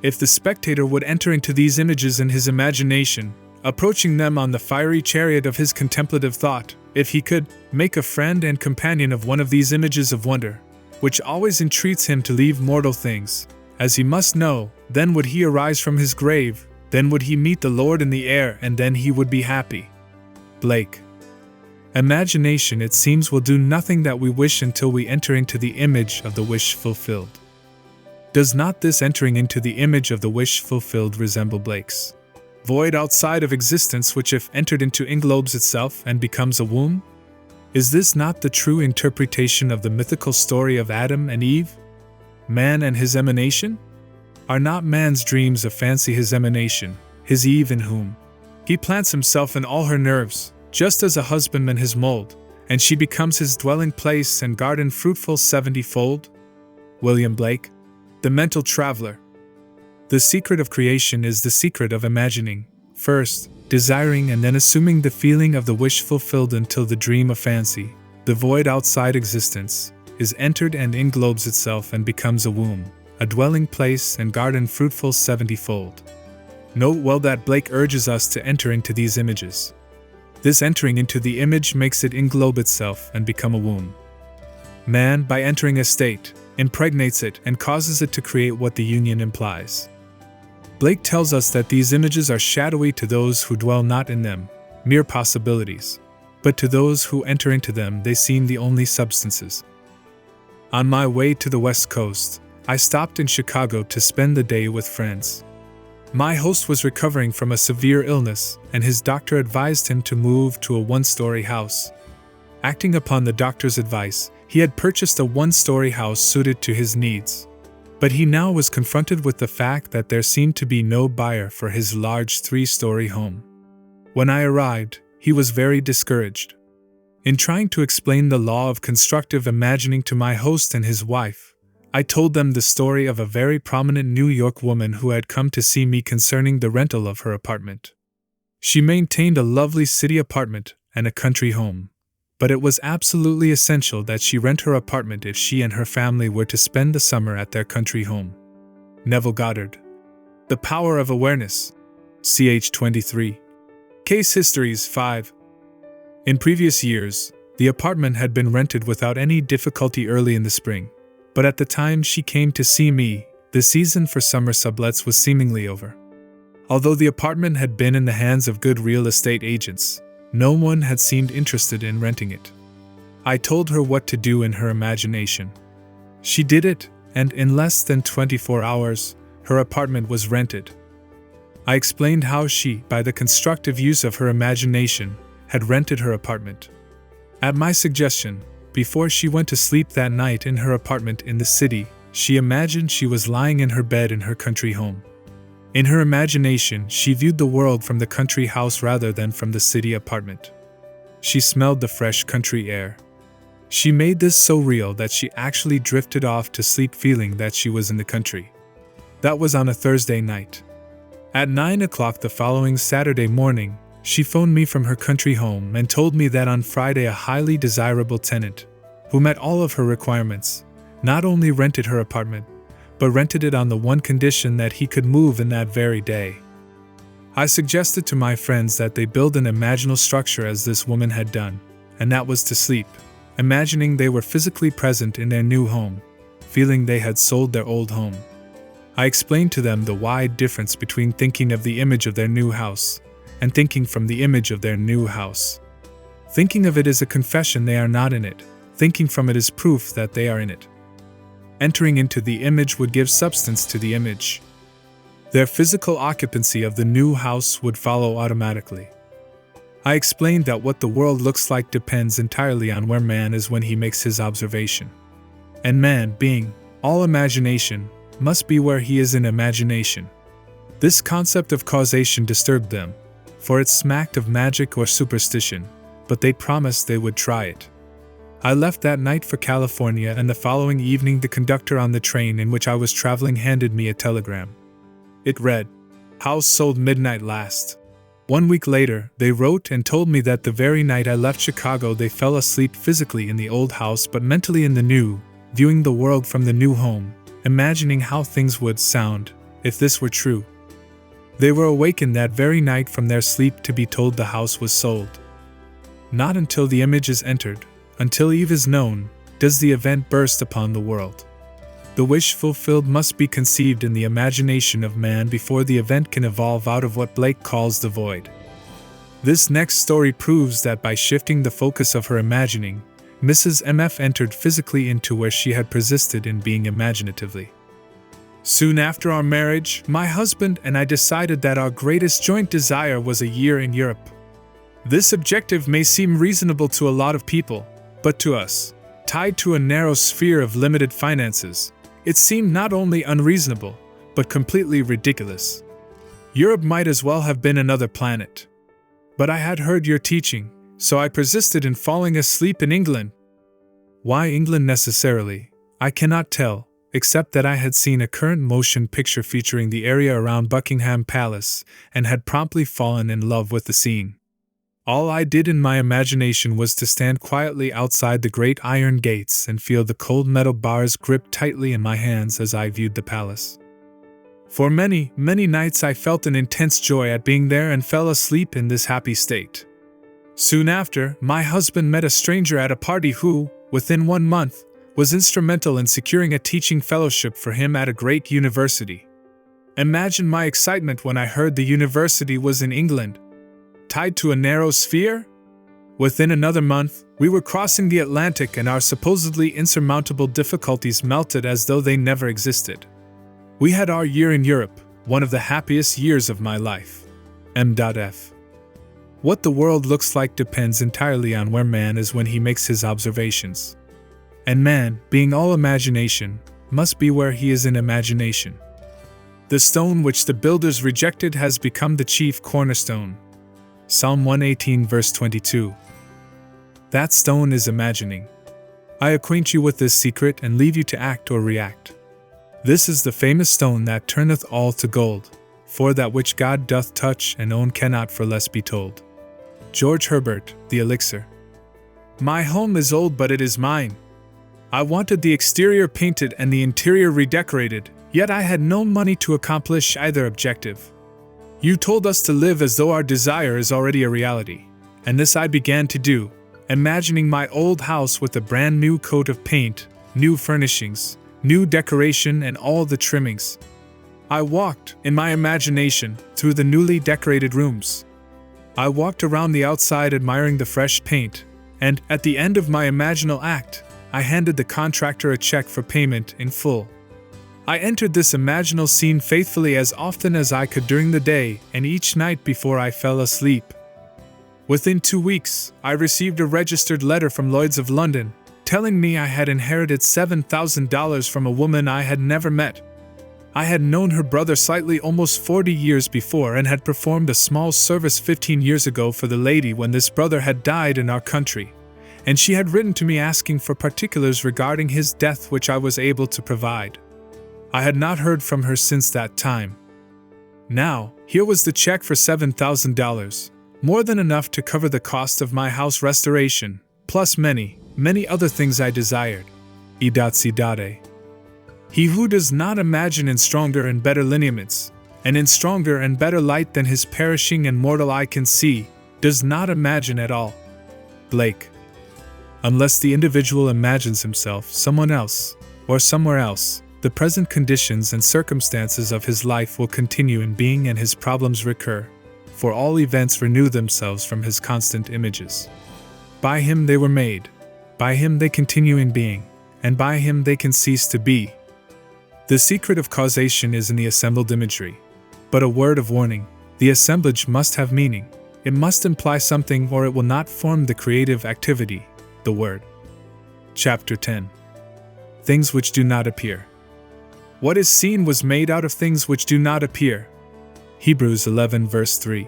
If the spectator would enter into these images in his imagination, approaching them on the fiery chariot of his contemplative thought, if he could make a friend and companion of one of these images of wonder, which always entreats him to leave mortal things, as he must know, then would he arise from his grave, then would he meet the Lord in the air, and then he would be happy. Blake. Imagination, it seems, will do nothing that we wish until we enter into the image of the wish fulfilled. Does not this entering into the image of the wish fulfilled resemble Blake's void outside of existence, which if entered into englobes itself and becomes a womb? Is this not the true interpretation of the mythical story of Adam and Eve? Man and his emanation? Are not man's dreams of fancy his emanation, his Eve in whom he plants himself in all her nerves, just as a husbandman his mold, and she becomes his dwelling place and garden fruitful 70-fold? William Blake, The Mental Traveler. The secret of creation is the secret of imagining, first, desiring and then assuming the feeling of the wish fulfilled until the dream of fancy, the void outside existence, is entered and englobes itself and becomes a womb, a dwelling place and garden fruitful 70-fold. Note well that Blake urges us to enter into these images. This entering into the image makes it englobe itself and become a womb. Man, by entering a state, impregnates it and causes it to create what the union implies. Blake tells us that these images are shadowy to those who dwell not in them, mere possibilities, but to those who enter into them they seem the only substances. On my way to the West Coast, I stopped in Chicago to spend the day with friends. My host was recovering from a severe illness, and his doctor advised him to move to a one-story house. Acting upon the doctor's advice, he had purchased a one-story house suited to his needs. But he now was confronted with the fact that there seemed to be no buyer for his large 3-story home. When I arrived, he was very discouraged. In trying to explain the law of constructive imagining to my host and his wife, I told them the story of a very prominent New York woman who had come to see me concerning the rental of her apartment. She maintained a lovely city apartment and a country home, but it was absolutely essential that she rent her apartment if she and her family were to spend the summer at their country home. Neville Goddard. The Power of Awareness. Ch. 23. Case Histories 5. In previous years, the apartment had been rented without any difficulty early in the spring, but at the time she came to see me, the season for summer sublets was seemingly over. Although the apartment had been in the hands of good real estate agents, no one had seemed interested in renting it. I told her what to do in her imagination. She did it, and in less than 24 hours, her apartment was rented. I explained how she, by the constructive use of her imagination, had rented her apartment. At my suggestion, before she went to sleep that night in her apartment in the city, she imagined she was lying in her bed in her country home. In her imagination, she viewed the world from the country house rather than from the city apartment. She smelled the fresh country air. She made this so real that she actually drifted off to sleep feeling that she was in the country. That was on a Thursday night. At 9 o'clock the following Saturday morning, she phoned me from her country home and told me that on Friday a highly desirable tenant, who met all of her requirements, not only rented her apartment, but rented it on the one condition that he could move in that very day. I suggested to my friends that they build an imaginal structure as this woman had done, and that was to sleep, imagining they were physically present in their new home, feeling they had sold their old home. I explained to them the wide difference between thinking of the image of their new house and thinking from the image of their new house. Thinking of it is a confession they are not in it, thinking from it is proof that they are in it. Entering into the image would give substance to the image. Their physical occupancy of the new house would follow automatically. I explained that what the world looks like depends entirely on where man is when he makes his observation. And man, being all imagination, must be where he is in imagination. This concept of causation disturbed them, for it smacked of magic or superstition, but they promised they would try it. I left that night for California, and the following evening the conductor on the train in which I was traveling handed me a telegram. It read, "House sold midnight last." 1 week later, they wrote and told me that the very night I left Chicago they fell asleep physically in the old house but mentally in the new, viewing the world from the new home, imagining how things would sound if this were true. They were awakened that very night from their sleep to be told the house was sold. Not until the image is entered, until Eve is known, does the event burst upon the world. The wish fulfilled must be conceived in the imagination of man before the event can evolve out of what Blake calls the void. This next story proves that by shifting the focus of her imagining, Mrs. MF entered physically into where she had persisted in being imaginatively. Soon after our marriage, my husband and I decided that our greatest joint desire was a year in Europe. This objective may seem reasonable to a lot of people, but to us, tied to a narrow sphere of limited finances, it seemed not only unreasonable, but completely ridiculous. Europe might as well have been another planet. But I had heard your teaching, so I persisted in falling asleep in England. Why England necessarily, I cannot tell, except that I had seen a current motion picture featuring the area around Buckingham Palace and had promptly fallen in love with the scene. All I did in my imagination was to stand quietly outside the great iron gates and feel the cold metal bars grip tightly in my hands as I viewed the palace. For many, many nights I felt an intense joy at being there and fell asleep in this happy state. Soon after, my husband met a stranger at a party who, within 1 month, was instrumental in securing a teaching fellowship for him at a great university. Imagine my excitement when I heard the university was in England. Tied to a narrow sphere? Within another month, we were crossing the Atlantic and our supposedly insurmountable difficulties melted as though they never existed. We had our year in Europe, one of the happiest years of my life. M.F. What the world looks like depends entirely on where man is when he makes his observations. And man, being all imagination, must be where he is in imagination. The stone which the builders rejected has become the chief cornerstone. Psalm 118 verse 22. That stone is imagining. I acquaint you with this secret and leave you to act or react. This is the famous stone that turneth all to gold, for that which God doth touch and own cannot for less be told. George Herbert, The Elixir. My home is old, but it is mine. I wanted the exterior painted and the interior redecorated, yet I had no money to accomplish either objective. You told us to live as though our desire is already a reality, and this I began to do, imagining my old house with a brand new coat of paint, new furnishings, new decoration and all the trimmings. I walked, in my imagination, through the newly decorated rooms. I walked around the outside admiring the fresh paint, and, at the end of my imaginal act, I handed the contractor a check for payment in full. I entered this imaginal scene faithfully as often as I could during the day and each night before I fell asleep. Within 2 weeks, I received a registered letter from Lloyd's of London, telling me I had inherited $7,000 from a woman I had never met. I had known her brother slightly almost 40 years before and had performed a small service 15 years ago for the lady when this brother had died in our country, and she had written to me asking for particulars regarding his death which I was able to provide. I had not heard from her since that time. Now, here was the check for $7,000, more than enough to cover the cost of my house restoration, plus many, many other things I desired. Elucidates. He who does not imagine in stronger and better lineaments, and in stronger and better light than his perishing and mortal eye can see, does not imagine at all. Blake. Unless the individual imagines himself someone else, or somewhere else, the present conditions and circumstances of his life will continue in being and his problems recur, for all events renew themselves from his constant images. By him they were made, by him they continue in being, and by him they can cease to be. The secret of causation is in the assembled imagery. But a word of warning, the assemblage must have meaning. It must imply something or it will not form the creative activity, the word. Chapter 10. Things which do not appear. What is seen was made out of things which do not appear. Hebrews 11 verse 3.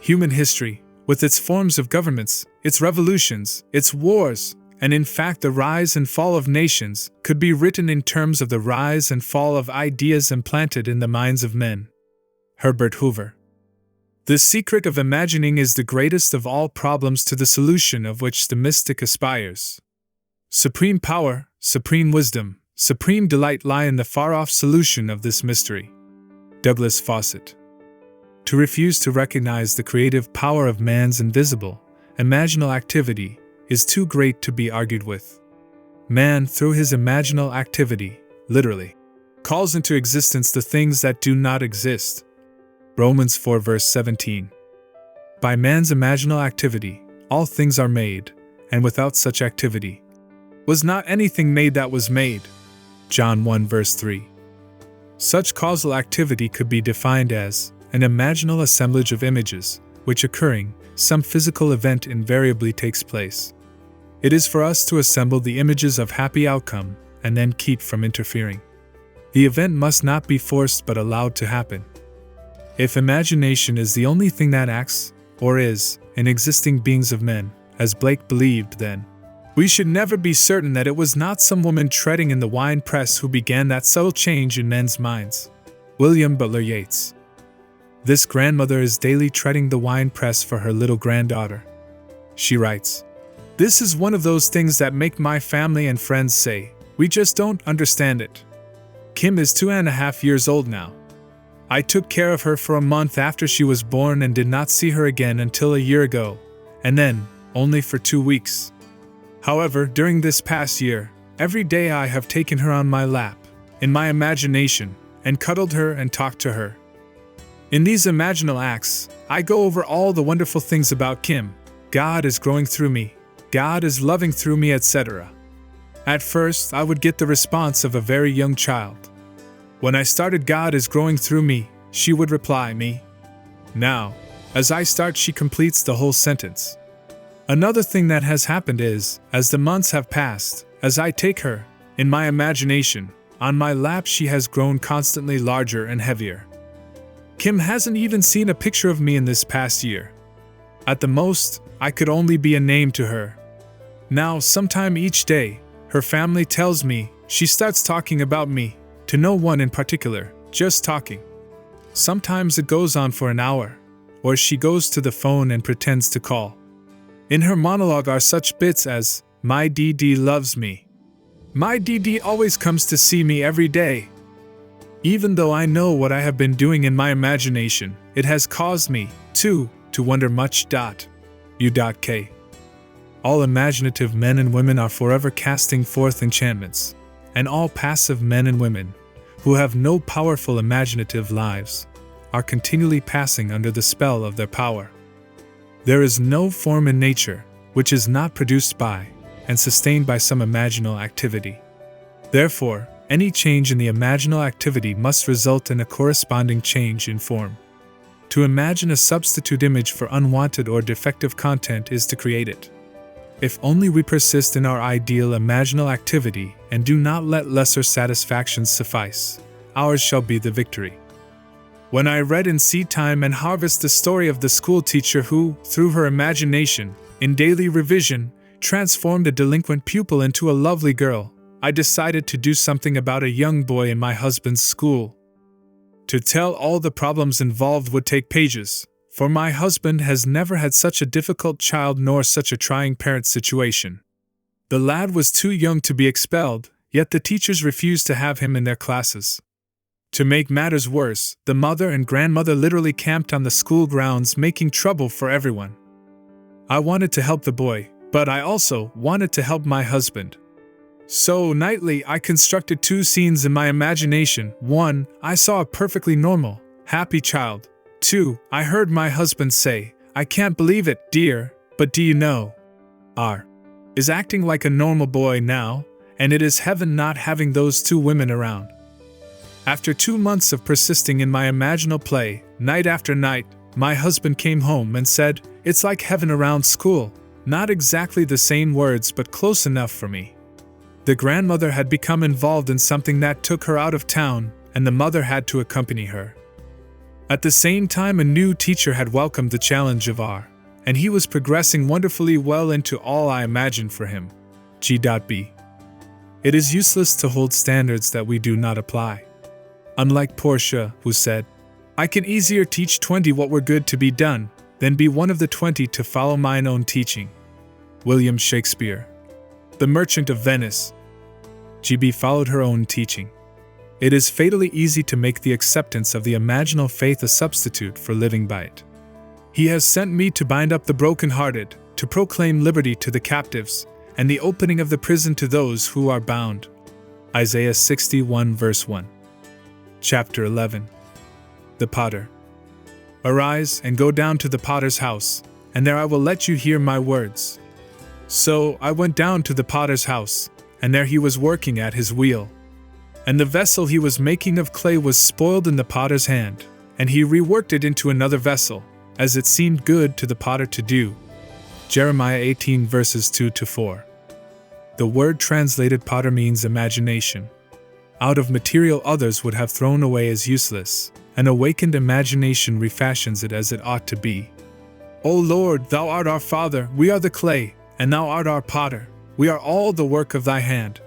Human history, with its forms of governments, its revolutions, its wars, and in fact the rise and fall of nations, could be written in terms of the rise and fall of ideas implanted in the minds of men. Herbert Hoover. The secret of imagining is the greatest of all problems, to the solution of which the mystic aspires. Supreme power, supreme wisdom, supreme delight lie in the far-off solution of this mystery. Douglas Fawcett. To refuse to recognize the creative power of man's invisible, imaginal activity is too great to be argued with. Man, through his imaginal activity, literally, calls into existence the things that do not exist. Romans 4 verse 17. By man's imaginal activity, all things are made, and without such activity was not anything made that was made. John 1 verse 3. Such causal activity could be defined as an imaginal assemblage of images, which occurring, some physical event invariably takes place. It is for us to assemble the images of happy outcome, and then keep from interfering. The event must not be forced but allowed to happen. If imagination is the only thing that acts, or is, in existing beings of men, as Blake believed then, we should never be certain that it was not some woman treading in the wine press who began that subtle change in men's minds. William Butler Yeats. This grandmother is daily treading the wine press for her little granddaughter. She writes, "This is one of those things that make my family and friends say, we just don't understand it. Kim is 2.5 years old now. I took care of her for a month after she was born and did not see her again until a year ago, and then, only for 2 weeks. However, during this past year, every day I have taken her on my lap, in my imagination, and cuddled her and talked to her. In these imaginal acts, I go over all the wonderful things about Kim. God is growing through me, God is loving through me, etc. At first, I would get the response of a very young child. When I started God is growing through me, she would reply me. Now, as I start, she completes the whole sentence. Another thing that has happened is, as the months have passed, as I take her, in my imagination, on my lap, she has grown constantly larger and heavier. Kim hasn't even seen a picture of me in this past year. At the most, I could only be a name to her. Now, sometime each day, her family tells me, she starts talking about me, to no one in particular, just talking. Sometimes it goes on for an hour, or she goes to the phone and pretends to call. In her monologue are such bits as, "My DD loves me. My DD always comes to see me every day." Even though I know what I have been doing in my imagination, it has caused me, too, to wonder much. U.K. All imaginative men and women are forever casting forth enchantments, and all passive men and women, who have no powerful imaginative lives, are continually passing under the spell of their power. There is no form in nature which is not produced by and sustained by some imaginal activity. Therefore, any change in the imaginal activity must result in a corresponding change in form. To imagine a substitute image for unwanted or defective content is to create it. If only we persist in our ideal imaginal activity and do not let lesser satisfactions suffice, ours shall be the victory. When I read in Seed Time and Harvest the story of the school teacher who, through her imagination, in daily revision, transformed a delinquent pupil into a lovely girl, I decided to do something about a young boy in my husband's school. To tell all the problems involved would take pages, for my husband has never had such a difficult child nor such a trying parent situation. The lad was too young to be expelled, yet the teachers refused to have him in their classes. To make matters worse, the mother and grandmother literally camped on the school grounds, making trouble for everyone. I wanted to help the boy, but I also wanted to help my husband. So nightly I constructed 2 scenes in my imagination. 1, I saw a perfectly normal, happy child. 2, I heard my husband say, "I can't believe it, dear, but do you know? R is acting like a normal boy now, and it is heaven not having those 2 women around." After 2 months of persisting in my imaginal play, night after night, my husband came home and said, "It's like heaven around school." Not exactly the same words, but close enough for me. The grandmother had become involved in something that took her out of town, and the mother had to accompany her. At the same time, a new teacher had welcomed the challenge of R, and he was progressing wonderfully well into all I imagined for him. G.B. It is useless to hold standards that we do not apply. Unlike Portia, who said, "I can easier teach 20 what were good to be done, than be one of the 20 to follow mine own teaching." William Shakespeare. The Merchant of Venice. G.B. followed her own teaching. It is fatally easy to make the acceptance of the imaginal faith a substitute for living by it. He has sent me to bind up the broken-hearted, to proclaim liberty to the captives, and the opening of the prison to those who are bound. Isaiah 61 verse 1. Chapter 11. The Potter. Arise and go down to the potter's house, and there I will let you hear my words. So I went down to the potter's house, and there he was working at his wheel. And the vessel he was making of clay was spoiled in the potter's hand, and he reworked it into another vessel, as it seemed good to the potter to do. Jeremiah 18 verses 2-4. The word translated potter means imagination. Out of material others would have thrown away as useless, an awakened imagination refashions it as it ought to be. O Lord, thou art our Father, we are the clay, and thou art our potter, we are all the work of thy hand.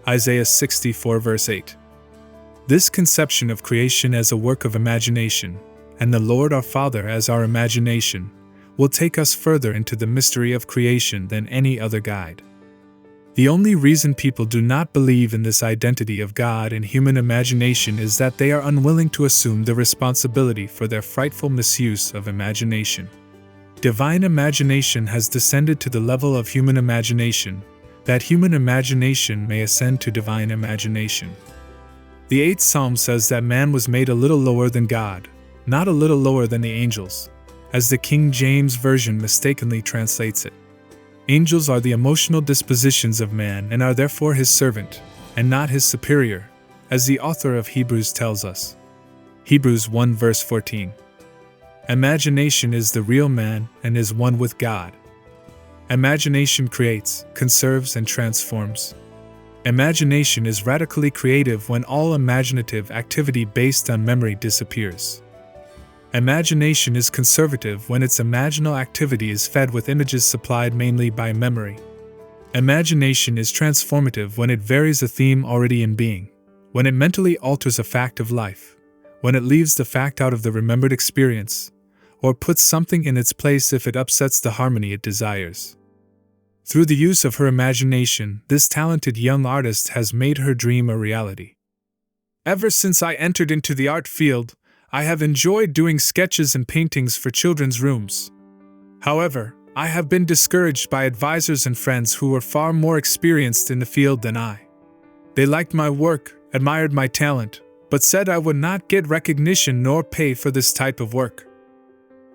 Isaiah 64 verse 8. This conception of creation as a work of imagination, and the Lord our Father as our imagination, will take us further into the mystery of creation than any other guide. The only reason people do not believe in this identity of God and human imagination is that they are unwilling to assume the responsibility for their frightful misuse of imagination. Divine imagination has descended to the level of human imagination, that human imagination may ascend to divine imagination. The 8th Psalm says that man was made a little lower than God, not a little lower than the angels, as the King James Version mistakenly translates it. Angels are the emotional dispositions of man and are therefore his servant, and not his superior, as the author of Hebrews tells us. Hebrews 1 verse 14. Imagination is the real man and is one with God. Imagination creates, conserves, and transforms. Imagination is radically creative when all imaginative activity based on memory disappears. Imagination is conservative when its imaginal activity is fed with images supplied mainly by memory. Imagination is transformative when it varies a theme already in being, when it mentally alters a fact of life, when it leaves the fact out of the remembered experience, or puts something in its place if it upsets the harmony it desires. Through the use of her imagination, this talented young artist has made her dream a reality. Ever since I entered into the art field, I have enjoyed doing sketches and paintings for children's rooms. However, I have been discouraged by advisors and friends who were far more experienced in the field than I. They liked my work, admired my talent, but said I would not get recognition nor pay for this type of work.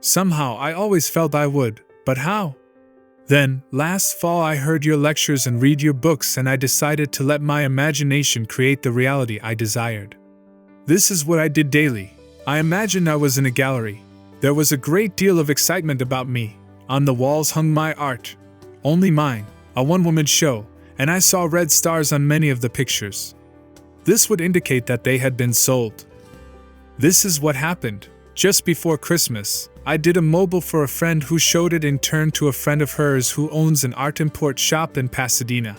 Somehow I always felt I would, but how? Then, last fall I heard your lectures and read your books, and I decided to let my imagination create the reality I desired. This is what I did daily. I imagined I was in a gallery. There was a great deal of excitement about me. On the walls hung my art. Only mine, a one-woman show, and I saw red stars on many of the pictures. This would indicate that they had been sold. This is what happened. Just before Christmas, I did a mobile for a friend who showed it in turn to a friend of hers who owns an art import shop in Pasadena.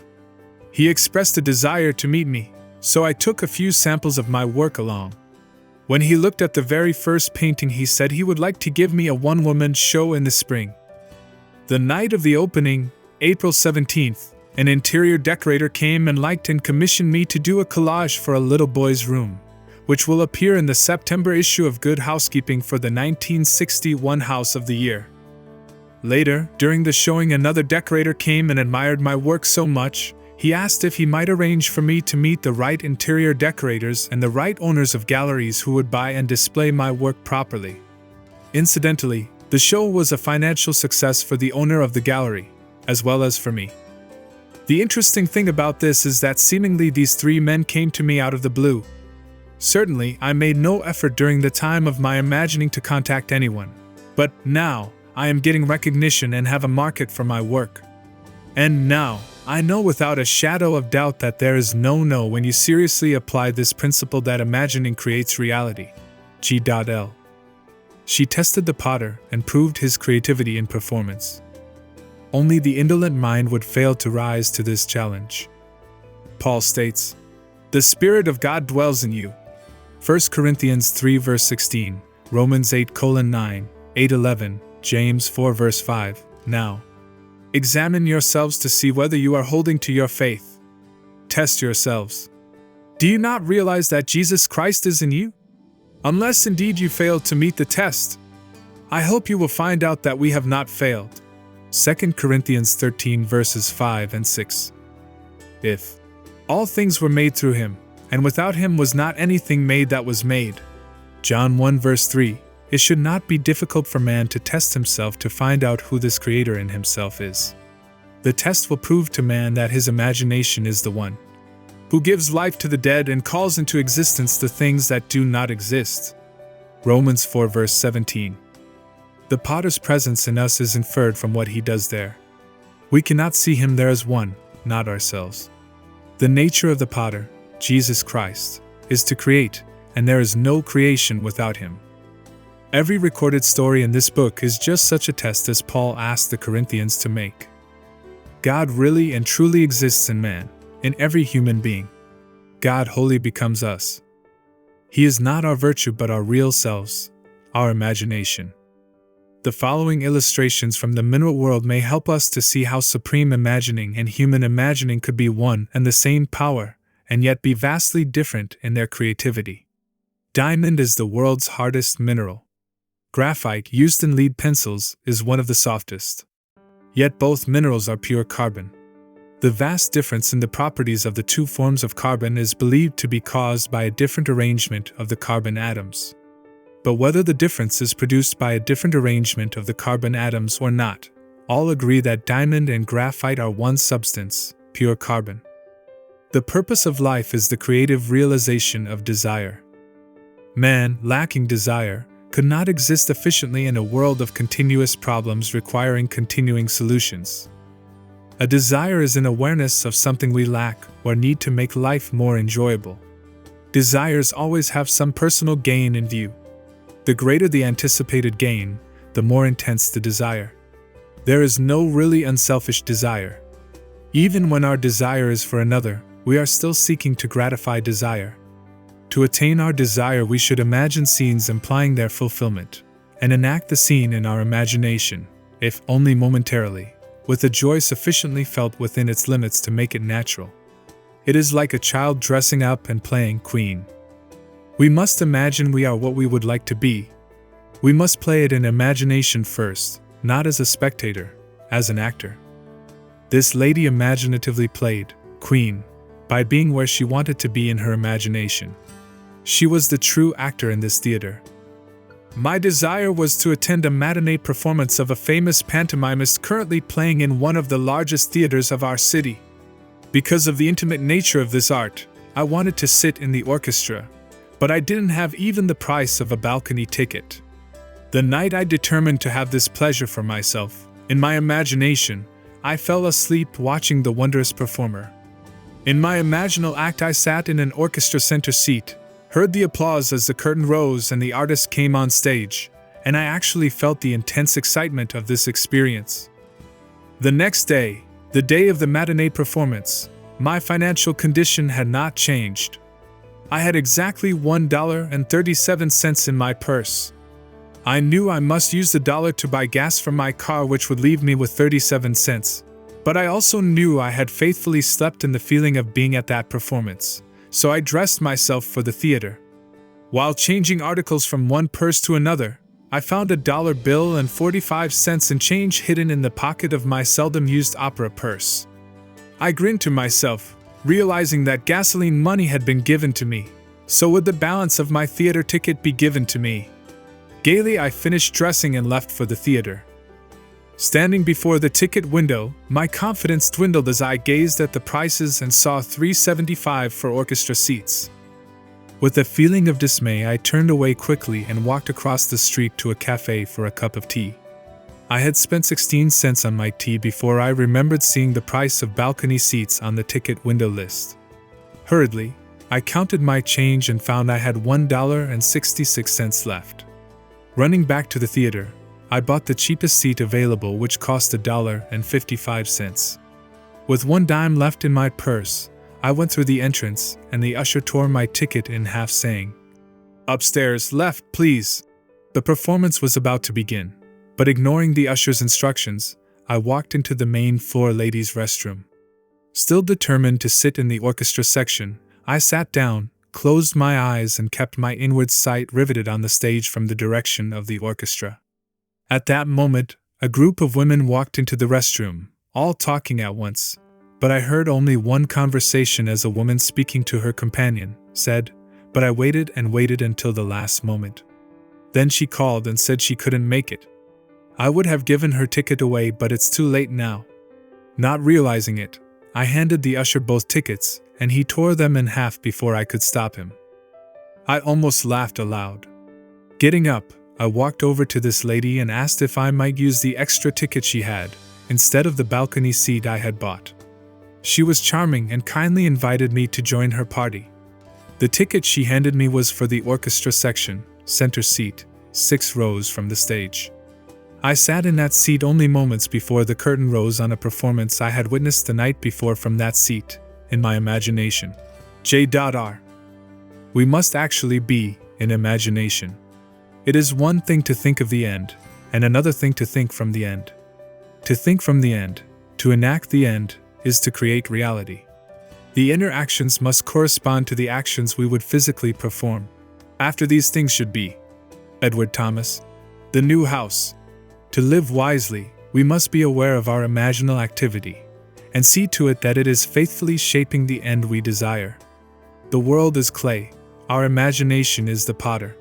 He expressed a desire to meet me, so I took a few samples of my work along. When he looked at the very first painting, he said he would like to give me a one-woman show in the spring. The night of the opening, April 17th, an interior decorator came and liked and commissioned me to do a collage for a little boy's room, which will appear in the September issue of Good Housekeeping for the 1961 House of the Year. Later, during the showing, another decorator came and admired my work so much, he asked if he might arrange for me to meet the right interior decorators and the right owners of galleries who would buy and display my work properly. Incidentally, the show was a financial success for the owner of the gallery, as well as for me. The interesting thing about this is that seemingly these three men came to me out of the blue. Certainly, I made no effort during the time of my imagining to contact anyone, but now I am getting recognition and have a market for my work. And now, I know without a shadow of doubt that there is no when you seriously apply this principle that imagining creates reality. G.L. She tested the potter and proved his creativity in performance. Only the indolent mind would fail to rise to this challenge. Paul states, "The Spirit of God dwells in you." 1 Corinthians 3 verse 16, Romans 8:9, 8:11, James 4 verse 5. Now, examine yourselves to see whether you are holding to your faith. Test yourselves. Do you not realize that Jesus Christ is in you? Unless indeed you failed to meet the test, I hope you will find out that we have not failed. 2 Corinthians 13 verses 5 and 6. If all things were made through him, and without him was not anything made that was made. John 1 verse 3. It should not be difficult for man to test himself to find out who this creator in himself is. The test will prove to man that his imagination is the one who gives life to the dead and calls into existence the things that do not exist. Romans 4 verse 17. The potter's presence in us is inferred from what he does there. We cannot see him there as one, not ourselves. The nature of the potter, Jesus Christ, is to create, and there is no creation without him. Every recorded story in this book is just such a test as Paul asked the Corinthians to make. God really and truly exists in man, in every human being. God wholly becomes us. He is not our virtue but our real selves, our imagination. The following illustrations from the mineral world may help us to see how supreme imagining and human imagining could be one and the same power, and yet be vastly different in their creativity. Diamond is the world's hardest mineral. Graphite, used in lead pencils, is one of the softest. Yet both minerals are pure carbon. The vast difference in the properties of the two forms of carbon is believed to be caused by a different arrangement of the carbon atoms. But whether the difference is produced by a different arrangement of the carbon atoms or not, all agree that diamond and graphite are one substance, pure carbon. The purpose of life is the creative realization of desire. Man, lacking desire, could not exist efficiently in a world of continuous problems requiring continuing solutions. A desire is an awareness of something we lack or need to make life more enjoyable. Desires always have some personal gain in view. The greater the anticipated gain, the more intense the desire. There is no really unselfish desire. Even when our desire is for another, we are still seeking to gratify desire. To attain our desire, we should imagine scenes implying their fulfillment, and enact the scene in our imagination, if only momentarily, with a joy sufficiently felt within its limits to make it natural. It is like a child dressing up and playing queen. We must imagine we are what we would like to be. We must play it in imagination first, not as a spectator, as an actor. This lady imaginatively played queen by being where she wanted to be in her imagination. She was the true actor in this theater. My desire was to attend a matinee performance of a famous pantomimist currently playing in one of the largest theaters of our city. Because of the intimate nature of this art, I wanted to sit in the orchestra, but I didn't have even the price of a balcony ticket. The night I determined to have this pleasure for myself, in my imagination, I fell asleep watching the wondrous performer. In my imaginal act, I sat in an orchestra center seat, heard the applause as the curtain rose and the artist came on stage, and I actually felt the intense excitement of this experience. The next day, the day of the matinee performance, my financial condition had not changed. I had exactly $1.37 in my purse. I knew I must use the dollar to buy gas for my car, which would leave me with 37 cents. But I also knew I had faithfully slept in the feeling of being at that performance, so I dressed myself for the theater. While changing articles from one purse to another, I found a dollar bill and 45 cents in change hidden in the pocket of my seldom-used opera purse. I grinned to myself, realizing that gasoline money had been given to me, so would the balance of my theater ticket be given to me. Gaily I finished dressing and left for the theater. Standing before the ticket window, my confidence dwindled as I gazed at the prices and saw $3.75 for orchestra seats. With a feeling of dismay, I turned away quickly and walked across the street to a cafe for a cup of tea. I had spent 16 cents on my tea before I remembered seeing the price of balcony seats on the ticket window list. Hurriedly, I counted my change and found I had $1.66 left. Running back to the theater, I bought the cheapest seat available, which cost $1.55. With 1 dime left in my purse, I went through the entrance, and the usher tore my ticket in half, saying, "Upstairs, left, please." The performance was about to begin, but ignoring the usher's instructions, I walked into the main floor ladies' restroom. Still determined to sit in the orchestra section, I sat down, closed my eyes, and kept my inward sight riveted on the stage from the direction of the orchestra. At that moment, a group of women walked into the restroom, all talking at once, but I heard only one conversation as a woman speaking to her companion said, "But I waited and waited until the last moment. Then she called and said she couldn't make it. I would have given her ticket away, but it's too late now." Not realizing it, I handed the usher both tickets, and he tore them in half before I could stop him. I almost laughed aloud. Getting up, I walked over to this lady and asked if I might use the extra ticket she had, instead of the balcony seat I had bought. She was charming and kindly invited me to join her party. The ticket she handed me was for the orchestra section, center seat, 6 rows from the stage. I sat in that seat only moments before the curtain rose on a performance I had witnessed the night before from that seat, in my imagination. J.R. We must actually be in imagination. It is one thing to think of the end, and another thing to think from the end. To think from the end, to enact the end, is to create reality. The inner actions must correspond to the actions we would physically perform. After these things should be. Edward Thomas. The New House. To live wisely, we must be aware of our imaginal activity, and see to it that it is faithfully shaping the end we desire. The world is clay, our imagination is the potter.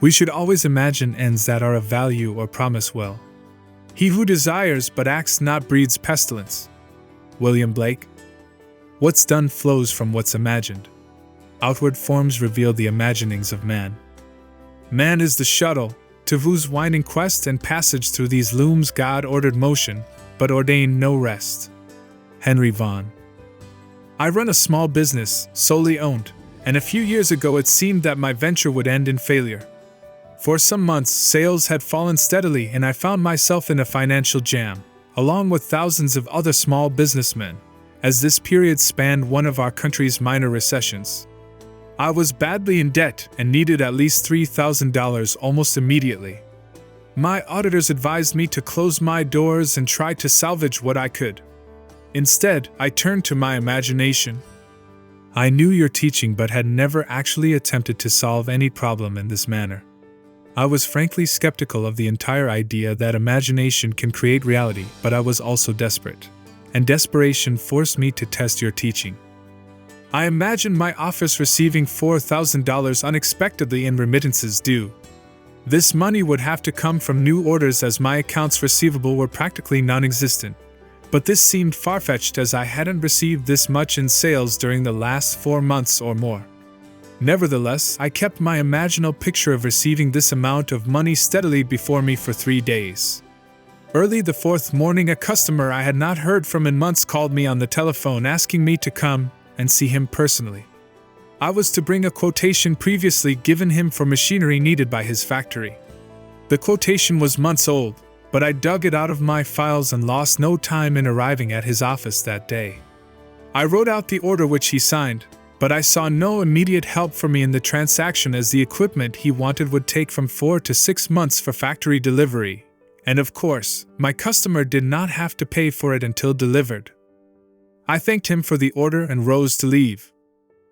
We should always imagine ends that are of value or promise well. He who desires but acts not breeds pestilence. William Blake. What's done flows from what's imagined. Outward forms reveal the imaginings of man. Man is the shuttle, to whose winding quest and passage through these looms God ordered motion, but ordained no rest. Henry Vaughan. I run a small business, solely owned, and a few years ago it seemed that my venture would end in failure. For some months, sales had fallen steadily, and I found myself in a financial jam, along with thousands of other small businessmen, as this period spanned one of our country's minor recessions. I was badly in debt and needed at least $3,000 almost immediately. My auditors advised me to close my doors and try to salvage what I could. Instead, I turned to my imagination. I knew your teaching but had never actually attempted to solve any problem in this manner. I was frankly skeptical of the entire idea that imagination can create reality, but I was also desperate, and desperation forced me to test your teaching. I imagined my office receiving $4,000 unexpectedly in remittances due. This money would have to come from new orders as my accounts receivable were practically non-existent, but this seemed far-fetched as I hadn't received this much in sales during the last 4 months or more. Nevertheless, I kept my imaginal picture of receiving this amount of money steadily before me for 3 days. Early the 4th morning, a customer I had not heard from in months called me on the telephone asking me to come and see him personally. I was to bring a quotation previously given him for machinery needed by his factory. The quotation was months old, but I dug it out of my files and lost no time in arriving at his office that day. I wrote out the order which he signed, but I saw no immediate help for me in the transaction as the equipment he wanted would take from 4 to 6 months for factory delivery, and of course, my customer did not have to pay for it until delivered. I thanked him for the order and rose to leave.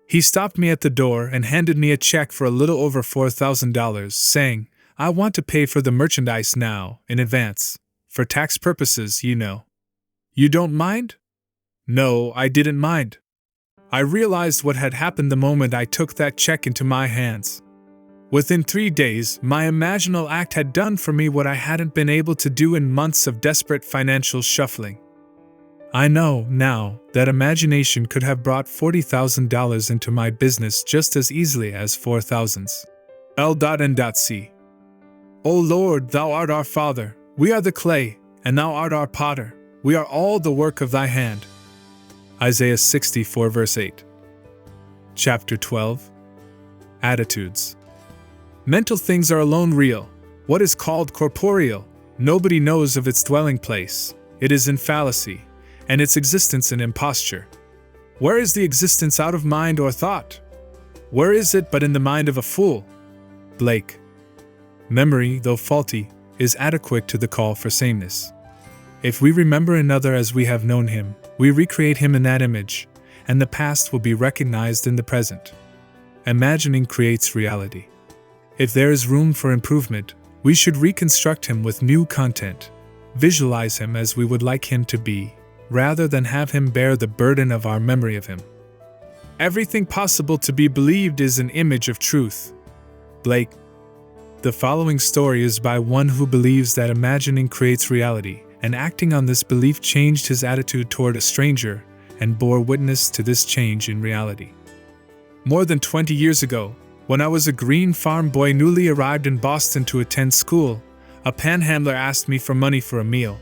He stopped me at the door and handed me a check for a little over $4,000, saying, "I want to pay for the merchandise now, in advance. For tax purposes, you know." "You don't mind?" No, I didn't mind. I realized what had happened the moment I took that check into my hands. Within 3 days, my imaginal act had done for me what I hadn't been able to do in months of desperate financial shuffling. I know, now, that imagination could have brought $40,000 into my business just as easily as 4,000. L.N.C. O Lord, Thou art our Father, We are the clay, and thou art our potter. We are all the work of thy hand. Isaiah 64 verse 8. Chapter 12. Attitudes. Mental things are alone real. What is called corporeal, nobody knows of its dwelling place. It is in fallacy, and its existence in imposture. Where is the existence out of mind or thought? Where is it but in the mind of a fool? Blake. Memory, though faulty, is adequate to the call for sameness. If we remember another as we have known him, we recreate him in that image, and the past will be recognized in the present. Imagining creates reality. If there is room for improvement, we should reconstruct him with new content, visualize him as we would like him to be, rather than have him bear the burden of our memory of him. Everything possible to be believed is an image of truth. Blake. The following story is by one who believes that imagining creates reality, and acting on this belief changed his attitude toward a stranger and bore witness to this change in reality. More than 20 years ago, when I was a green farm boy newly arrived in Boston to attend school, a panhandler asked me for money for a meal.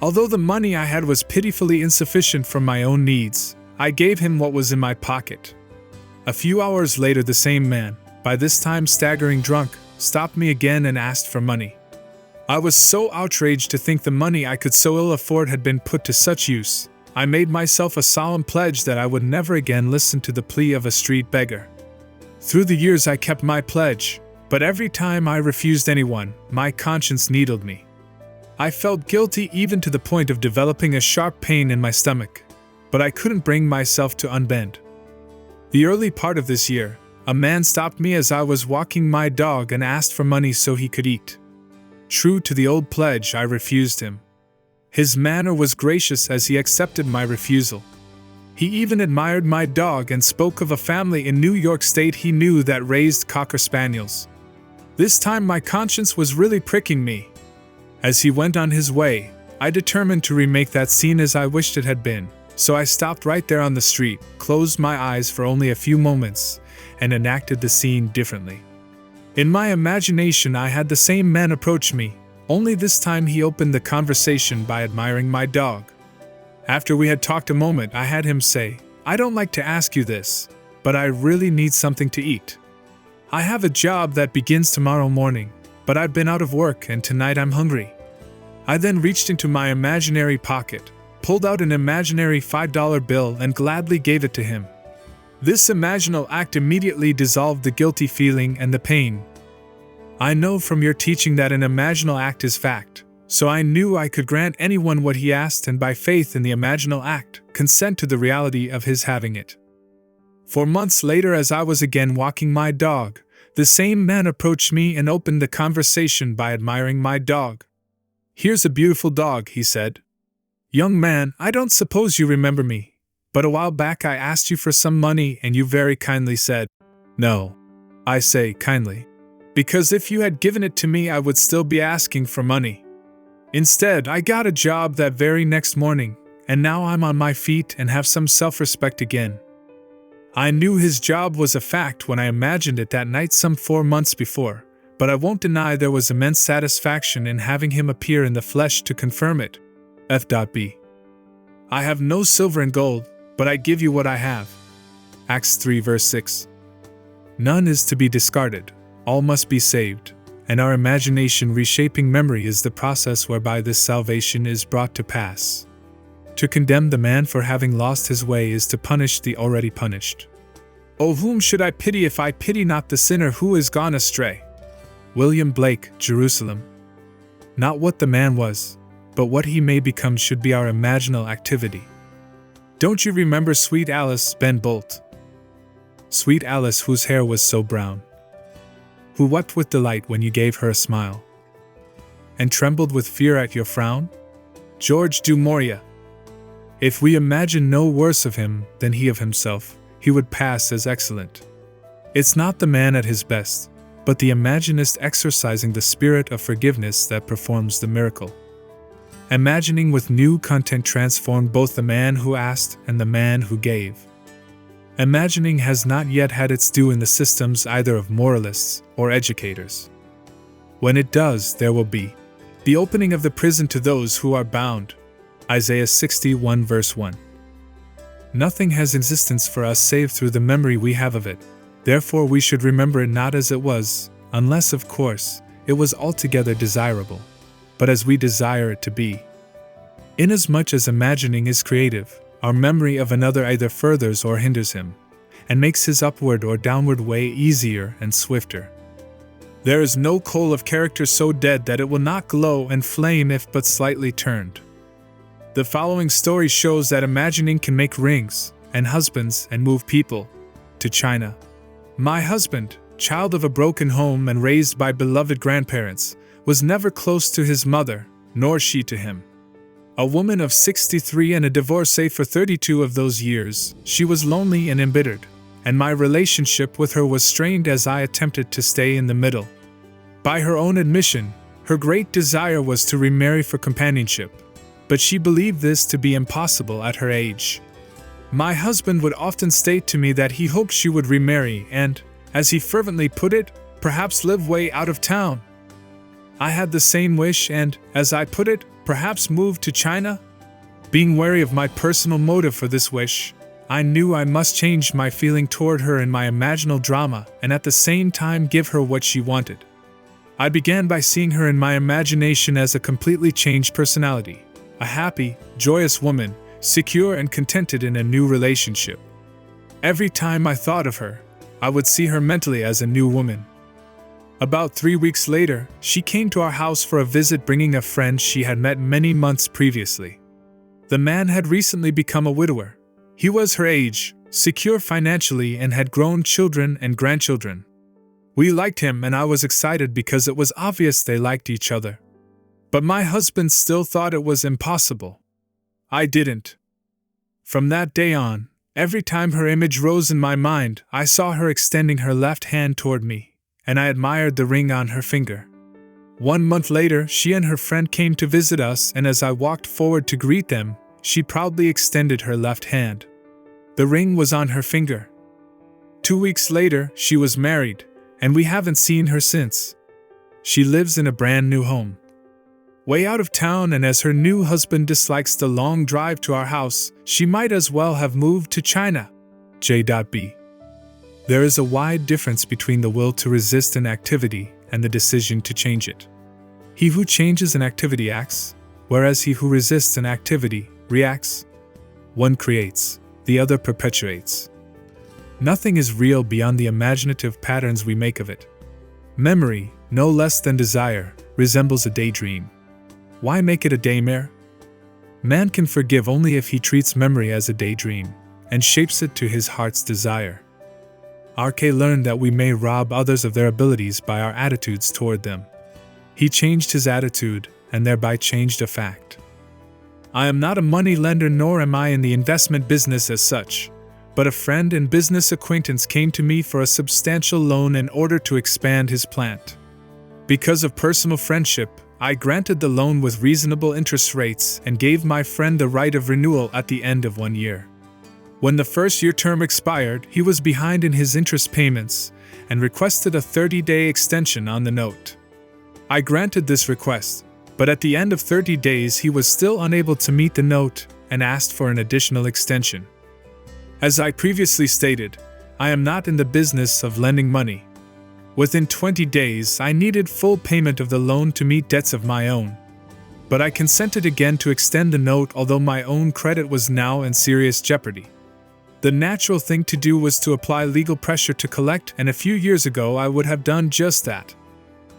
Although the money I had was pitifully insufficient for my own needs, I gave him what was in my pocket. A few hours later, the same man, by this time staggering drunk, stopped me again and asked for money. I was so outraged to think the money I could so ill afford had been put to such use. I made myself a solemn pledge that I would never again listen to the plea of a street beggar. Through the years I kept my pledge, but every time I refused anyone, my conscience needled me. I felt guilty even to the point of developing a sharp pain in my stomach, but I couldn't bring myself to unbend. The early part of this year, a man stopped me as I was walking my dog and asked for money so he could eat. True to the old pledge, I refused him. His manner was gracious as he accepted my refusal. He even admired my dog and spoke of a family in New York State he knew that raised Cocker Spaniels. This time my conscience was really pricking me. As he went on his way, I determined to remake that scene as I wished it had been, so I stopped right there on the street, closed my eyes for only a few moments, and enacted the scene differently. In my imagination I had the same man approach me, only this time he opened the conversation by admiring my dog. After we had talked a moment, I had him say, "I don't like to ask you this, but I really need something to eat. I have a job that begins tomorrow morning, but I've been out of work and tonight I'm hungry." I then reached into my imaginary pocket, pulled out an imaginary $5 bill and gladly gave it to him. This imaginal act immediately dissolved the guilty feeling and the pain. I know from your teaching that an imaginal act is fact, so I knew I could grant anyone what he asked and by faith in the imaginal act, consent to the reality of his having it. 4 months later, as I was again walking my dog, the same man approached me and opened the conversation by admiring my dog. "Here's a beautiful dog," he said. "Young man, I don't suppose you remember me, but a while back I asked you for some money and you very kindly said, 'No.' I say kindly, because if you had given it to me I would still be asking for money. Instead, I got a job that very next morning, and now I'm on my feet and have some self-respect again." I knew his job was a fact when I imagined it that night some 4 months before, but I won't deny there was immense satisfaction in having him appear in the flesh to confirm it. F.B. I have no silver and gold, but I give you what I have. Acts 3 verse 6. None is to be discarded, all must be saved, and our imagination reshaping memory is the process whereby this salvation is brought to pass. To condemn the man for having lost his way is to punish the already punished. "Oh, whom should I pity if I pity not the sinner who is gone astray?" William Blake, Jerusalem. Not what the man was, but what he may become should be our imaginal activity. Don't you remember sweet Alice, Ben Bolt? Sweet Alice whose hair was so brown, who wept with delight when you gave her a smile, and trembled with fear at your frown? George du Maurier. If we imagine no worse of him than he of himself, he would pass as excellent. It's not the man at his best, but the imaginist exercising the spirit of forgiveness that performs the miracle. Imagining with new content transformed both the man who asked and the man who gave. Imagining has not yet had its due in the systems either of moralists or educators. When it does, there will be the opening of the prison to those who are bound. Isaiah 61 verse 1. Nothing has existence for us save through the memory we have of it. Therefore we should remember it not as it was, unless, of course, it was altogether desirable, but as we desire it to be. Inasmuch as imagining is creative, our memory of another either furthers or hinders him, and makes his upward or downward way easier and swifter. There is no coal of character so dead that it will not glow and flame if but slightly turned. The following story shows that imagining can make rings and husbands and move people to China. My husband, child of a broken home and raised by beloved grandparents, was never close to his mother, nor she to him. A woman of 63 and a divorcee for 32 of those years, she was lonely and embittered, and my relationship with her was strained as I attempted to stay in the middle. By her own admission, her great desire was to remarry for companionship, but she believed this to be impossible at her age. My husband would often state to me that he hoped she would remarry and, as he fervently put it, perhaps live way out of town. I had the same wish and, as I put it, perhaps move to China. Being wary of my personal motive for this wish, I knew I must change my feeling toward her in my imaginal drama and at the same time give her what she wanted. I began by seeing her in my imagination as a completely changed personality, a happy, joyous woman, secure and contented in a new relationship. Every time I thought of her, I would see her mentally as a new woman. About 3 weeks later, she came to our house for a visit bringing a friend she had met many months previously. The man had recently become a widower. He was her age, secure financially and had grown children and grandchildren. We liked him and I was excited because it was obvious they liked each other. But my husband still thought it was impossible. I didn't. From that day on, every time her image rose in my mind, I saw her extending her left hand toward me, and I admired the ring on her finger. 1 month later, she and her friend came to visit us, and as I walked forward to greet them, she proudly extended her left hand. The ring was on her finger. 2 weeks later, she was married, and we haven't seen her since. She lives in a brand new home, way out of town, and as her new husband dislikes the long drive to our house, she might as well have moved to China. J.B. There is a wide difference between the will to resist an activity and the decision to change it. He who changes an activity acts, whereas he who resists an activity reacts. One creates, the other perpetuates. Nothing is real beyond the imaginative patterns we make of it. Memory, no less than desire, resembles a daydream. Why make it a daymare? Man can forgive only if he treats memory as a daydream and shapes it to his heart's desire. R.K. learned that we may rob others of their abilities by our attitudes toward them. He changed his attitude and thereby changed a fact. I am not a money lender nor am I in the investment business as such, but a friend and business acquaintance came to me for a substantial loan in order to expand his plant. Because of personal friendship, I granted the loan with reasonable interest rates and gave my friend the right of renewal at the end of 1 year. When the first-year term expired, he was behind in his interest payments and requested a 30-day extension on the note. I granted this request, but at the end of 30 days he was still unable to meet the note and asked for an additional extension. As I previously stated, I am not in the business of lending money. Within 20 days, I needed full payment of the loan to meet debts of my own. But I consented again to extend the note, although my own credit was now in serious jeopardy. The natural thing to do was to apply legal pressure to collect, and a few years ago I would have done just that.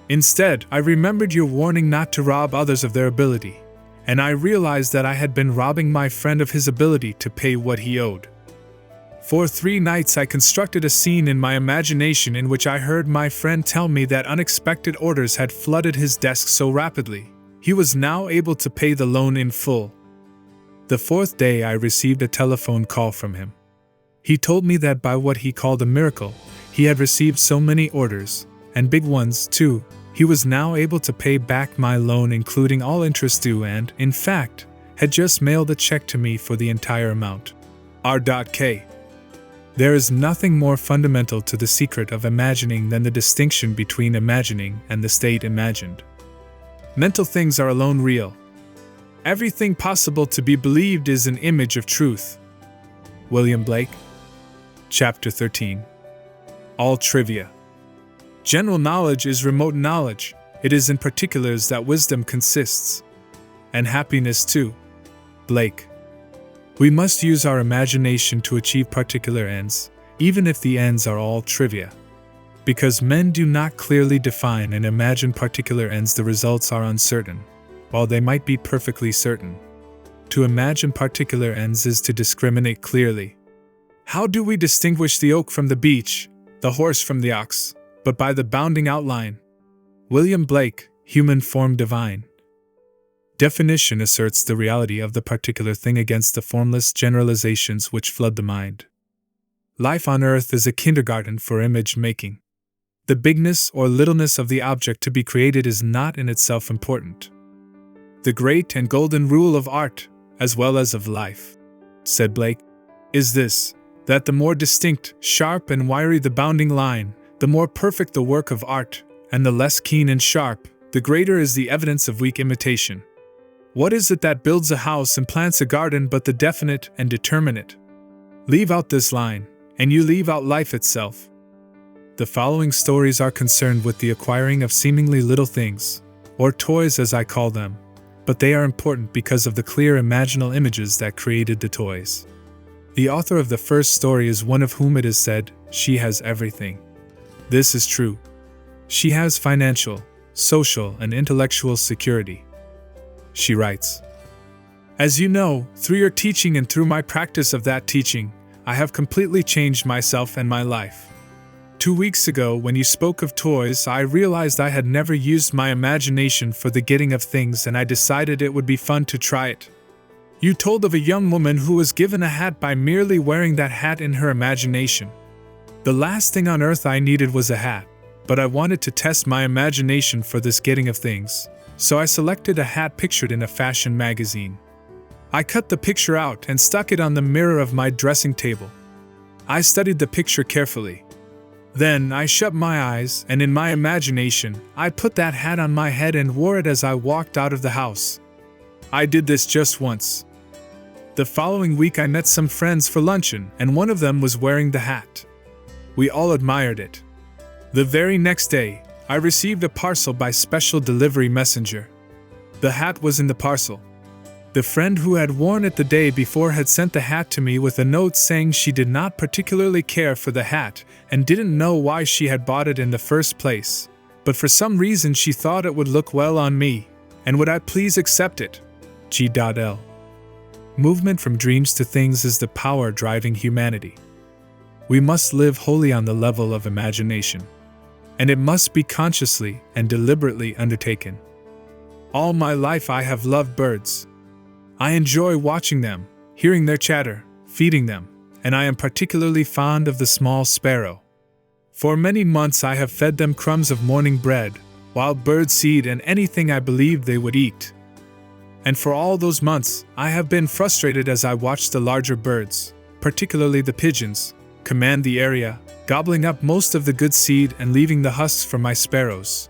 Instead, I remembered your warning not to rob others of their ability, and I realized that I had been robbing my friend of his ability to pay what he owed. For 3 nights I constructed a scene in my imagination in which I heard my friend tell me that unexpected orders had flooded his desk so rapidly, he was now able to pay the loan in full. The 4th day I received a telephone call from him. He told me that by what he called a miracle, he had received so many orders, and big ones too, he was now able to pay back my loan including all interest due and, in fact, had just mailed a check to me for the entire amount. R.K. There is nothing more fundamental to the secret of imagining than the distinction between imagining and the state imagined. Mental things are alone real. Everything possible to be believed is an image of truth. William Blake. Chapter 13. All trivia. General knowledge is remote knowledge. It is in particulars that wisdom consists. And happiness too. Blake. We must use our imagination to achieve particular ends, even if the ends are all trivia. Because men do not clearly define and imagine particular ends, the results are uncertain, while they might be perfectly certain. To imagine particular ends is to discriminate clearly. How do we distinguish the oak from the beech, the horse from the ox, but by the bounding outline? William Blake, Human Form Divine. Definition asserts the reality of the particular thing against the formless generalizations which flood the mind. Life on earth is a kindergarten for image making. The bigness or littleness of the object to be created is not in itself important. The great and golden rule of art, as well as of life, said Blake, is this, that the more distinct, sharp and wiry the bounding line, the more perfect the work of art, and the less keen and sharp, the greater is the evidence of weak imitation. What is it that builds a house and plants a garden but the definite and determinate? Leave out this line, and you leave out life itself. The following stories are concerned with the acquiring of seemingly little things, or toys as I call them, but they are important because of the clear imaginal images that created the toys. The author of the first story is one of whom it is said, she has everything. This is true. She has financial, social, and intellectual security. She writes, as you know, through your teaching and through my practice of that teaching, I have completely changed myself and my life. 2 weeks ago, when you spoke of toys, I realized I had never used my imagination for the getting of things, and I decided it would be fun to try it. You told of a young woman who was given a hat by merely wearing that hat in her imagination. The last thing on earth I needed was a hat, but I wanted to test my imagination for this getting of things. So I selected a hat pictured in a fashion magazine. I cut the picture out and stuck it on the mirror of my dressing table. I studied the picture carefully. Then I shut my eyes, and in my imagination, I put that hat on my head and wore it as I walked out of the house. I did this just once. The following week I met some friends for luncheon, and one of them was wearing the hat. We all admired it. The very next day, I received a parcel by special delivery messenger. The hat was in the parcel. The friend who had worn it the day before had sent the hat to me with a note saying she did not particularly care for the hat and didn't know why she had bought it in the first place, but for some reason she thought it would look well on me, and would I please accept it? G.L. Movement from dreams to things is the power driving humanity. We must live wholly on the level of imagination, and it must be consciously and deliberately undertaken. All my life I have loved birds. I enjoy watching them, hearing their chatter, feeding them, and I am particularly fond of the small sparrow. For many months I have fed them crumbs of morning bread, wild bird seed, and anything I believed they would eat. And for all those months, I have been frustrated as I watched the larger birds, particularly the pigeons, command the area, gobbling up most of the good seed and leaving the husks for my sparrows.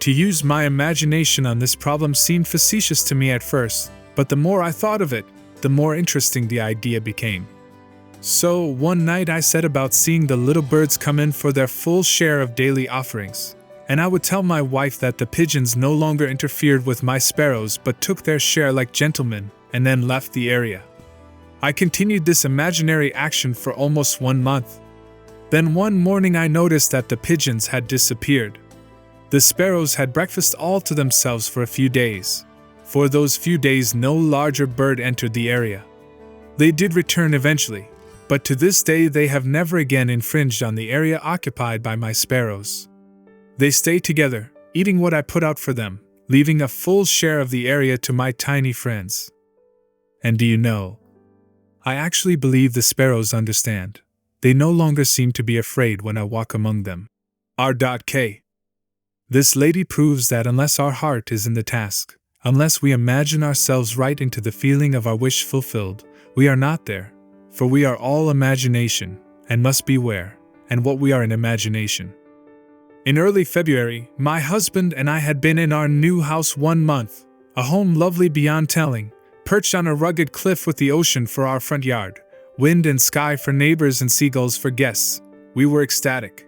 To use my imagination on this problem seemed facetious to me at first, but the more I thought of it, the more interesting the idea became. So one night I set about seeing the little birds come in for their full share of daily offerings, and I would tell my wife that the pigeons no longer interfered with my sparrows but took their share like gentlemen, and then left the area. I continued this imaginary action for almost 1 month. Then one morning I noticed that the pigeons had disappeared. The sparrows had breakfast all to themselves for a few days. For those few days no larger bird entered the area. They did return eventually, but to this day they have never again infringed on the area occupied by my sparrows. They stay together, eating what I put out for them, leaving a full share of the area to my tiny friends. And do you know, I actually believe the sparrows understand. They no longer seem to be afraid when I walk among them. R.K. This lady proves that unless our heart is in the task, unless we imagine ourselves right into the feeling of our wish fulfilled, we are not there, for we are all imagination, and must beware, and what we are in imagination. In early February, my husband and I had been in our new house 1 month, a home lovely beyond telling, perched on a rugged cliff with the ocean for our front yard, wind and sky for neighbors and seagulls for guests. We were ecstatic.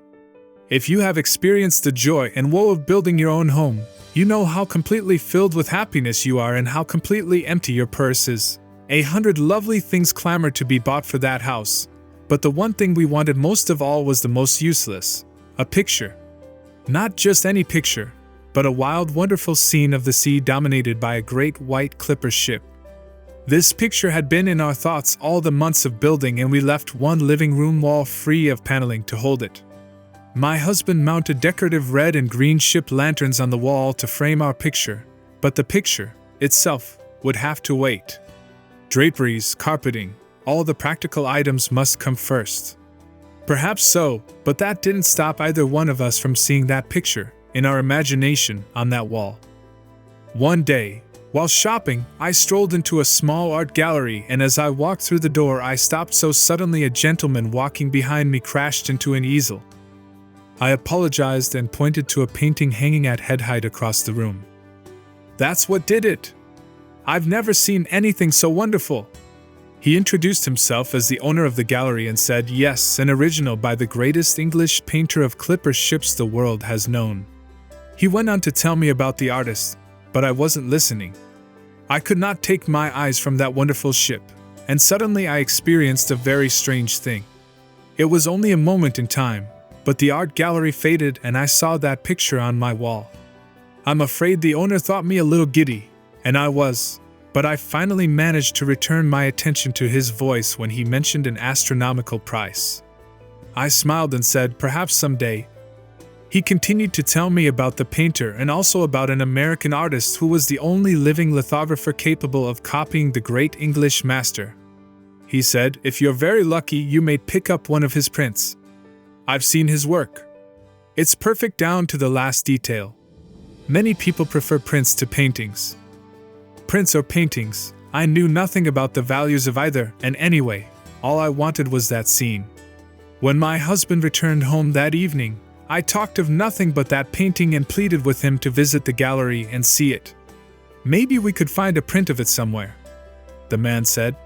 If you have experienced the joy and woe of building your own home, you know how completely filled with happiness you are and how completely empty your purse is. 100 lovely things clamored to be bought for that house, but the one thing we wanted most of all was the most useless: a picture. Not just any picture, but a wild, wonderful scene of the sea dominated by a great white clipper ship. This picture had been in our thoughts all the months of building, and we left one living room wall free of paneling to hold it. My husband mounted decorative red and green ship lanterns on the wall to frame our picture, but the picture itself would have to wait. Draperies, carpeting, all the practical items must come first. Perhaps so, but that didn't stop either one of us from seeing that picture, in our imagination, on that wall. One day, while shopping, I strolled into a small art gallery, and as I walked through the door I stopped so suddenly a gentleman walking behind me crashed into an easel. I apologized and pointed to a painting hanging at head height across the room. "That's what did it! I've never seen anything so wonderful!" He introduced himself as the owner of the gallery and said, "Yes, an original by the greatest English painter of clipper ships the world has known." He went on to tell me about the artist, but I wasn't listening. I could not take my eyes from that wonderful ship, and suddenly I experienced a very strange thing. It was only a moment in time, but the art gallery faded and I saw that picture on my wall. I'm afraid the owner thought me a little giddy, and I was, but I finally managed to return my attention to his voice when he mentioned an astronomical price. I smiled and said, "Perhaps someday." He continued to tell me about the painter and also about an American artist who was the only living lithographer capable of copying the great English master. He said, "If you're very lucky, you may pick up one of his prints. I've seen his work. It's perfect down to the last detail." Many people prefer prints to paintings. Prints or paintings, I knew nothing about the values of either, and anyway, all I wanted was that scene. When my husband returned home that evening, I talked of nothing but that painting and pleaded with him to visit the gallery and see it. "Maybe we could find a print of it somewhere," the man said.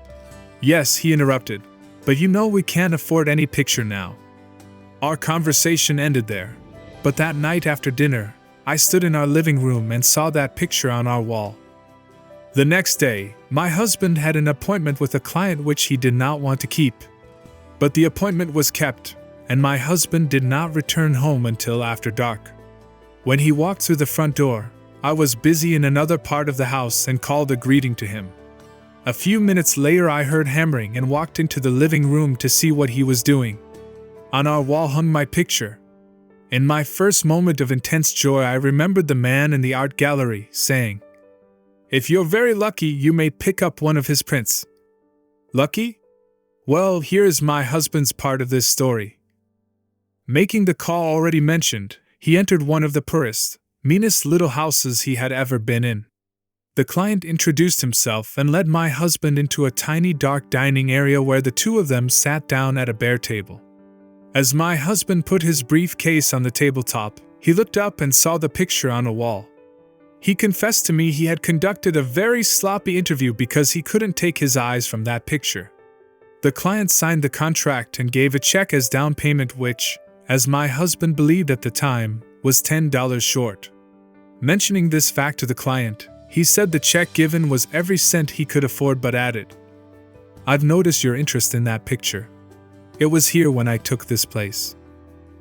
"Yes," he interrupted, "but you know we can't afford any picture now." Our conversation ended there, but that night after dinner, I stood in our living room and saw that picture on our wall. The next day, my husband had an appointment with a client which he did not want to keep. But the appointment was kept, and my husband did not return home until after dark. When he walked through the front door, I was busy in another part of the house and called a greeting to him. A few minutes later I heard hammering and walked into the living room to see what he was doing. On our wall hung my picture. In my first moment of intense joy I remembered the man in the art gallery saying, "If you're very lucky, you may pick up one of his prints." Lucky? Well, here is my husband's part of this story. Making the call already mentioned, he entered one of the poorest, meanest little houses he had ever been in. The client introduced himself and led my husband into a tiny dark dining area where the two of them sat down at a bare table. As my husband put his briefcase on the tabletop, he looked up and saw the picture on a wall. He confessed to me he had conducted a very sloppy interview because he couldn't take his eyes from that picture. The client signed the contract and gave a check as down payment which, as my husband believed at the time, was $10 short. Mentioning this fact to the client, he said the check given was every cent he could afford but added, "I've noticed your interest in that picture. It was here when I took this place.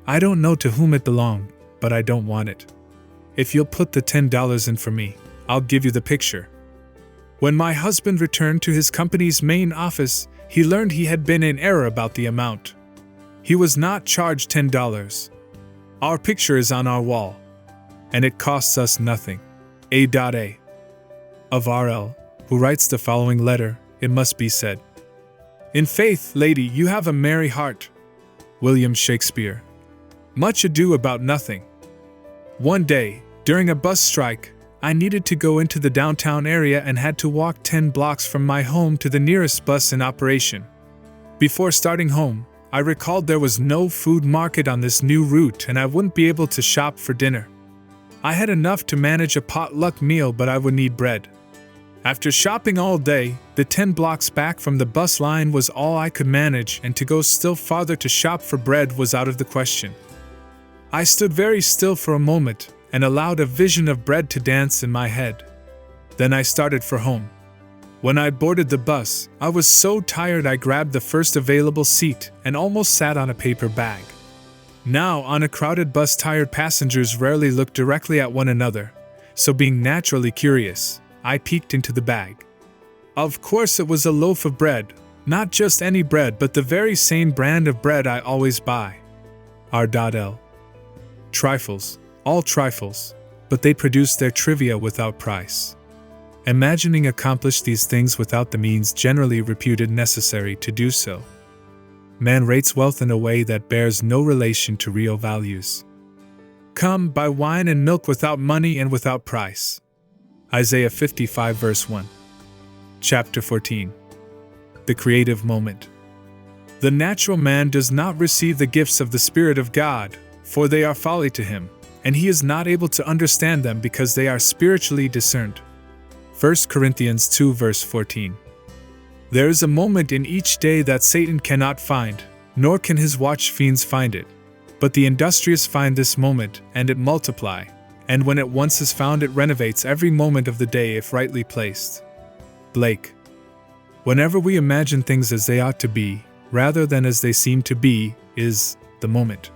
I don't know to whom it belonged, but I don't want it. If you'll put the $10 in for me, I'll give you the picture." When my husband returned to his company's main office, he learned he had been in error about the amount. He was not charged $10. Our picture is on our wall, and it costs us nothing. A.A. of R.L., who writes the following letter, it must be said. "In faith, lady, you have a merry heart." William Shakespeare. Much ado about nothing. One day, during a bus strike, I needed to go into the downtown area and had to walk 10 blocks from my home to the nearest bus in operation. Before starting home, I recalled there was no food market on this new route and I wouldn't be able to shop for dinner. I had enough to manage a potluck meal, but I would need bread. After shopping all day, the 10 blocks back from the bus line was all I could manage, and to go still farther to shop for bread was out of the question. I stood very still for a moment and allowed a vision of bread to dance in my head. Then I started for home. When I boarded the bus, I was so tired I grabbed the first available seat and almost sat on a paper bag. Now, on a crowded bus, tired passengers rarely look directly at one another, so being naturally curious, I peeked into the bag. Of course, it was a loaf of bread, not just any bread, but the very same brand of bread I always buy. R.L. Trifles, all trifles, but they produce their trivia without price. Imagining accomplished these things without the means generally reputed necessary to do so. Man rates wealth in a way that bears no relation to real values. Come, buy wine and milk without money and without price. Isaiah 55 verse 1. Chapter 14. The creative moment. The natural man does not receive the gifts of the Spirit of God, for they are folly to him, and he is not able to understand them because they are spiritually discerned. 1 Corinthians 2 verse 14. There is a moment in each day that Satan cannot find, nor can his watch fiends find it. But the industrious find this moment, and it multiply, and when it once is found it renovates every moment of the day if rightly placed. Blake. Whenever we imagine things as they ought to be, rather than as they seem to be, is the moment.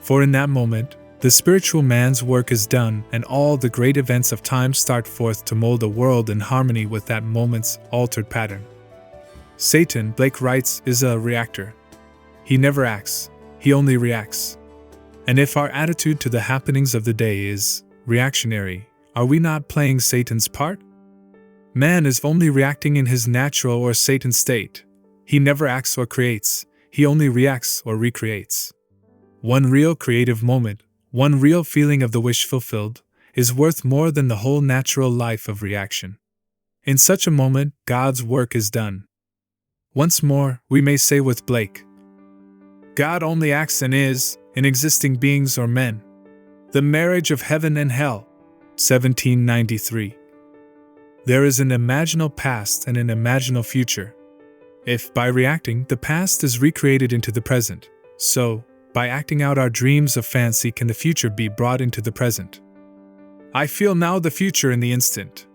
For in that moment, the spiritual man's work is done, and all the great events of time start forth to mold a world in harmony with that moment's altered pattern. Satan, Blake writes, is a reactor. He never acts, he only reacts. And if our attitude to the happenings of the day is reactionary, are we not playing Satan's part? Man is only reacting in his natural or Satan state. He never acts or creates, he only reacts or recreates. One real creative moment, one real feeling of the wish fulfilled, is worth more than the whole natural life of reaction. In such a moment, God's work is done. Once more, we may say with Blake, God only acts and is, in existing beings or men. The marriage of heaven and hell, 1793. There is an imaginal past and an imaginal future. If, by reacting, the past is recreated into the present, so, by acting out our dreams of fancy can the future be brought into the present. I feel now the future in the instant.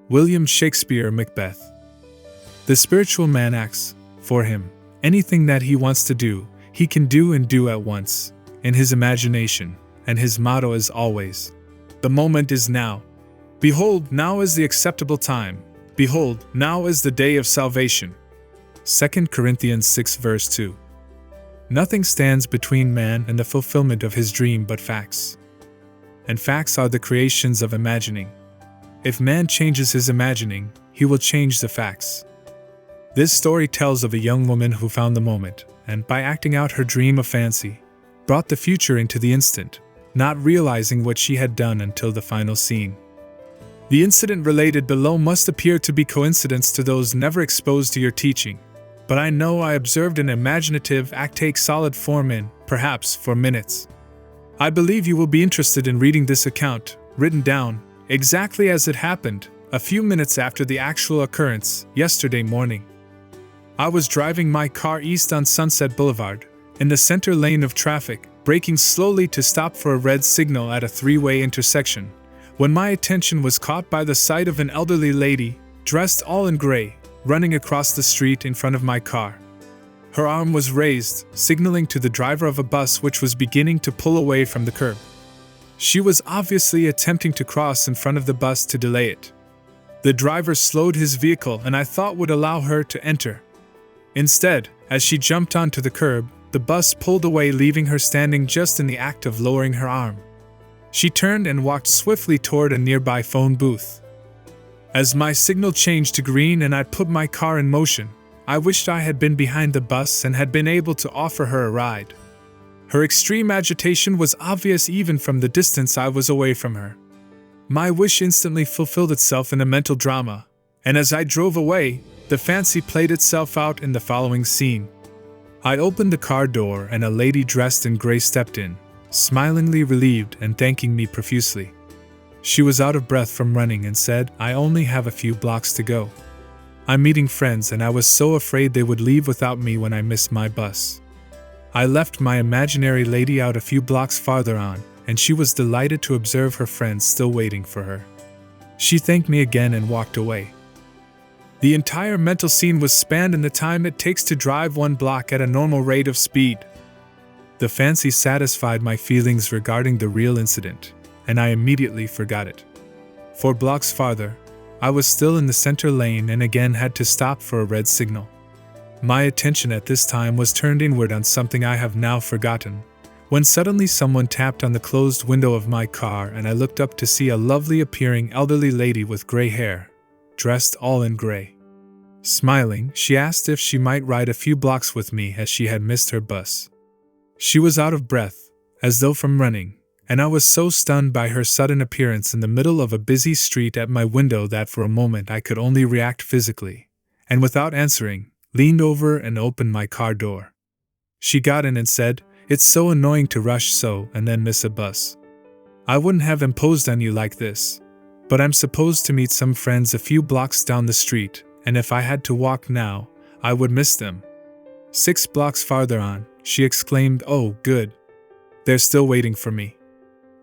William Shakespeare, Macbeth. The spiritual man acts, for him, anything that he wants to do, he can do and do at once, in his imagination, and his motto is always, the moment is now. Behold, now is the acceptable time. Behold, now is the day of salvation. 2 Corinthians 6 verse 2. Nothing stands between man and the fulfillment of his dream but facts. And facts are the creations of imagining. If man changes his imagining, he will change the facts. This story tells of a young woman who found the moment, and by acting out her dream of fancy, brought the future into the instant, not realizing what she had done until the final scene. The incident related below must appear to be coincidence to those never exposed to your teaching, but I know I observed an imaginative act take solid form in, perhaps, for minutes. I believe you will be interested in reading this account, written down, exactly as it happened, a few minutes after the actual occurrence, yesterday morning. I was driving my car east on Sunset Boulevard, in the center lane of traffic, braking slowly to stop for a red signal at a three-way intersection, when my attention was caught by the sight of an elderly lady, dressed all in gray, running across the street in front of my car. Her arm was raised, signaling to the driver of a bus which was beginning to pull away from the curb. She was obviously attempting to cross in front of the bus to delay it. The driver slowed his vehicle and I thought would allow her to enter. Instead, as she jumped onto the curb, the bus pulled away, leaving her standing just in the act of lowering her arm. She turned and walked swiftly toward a nearby phone booth. As my signal changed to green and I put my car in motion, I wished I had been behind the bus and had been able to offer her a ride. Her extreme agitation was obvious even from the distance I was away from her. My wish instantly fulfilled itself in a mental drama, and as I drove away, the fancy played itself out in the following scene. I opened the car door and a lady dressed in gray stepped in, smilingly relieved and thanking me profusely. She was out of breath from running and said, "I only have a few blocks to go. I'm meeting friends and I was so afraid they would leave without me when I missed my bus." I left my imaginary lady out a few blocks farther on, and she was delighted to observe her friends still waiting for her. She thanked me again and walked away. The entire mental scene was spanned in the time it takes to drive 1 block at a normal rate of speed. The fancy satisfied my feelings regarding the real incident, and I immediately forgot it. 4 blocks farther, I was still in the center lane and again had to stop for a red signal. My attention at this time was turned inward on something I have now forgotten, when suddenly someone tapped on the closed window of my car and I looked up to see a lovely appearing elderly lady with gray hair, dressed all in gray. Smiling, she asked if she might ride a few blocks with me as she had missed her bus. She was out of breath, as though from running, and I was so stunned by her sudden appearance in the middle of a busy street at my window that for a moment I could only react physically, and without answering, leaned over and opened my car door. She got in and said, "It's so annoying to rush so and then miss a bus. I wouldn't have imposed on you like this, but I'm supposed to meet some friends a few blocks down the street, and if I had to walk now, I would miss them." 6 blocks farther on, she exclaimed, "Oh, good. They're still waiting for me."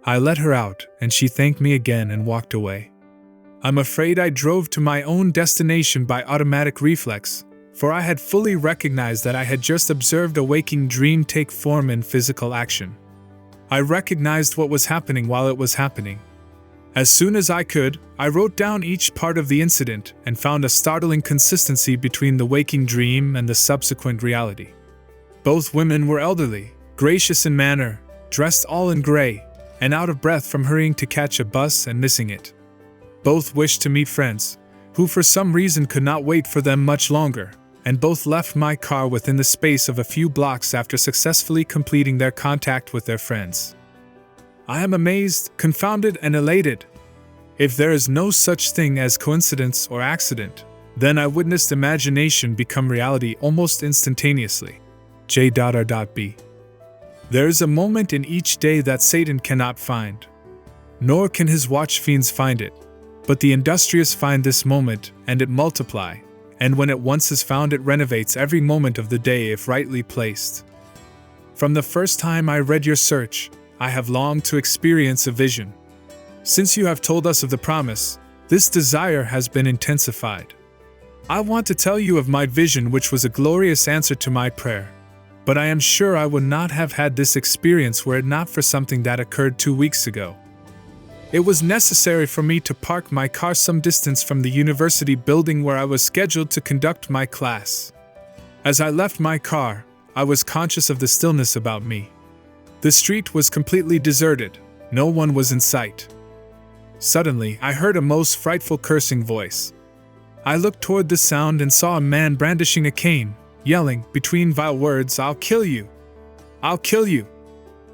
I let her out, and she thanked me again and walked away. I'm afraid I drove to my own destination by automatic reflex, for I had fully recognized that I had just observed a waking dream take form in physical action. I recognized what was happening while it was happening. As soon as I could, I wrote down each part of the incident and found a startling consistency between the waking dream and the subsequent reality. Both women were elderly, gracious in manner, dressed all in gray, and out of breath from hurrying to catch a bus and missing it. Both wished to meet friends, who for some reason could not wait for them much longer, and both left my car within the space of a few blocks after successfully completing their contact with their friends. I am amazed, confounded, and elated. If there is no such thing as coincidence or accident, then I witnessed imagination become reality almost instantaneously. J.R.B. There is a moment in each day that Satan cannot find, nor can his watch fiends find it, but the industrious find this moment, and it multiply, and when it once is found it renovates every moment of the day if rightly placed. From the first time I read your search, I have longed to experience a vision. Since you have told us of the promise, this desire has been intensified. I want to tell you of my vision, which was a glorious answer to my prayer, but I am sure I would not have had this experience were it not for something that occurred 2 weeks ago. It was necessary for me to park my car some distance from the university building where I was scheduled to conduct my class. As I left my car, I was conscious of the stillness about me. The street was completely deserted, no one was in sight. Suddenly, I heard a most frightful cursing voice. I looked toward the sound and saw a man brandishing a cane, yelling, between vile words, "I'll kill you! I'll kill you!"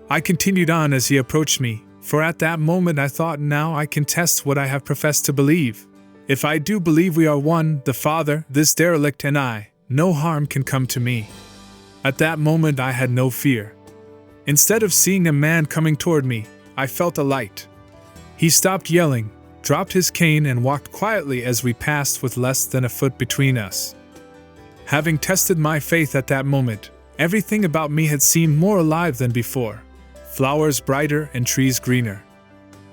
I continued on as he approached me, for at that moment I thought, now I can test what I have professed to believe. If I do believe we are one, the Father, this derelict, and I, no harm can come to me. At that moment I had no fear. Instead of seeing a man coming toward me, I felt a light. He stopped yelling, dropped his cane, and walked quietly as we passed with less than a foot between us. Having tested my faith at that moment, everything about me had seemed more alive than before. Flowers brighter and trees greener.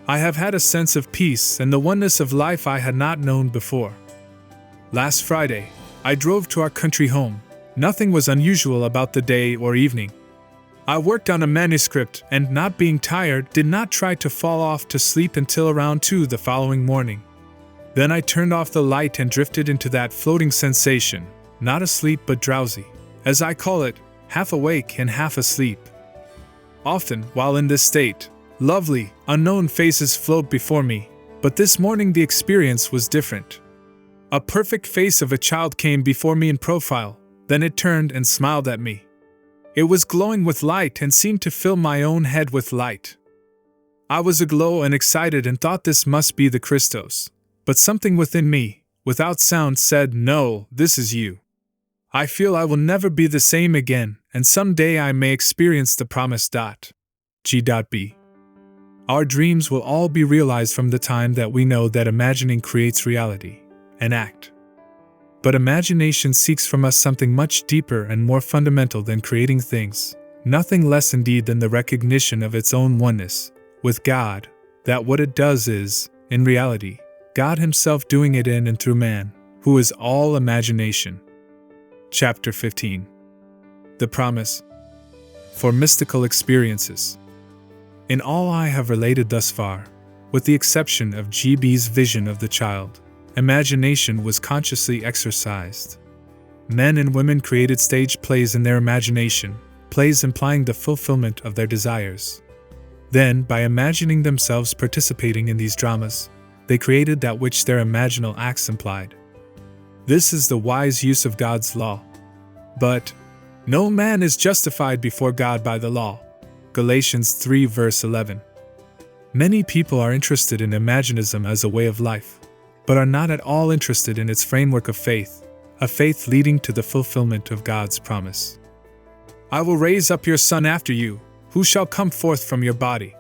I have had a sense of peace and the oneness of life I had not known before. Last Friday, I drove to our country home. Nothing was unusual about the day or evening. I worked on a manuscript and, not being tired, did not try to fall off to sleep until around 2 the following morning. Then I turned off the light and drifted into that floating sensation, not asleep but drowsy, as I call it, half awake and half asleep. Often, while in this state, lovely, unknown faces float before me, but this morning the experience was different. A perfect face of a child came before me in profile, then it turned and smiled at me. It was glowing with light and seemed to fill my own head with light. I was aglow and excited and thought this must be the Christos, but something within me, without sound, said, "No, this is you." I feel I will never be the same again, and someday I may experience the promised G.B. Our dreams will all be realized from the time that we know that imagining creates reality, an act. But imagination seeks from us something much deeper and more fundamental than creating things, nothing less indeed than the recognition of its own oneness with God, that what it does is, in reality, God Himself doing it in and through man, who is all imagination. Chapter 15. The Promise. For mystical experiences. In all I have related thus far, with the exception of GB's vision of the child, imagination was consciously exercised. Men and women created stage plays in their imagination, plays implying the fulfillment of their desires. Then, by imagining themselves participating in these dramas, they created that which their imaginal acts implied. This is the wise use of God's law. But, no man is justified before God by the law. Galatians 3 verse 11. Many people are interested in imaginism as a way of life, but are not at all interested in its framework of faith, a faith leading to the fulfillment of God's promise. I will raise up your son after you, who shall come forth from your body.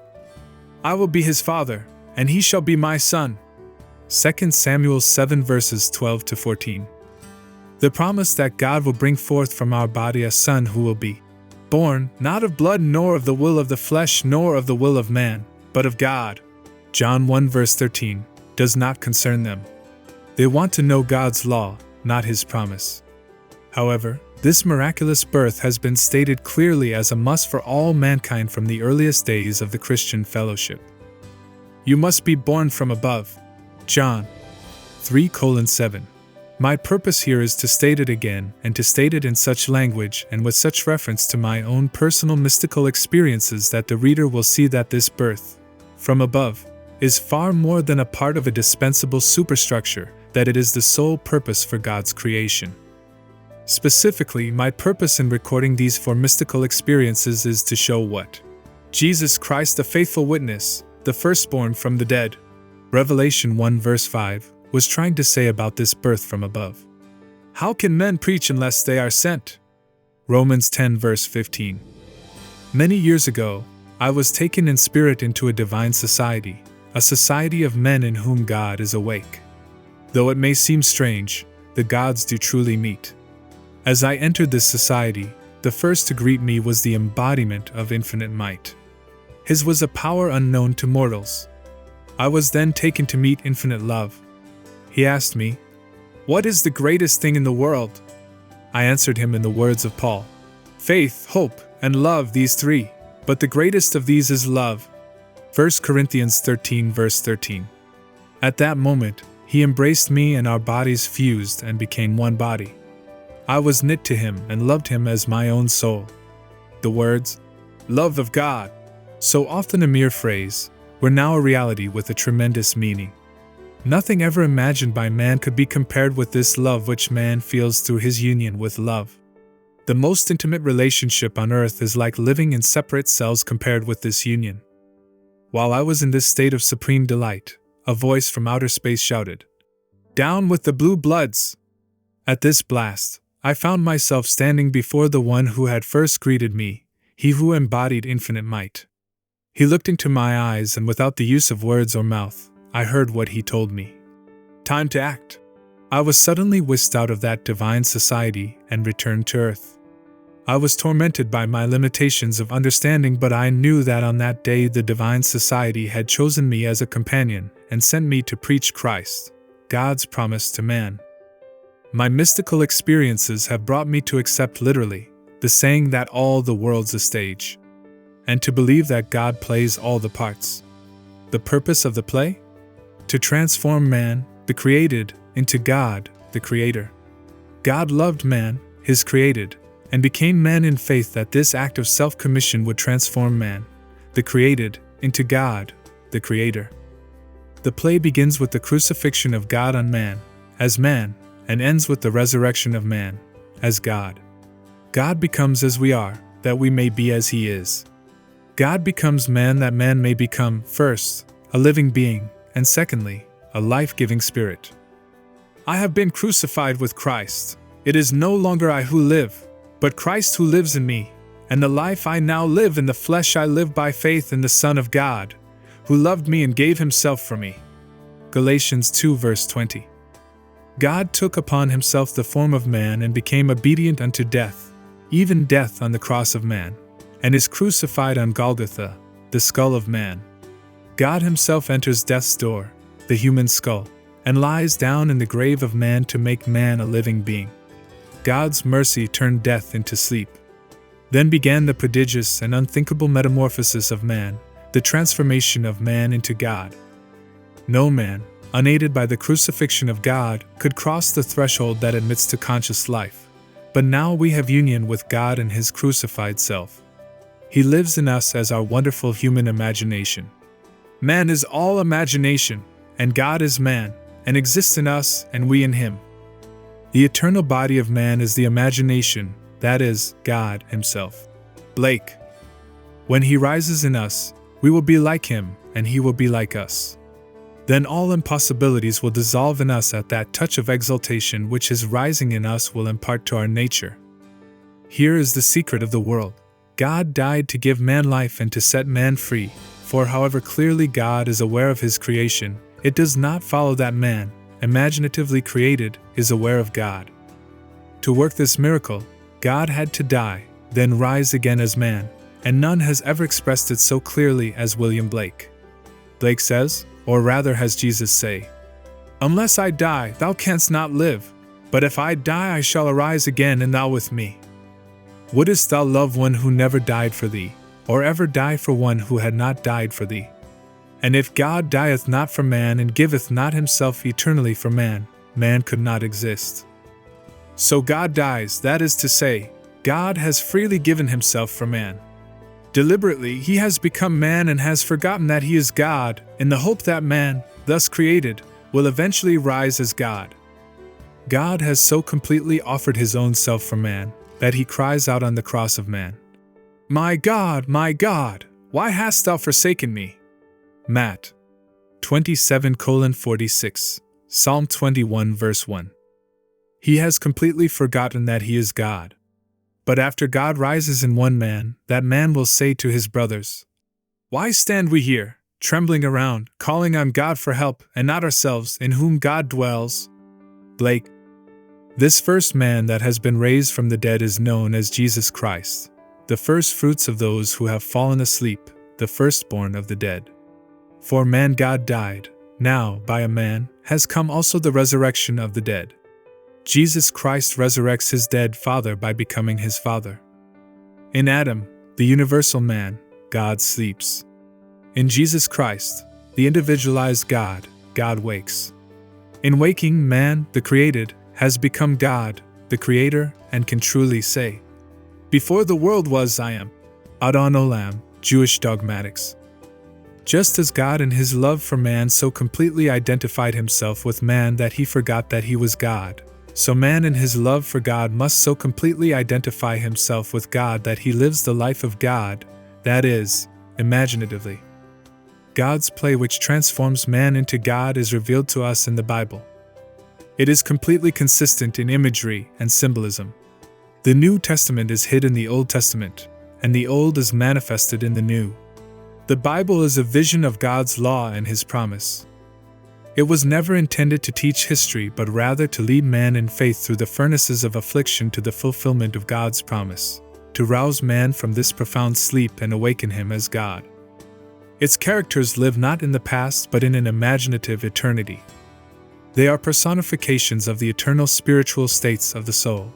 I will be his father, and he shall be my son. 2 Samuel 7 verses 12 to 14. The promise that God will bring forth from our body a son who will be born, not of blood nor of the will of the flesh nor of the will of man, but of God. John 1 verse 13, does not concern them. They want to know God's law, not His promise. However, this miraculous birth has been stated clearly as a must for all mankind from the earliest days of the Christian fellowship. You must be born from above. John 3:7. My purpose here is to state it again, and to state it in such language and with such reference to my own personal mystical experiences that the reader will see that this birth from above is far more than a part of a dispensable superstructure, that it is the sole purpose for God's creation. Specifically, my purpose in recording these four mystical experiences is to show what Jesus Christ, the faithful witness, the firstborn from the dead, Revelation 1 verse 5, was trying to say about this birth from above. How can men preach unless they are sent? Romans 10 verse 15. Many years ago, I was taken in spirit into a divine society, a society of men in whom God is awake. Though it may seem strange, the gods do truly meet. As I entered this society, the first to greet me was the embodiment of infinite might. His was a power unknown to mortals. I was then taken to meet infinite love. He asked me, "What is the greatest thing in the world?" I answered him in the words of Paul, "Faith, hope, and love, these three, but the greatest of these is love." 1 Corinthians 13 verse 13. At that moment, he embraced me and our bodies fused and became one body. I was knit to him and loved him as my own soul. The words, "love of God," so often a mere phrase, were now a reality with a tremendous meaning. Nothing ever imagined by man could be compared with this love which man feels through his union with love. The most intimate relationship on earth is like living in separate cells compared with this union. While I was in this state of supreme delight, a voice from outer space shouted, "Down with the blue bloods!" At this blast, I found myself standing before the one who had first greeted me, he who embodied infinite might. He looked into my eyes, and without the use of words or mouth, I heard what he told me. Time to act. I was suddenly whisked out of that divine society and returned to earth. I was tormented by my limitations of understanding, but I knew that on that day the divine society had chosen me as a companion and sent me to preach Christ, God's promise to man. My mystical experiences have brought me to accept literally the saying that all the world's a stage, and to believe that God plays all the parts. The purpose of the play? To transform man, the created, into God, the creator. God loved man, his created, and became man in faith that this act of self-commission would transform man, the created, into God, the creator. The play begins with the crucifixion of God on man, as man, and ends with the resurrection of man, as God. God becomes as we are, that we may be as he is. God becomes man that man may become, first, a living being, and secondly, a life-giving spirit. I have been crucified with Christ. It is no longer I who live, but Christ who lives in me, and the life I now live in the flesh I live by faith in the Son of God, who loved me and gave himself for me. Galatians 2 verse 20. God took upon himself the form of man and became obedient unto death, even death on the cross of man, and is crucified on Golgotha, the skull of man. God himself enters death's door, the human skull, and lies down in the grave of man to make man a living being. God's mercy turned death into sleep. Then began the prodigious and unthinkable metamorphosis of man, the transformation of man into God. No man, unaided by the crucifixion of God, could cross the threshold that admits to conscious life, but now we have union with God and his crucified self. He lives in us as our wonderful human imagination. Man is all imagination, and God is man, and exists in us and we in him. The eternal body of man is the imagination, that is, God himself. Blake. When he rises in us, we will be like him, and he will be like us. Then all impossibilities will dissolve in us at that touch of exaltation which his rising in us will impart to our nature. Here is the secret of the world. God died to give man life and to set man free, for however clearly God is aware of his creation, it does not follow that man, imaginatively created, is aware of God. To work this miracle, God had to die, then rise again as man, and none has ever expressed it so clearly as William Blake. Blake says, or rather has Jesus say, "Unless I die, thou canst not live, but if I die I shall arise again and thou with me." Wouldest thou love one who never died for thee, or ever die for one who had not died for thee? And if God dieth not for man and giveth not himself eternally for man, man could not exist. So God dies, that is to say, God has freely given himself for man. Deliberately, he has become man and has forgotten that he is God, in the hope that man, thus created, will eventually rise as God. God has so completely offered his own self for man, that he cries out on the cross of man, my God, why hast thou forsaken me?" Matt 27:46, Psalm 21 verse 1. He has completely forgotten that he is God. But after God rises in one man, that man will say to his brothers, "Why stand we here, trembling around, calling on God for help, and not ourselves, in whom God dwells?" Blake. This first man that has been raised from the dead is known as Jesus Christ, the first fruits of those who have fallen asleep, the firstborn of the dead. For man God died, now, by a man, has come also the resurrection of the dead. Jesus Christ resurrects his dead Father by becoming his Father. In Adam, the universal man, God sleeps. In Jesus Christ, the individualized God, God wakes. In waking, man, the created, has become God, the Creator, and can truly say, "Before the world was, I am." Adon Olam, Jewish dogmatics. Just as God in his love for man so completely identified himself with man that he forgot that he was God, so man in his love for God must so completely identify himself with God that he lives the life of God, that is, imaginatively. God's play which transforms man into God is revealed to us in the Bible. It is completely consistent in imagery and symbolism. The New Testament is hid in the Old Testament, and the Old is manifested in the New. The Bible is a vision of God's law and his promise. It was never intended to teach history but rather to lead man in faith through the furnaces of affliction to the fulfillment of God's promise, to rouse man from this profound sleep and awaken him as God. Its characters live not in the past but in an imaginative eternity. They are personifications of the eternal spiritual states of the soul.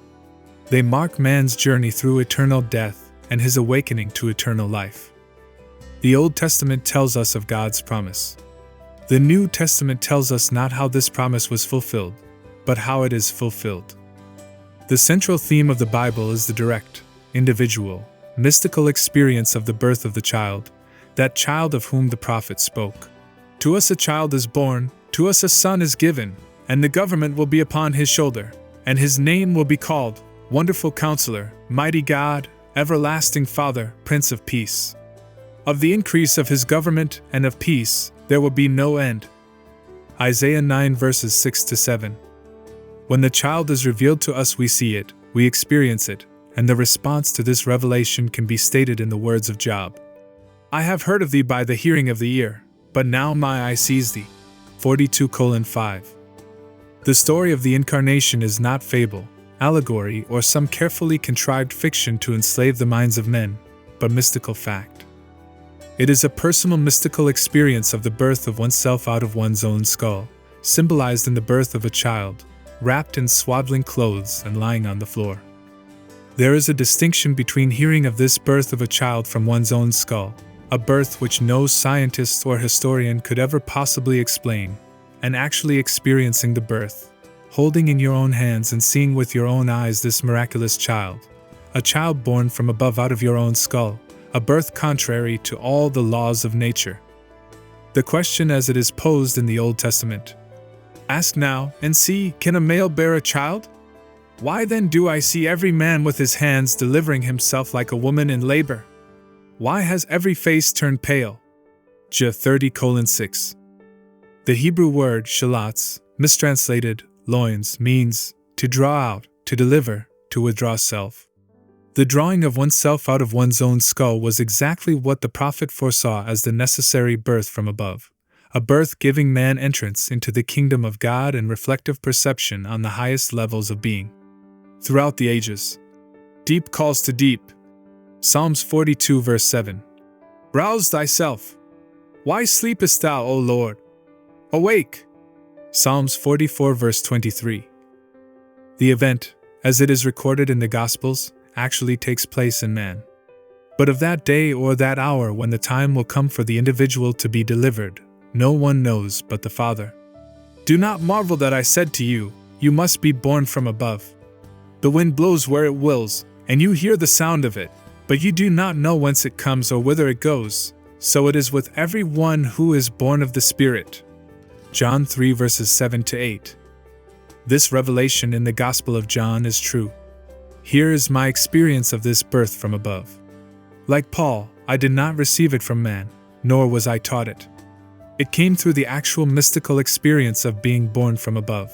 They mark man's journey through eternal death and his awakening to eternal life. The Old Testament tells us of God's promise. The New Testament tells us not how this promise was fulfilled, but how it is fulfilled. The central theme of the Bible is the direct, individual, mystical experience of the birth of the child, that child of whom the prophet spoke. "To us a child is born, to us a son is given, and the government will be upon his shoulder, and his name will be called Wonderful Counselor, Mighty God, Everlasting Father, Prince of Peace. Of the increase of his government and of peace there will be no end." Isaiah 9 verses 6-7. When the child is revealed to us, we see it, we experience it, and the response to this revelation can be stated in the words of Job. I have heard of thee by the hearing of the ear, but now my eye sees thee. 42:5. The story of the incarnation is not fable, allegory, or some carefully contrived fiction to enslave the minds of men, but mystical fact. It is a personal mystical experience of the birth of oneself out of one's own skull, symbolized in the birth of a child, wrapped in swaddling clothes and lying on the floor. There is a distinction between hearing of this birth of a child from one's own skull, a birth which no scientist or historian could ever possibly explain, and actually experiencing the birth, holding in your own hands and seeing with your own eyes this miraculous child, a child born from above out of your own skull, a birth contrary to all the laws of nature. The question as it is posed in the Old Testament: ask now, and see, can a male bear a child? Why then do I see every man with his hands delivering himself like a woman in labor? Why has every face turned pale? J 30:6. The Hebrew word shalats, mistranslated loins, means to draw out, to deliver, to withdraw self. The drawing of oneself out of one's own skull was exactly what the prophet foresaw as the necessary birth from above, a birth giving man entrance into the kingdom of God and reflective perception on the highest levels of being. Throughout the ages, deep calls to deep. Psalms 42:7. Rouse thyself. Why sleepest thou, O Lord? Awake. Psalms 44:23. The event, as it is recorded in the Gospels, actually takes place in man. But of that day or that hour when the time will come for the individual to be delivered, no one knows but the Father. Do not marvel that I said to you, you must be born from above. The wind blows where it wills, and you hear the sound of it, but you do not know whence it comes or whither it goes. So it is with every one who is born of the Spirit. John 3:7-8. This revelation in the Gospel of John is true. Here is my experience of this birth from above. Like Paul, I did not receive it from man, nor was I taught it. It came through the actual mystical experience of being born from above.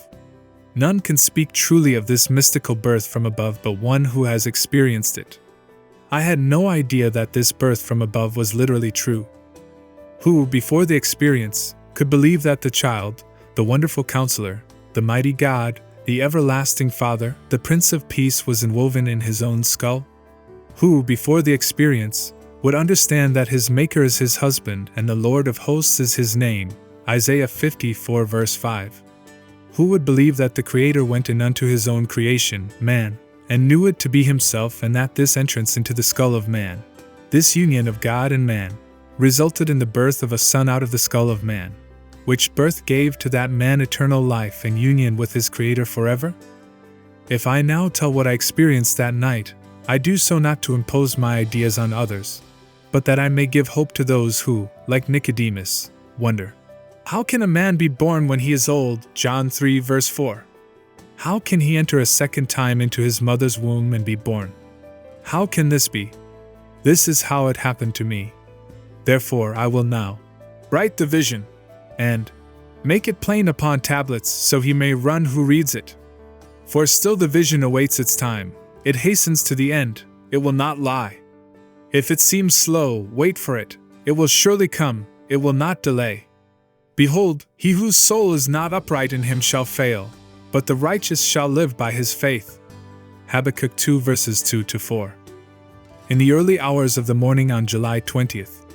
None can speak truly of this mystical birth from above but one who has experienced it. I had no idea that this birth from above was literally true. Who, before the experience, could believe that the child, the wonderful counselor, the mighty God, the everlasting Father, the Prince of Peace was enwoven in his own skull? Who, before the experience, would understand that his Maker is his husband and the Lord of hosts is his name? Isaiah 54:5. Who would believe that the Creator went in unto his own creation, man, and knew it to be himself, and that this entrance into the skull of man, this union of God and man, resulted in the birth of a son out of the skull of man, which birth gave to that man eternal life and union with his Creator forever? If I now tell what I experienced that night, I do so not to impose my ideas on others, but that I may give hope to those who, like Nicodemus, wonder. How can a man be born when he is old? John 3:4. How can he enter a second time into his mother's womb and be born? How can this be? This is how it happened to me. Therefore I will now write the vision, and make it plain upon tablets, so he may run who reads it. For still the vision awaits its time, it hastens to the end, it will not lie. If it seems slow, wait for it, it will surely come, it will not delay. Behold, he whose soul is not upright in him shall fail, but the righteous shall live by his faith. Habakkuk 2:2-4. In the early hours of the morning on July 20th,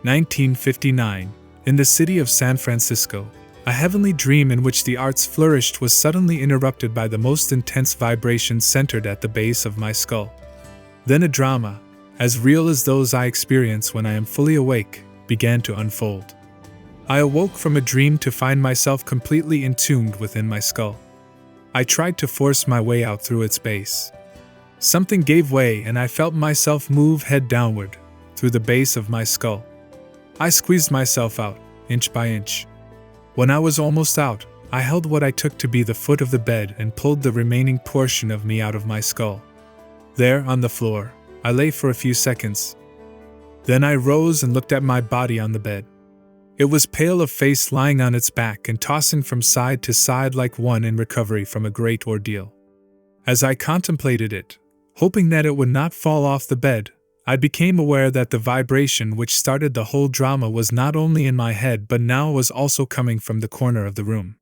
1959, in the city of San Francisco, a heavenly dream in which the arts flourished was suddenly interrupted by the most intense vibration centered at the base of my skull. Then a drama, as real as those I experience when I am fully awake, began to unfold. I awoke from a dream to find myself completely entombed within my skull. I tried to force my way out through its base. Something gave way and I felt myself move head downward, through the base of my skull. I squeezed myself out, inch by inch. When I was almost out, I held what I took to be the foot of the bed and pulled the remaining portion of me out of my skull. There, on the floor, I lay for a few seconds. Then I rose and looked at my body on the bed. It was pale of face, lying on its back and tossing from side to side like one in recovery from a great ordeal. As I contemplated it, hoping that it would not fall off the bed, I became aware that the vibration which started the whole drama was not only in my head but now was also coming from the corner of the room.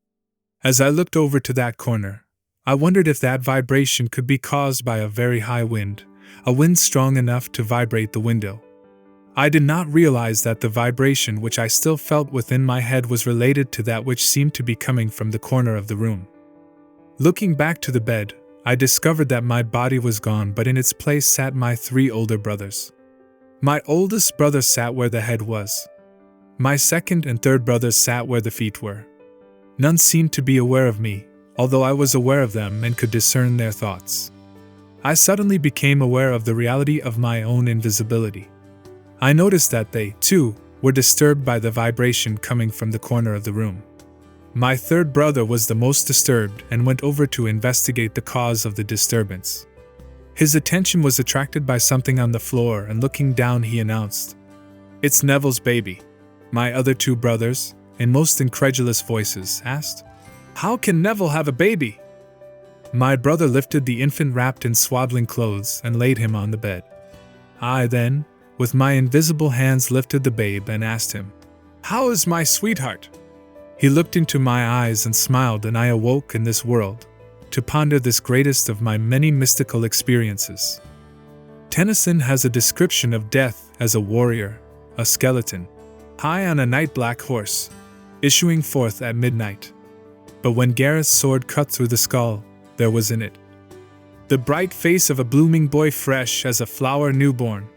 As I looked over to that corner, I wondered if that vibration could be caused by a very high wind, a wind strong enough to vibrate the window. I did not realize that the vibration which I still felt within my head was related to that which seemed to be coming from the corner of the room. Looking back to the bed, I discovered that my body was gone, but in its place sat my 3 older brothers. My oldest brother sat where the head was. My second and third brothers sat where the feet were. None seemed to be aware of me, although I was aware of them and could discern their thoughts. I suddenly became aware of the reality of my own invisibility. I noticed that they, too, were disturbed by the vibration coming from the corner of the room. My third brother was the most disturbed and went over to investigate the cause of the disturbance. His attention was attracted by something on the floor, and looking down he announced, "It's Neville's baby." My other 2 brothers, in most incredulous voices, asked, "How can Neville have a baby?" My brother lifted the infant wrapped in swaddling clothes and laid him on the bed. I then, with my invisible hands, lifted the babe and asked him, "How is my sweetheart?" He looked into my eyes and smiled, and I awoke in this world to ponder this greatest of my many mystical experiences. Tennyson has a description of death as a warrior, a skeleton, high on a night black horse, issuing forth at midnight. But when Gareth's sword cut through the skull, there was in it the bright face of a blooming boy, fresh as a flower newborn.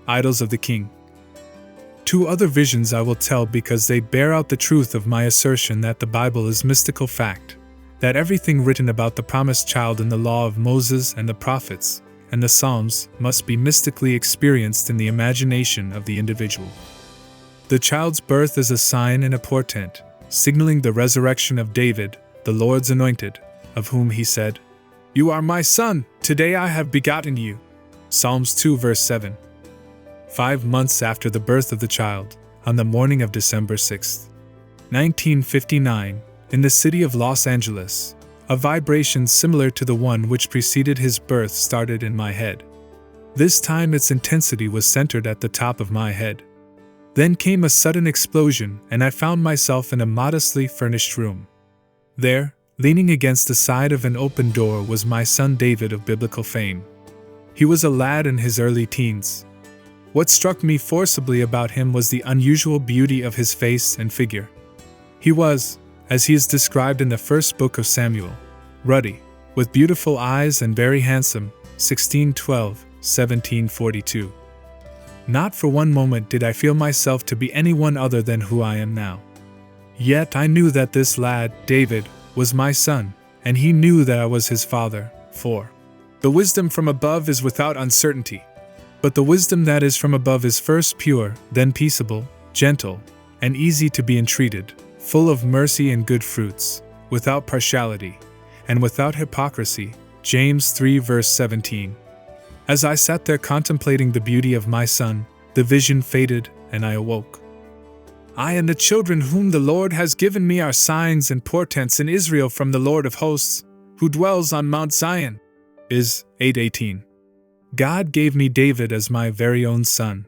Idylls of the King. 2 other visions I will tell because they bear out the truth of my assertion that the Bible is mystical fact, that everything written about the promised child in the law of Moses and the prophets and the Psalms must be mystically experienced in the imagination of the individual. The child's birth is a sign and a portent, signaling the resurrection of David, the Lord's anointed, of whom he said, "You are my son, today I have begotten you." Psalms 2 verse 7. 5 months after the birth of the child, on the morning of December 6, 1959, in the city of Los Angeles, a vibration similar to the one which preceded his birth started in my head. This time its intensity was centered at the top of my head. Then came a sudden explosion, and I found myself in a modestly furnished room. There, leaning against the side of an open door, was my son David of biblical fame. He was a lad in his early teens. What struck me forcibly about him was the unusual beauty of his face and figure. He was, as he is described in the first book of Samuel, ruddy, with beautiful eyes and very handsome, 16:12, 17:42. Not for one moment did I feel myself to be anyone other than who I am now. Yet I knew that this lad, David, was my son, and he knew that I was his father, for the wisdom from above is without uncertainty. But the wisdom that is from above is first pure, then peaceable, gentle, and easy to be entreated, full of mercy and good fruits, without partiality, and without hypocrisy. James 3 verse 17. As I sat there contemplating the beauty of my son, the vision faded, and I awoke. "I and the children whom the Lord has given me are signs and portents in Israel from the Lord of hosts, who dwells on Mount Zion." Is 8:18. God gave me David as my very own son.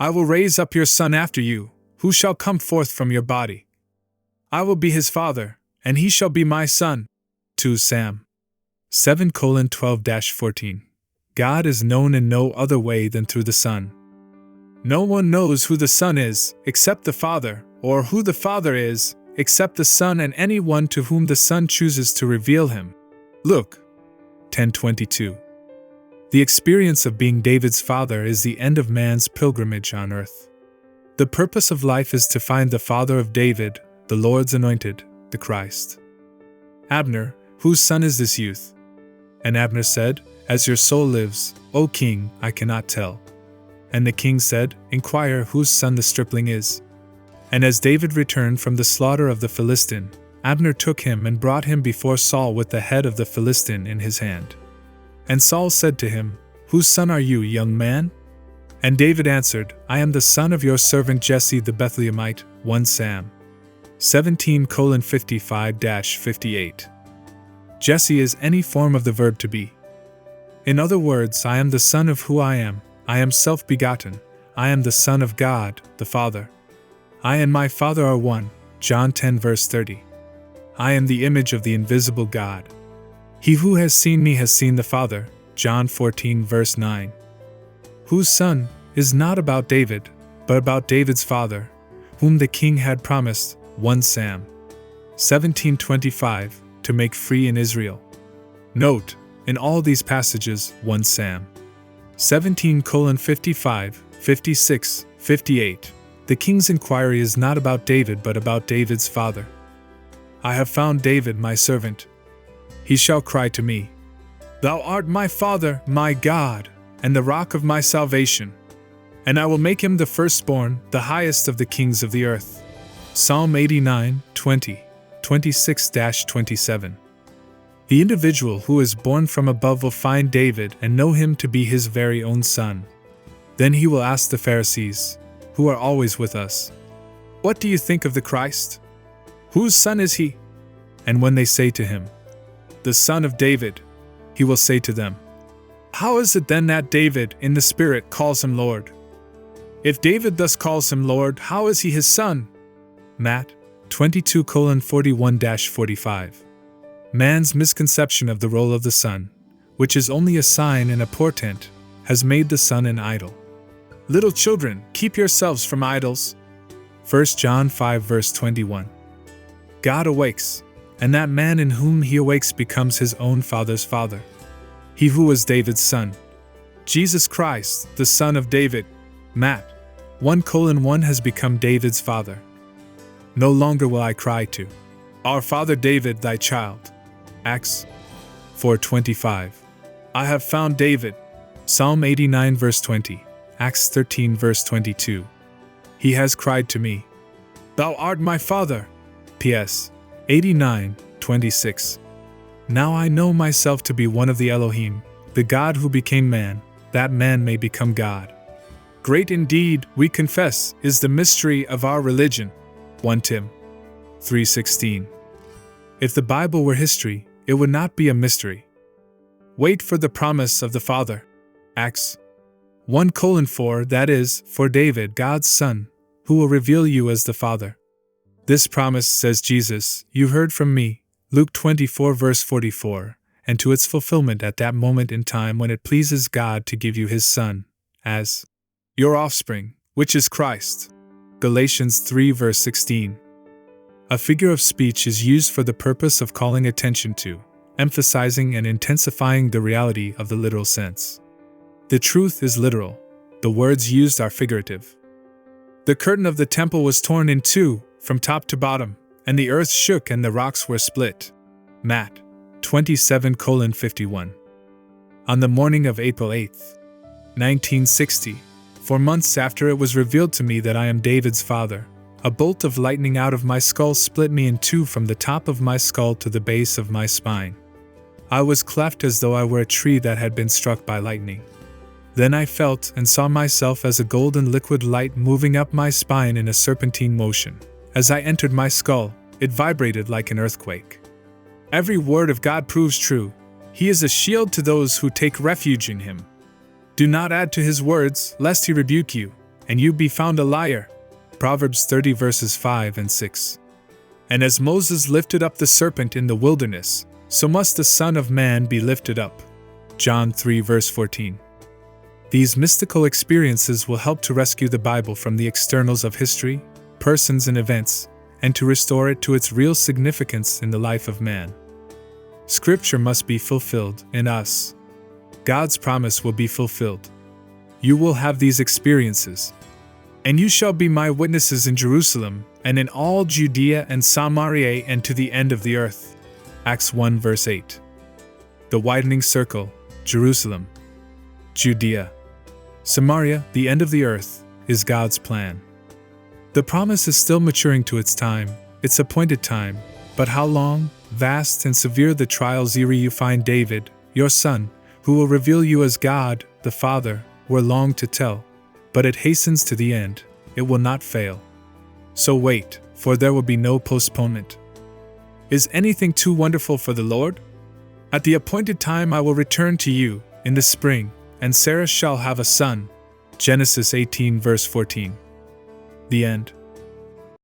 "I will raise up your son after you, who shall come forth from your body. I will be his father, and he shall be my son." 2 Sam 7:12-14. God is known in no other way than through the Son. No one knows who the Son is, except the Father, or who the Father is, except the Son and anyone to whom the Son chooses to reveal him. Luke 10:22. The experience of being David's father is the end of man's pilgrimage on earth. The purpose of life is to find the father of David, the Lord's anointed, the Christ. Abner, whose son is this youth? And Abner said, "As your soul lives, O king, I cannot tell." And the king said, "Inquire whose son the stripling is." And as David returned from the slaughter of the Philistine, Abner took him and brought him before Saul with the head of the Philistine in his hand. And Saul said to him, "Whose son are you, young man?" And David answered, "I am the son of your servant Jesse the Bethlehemite, 1 Sam 17:55-58. Jesse is any form of the verb to be. In other words, I am the son of who I am self-begotten, I am the son of God, the Father. I and my Father are one, John 10 verse 30. I am the image of the invisible God. He who has seen me has seen the Father, John 14 verse 9. Whose son is not about David, but about David's father, whom the king had promised, 1 Sam 17:25, to make free in Israel. Note, in all these passages, 1 Sam 17:55, 56, 58, the king's inquiry is not about David but about David's father. I have found David my servant. He shall cry to me, Thou art my Father, my God, and the rock of my salvation. And I will make him the firstborn, the highest of the kings of the earth. Psalm 89, 20, 26-27. The individual who is born from above will find David and know him to be his very own son. Then he will ask the Pharisees, who are always with us, What do you think of the Christ? Whose son is he? And when they say to him, The son of David, he will say to them, How is it then that David, in the Spirit, calls him Lord? If David thus calls him Lord, how is he his son? Matt 22:41-45. Man's misconception of the role of the son, which is only a sign and a portent, has made the son an idol. Little children, keep yourselves from idols. 1 John 5 verse 21. God awakes, and that man in whom he awakes becomes his own father's father. He who was David's son, Jesus Christ, the son of David, Matt 1:1, has become David's father. No longer will I cry to, Our father David, thy child. Acts 4:25. I have found David. Psalm 89 verse 20. Acts 13 verse 22. He has cried to me, Thou art my father. P.S. 89:26. Now I know myself to be one of the Elohim, the God who became man, that man may become God. Great indeed, we confess, is the mystery of our religion. 1 Tim 3:16. If the Bible were history, it would not be a mystery. Wait for the promise of the Father. Acts 1:4, that is, for David, God's son, who will reveal you as the Father. This promise, says Jesus, you heard from me, Luke 24 verse 44, and to its fulfillment at that moment in time when it pleases God to give you his Son, as your offspring, which is Christ. Galatians 3 verse 16. A figure of speech is used for the purpose of calling attention to, emphasizing and intensifying the reality of the literal sense. The truth is literal, the words used are figurative. The curtain of the temple was torn in two, from top to bottom, and the earth shook and the rocks were split. Matt 27:51. On the morning of April 8, 1960, 4 months after it was revealed to me that I am David's father, a bolt of lightning out of my skull split me in two from the top of my skull to the base of my spine. I was cleft as though I were a tree that had been struck by lightning. Then I felt and saw myself as a golden liquid light moving up my spine in a serpentine motion. As I entered my skull, it vibrated like an earthquake. Every word of God proves true. He is a shield to those who take refuge in him. Do not add to his words, lest he rebuke you, and you be found a liar. Proverbs 30 verses 5 and 6. And as Moses lifted up the serpent in the wilderness, so must the Son of Man be lifted up. John 3 verse 14. These mystical experiences will help to rescue the Bible from the externals of history, persons and events, and to restore it to its real significance in the life of man. Scripture must be fulfilled in us. God's promise will be fulfilled. You will have these experiences. And you shall be my witnesses in Jerusalem, and in all Judea and Samaria and to the end of the earth. Acts 1 verse 8. The widening circle, Jerusalem, Judea, Samaria, the end of the earth, is God's plan. The promise is still maturing to its time, its appointed time, but how long, vast and severe the trials ere you find David, your son, who will reveal you as God, the Father, were long to tell, but it hastens to the end, it will not fail. So wait, for there will be no postponement. Is anything too wonderful for the Lord? At the appointed time I will return to you, in the spring, and Sarah shall have a son. Genesis 18 verse 14. The end.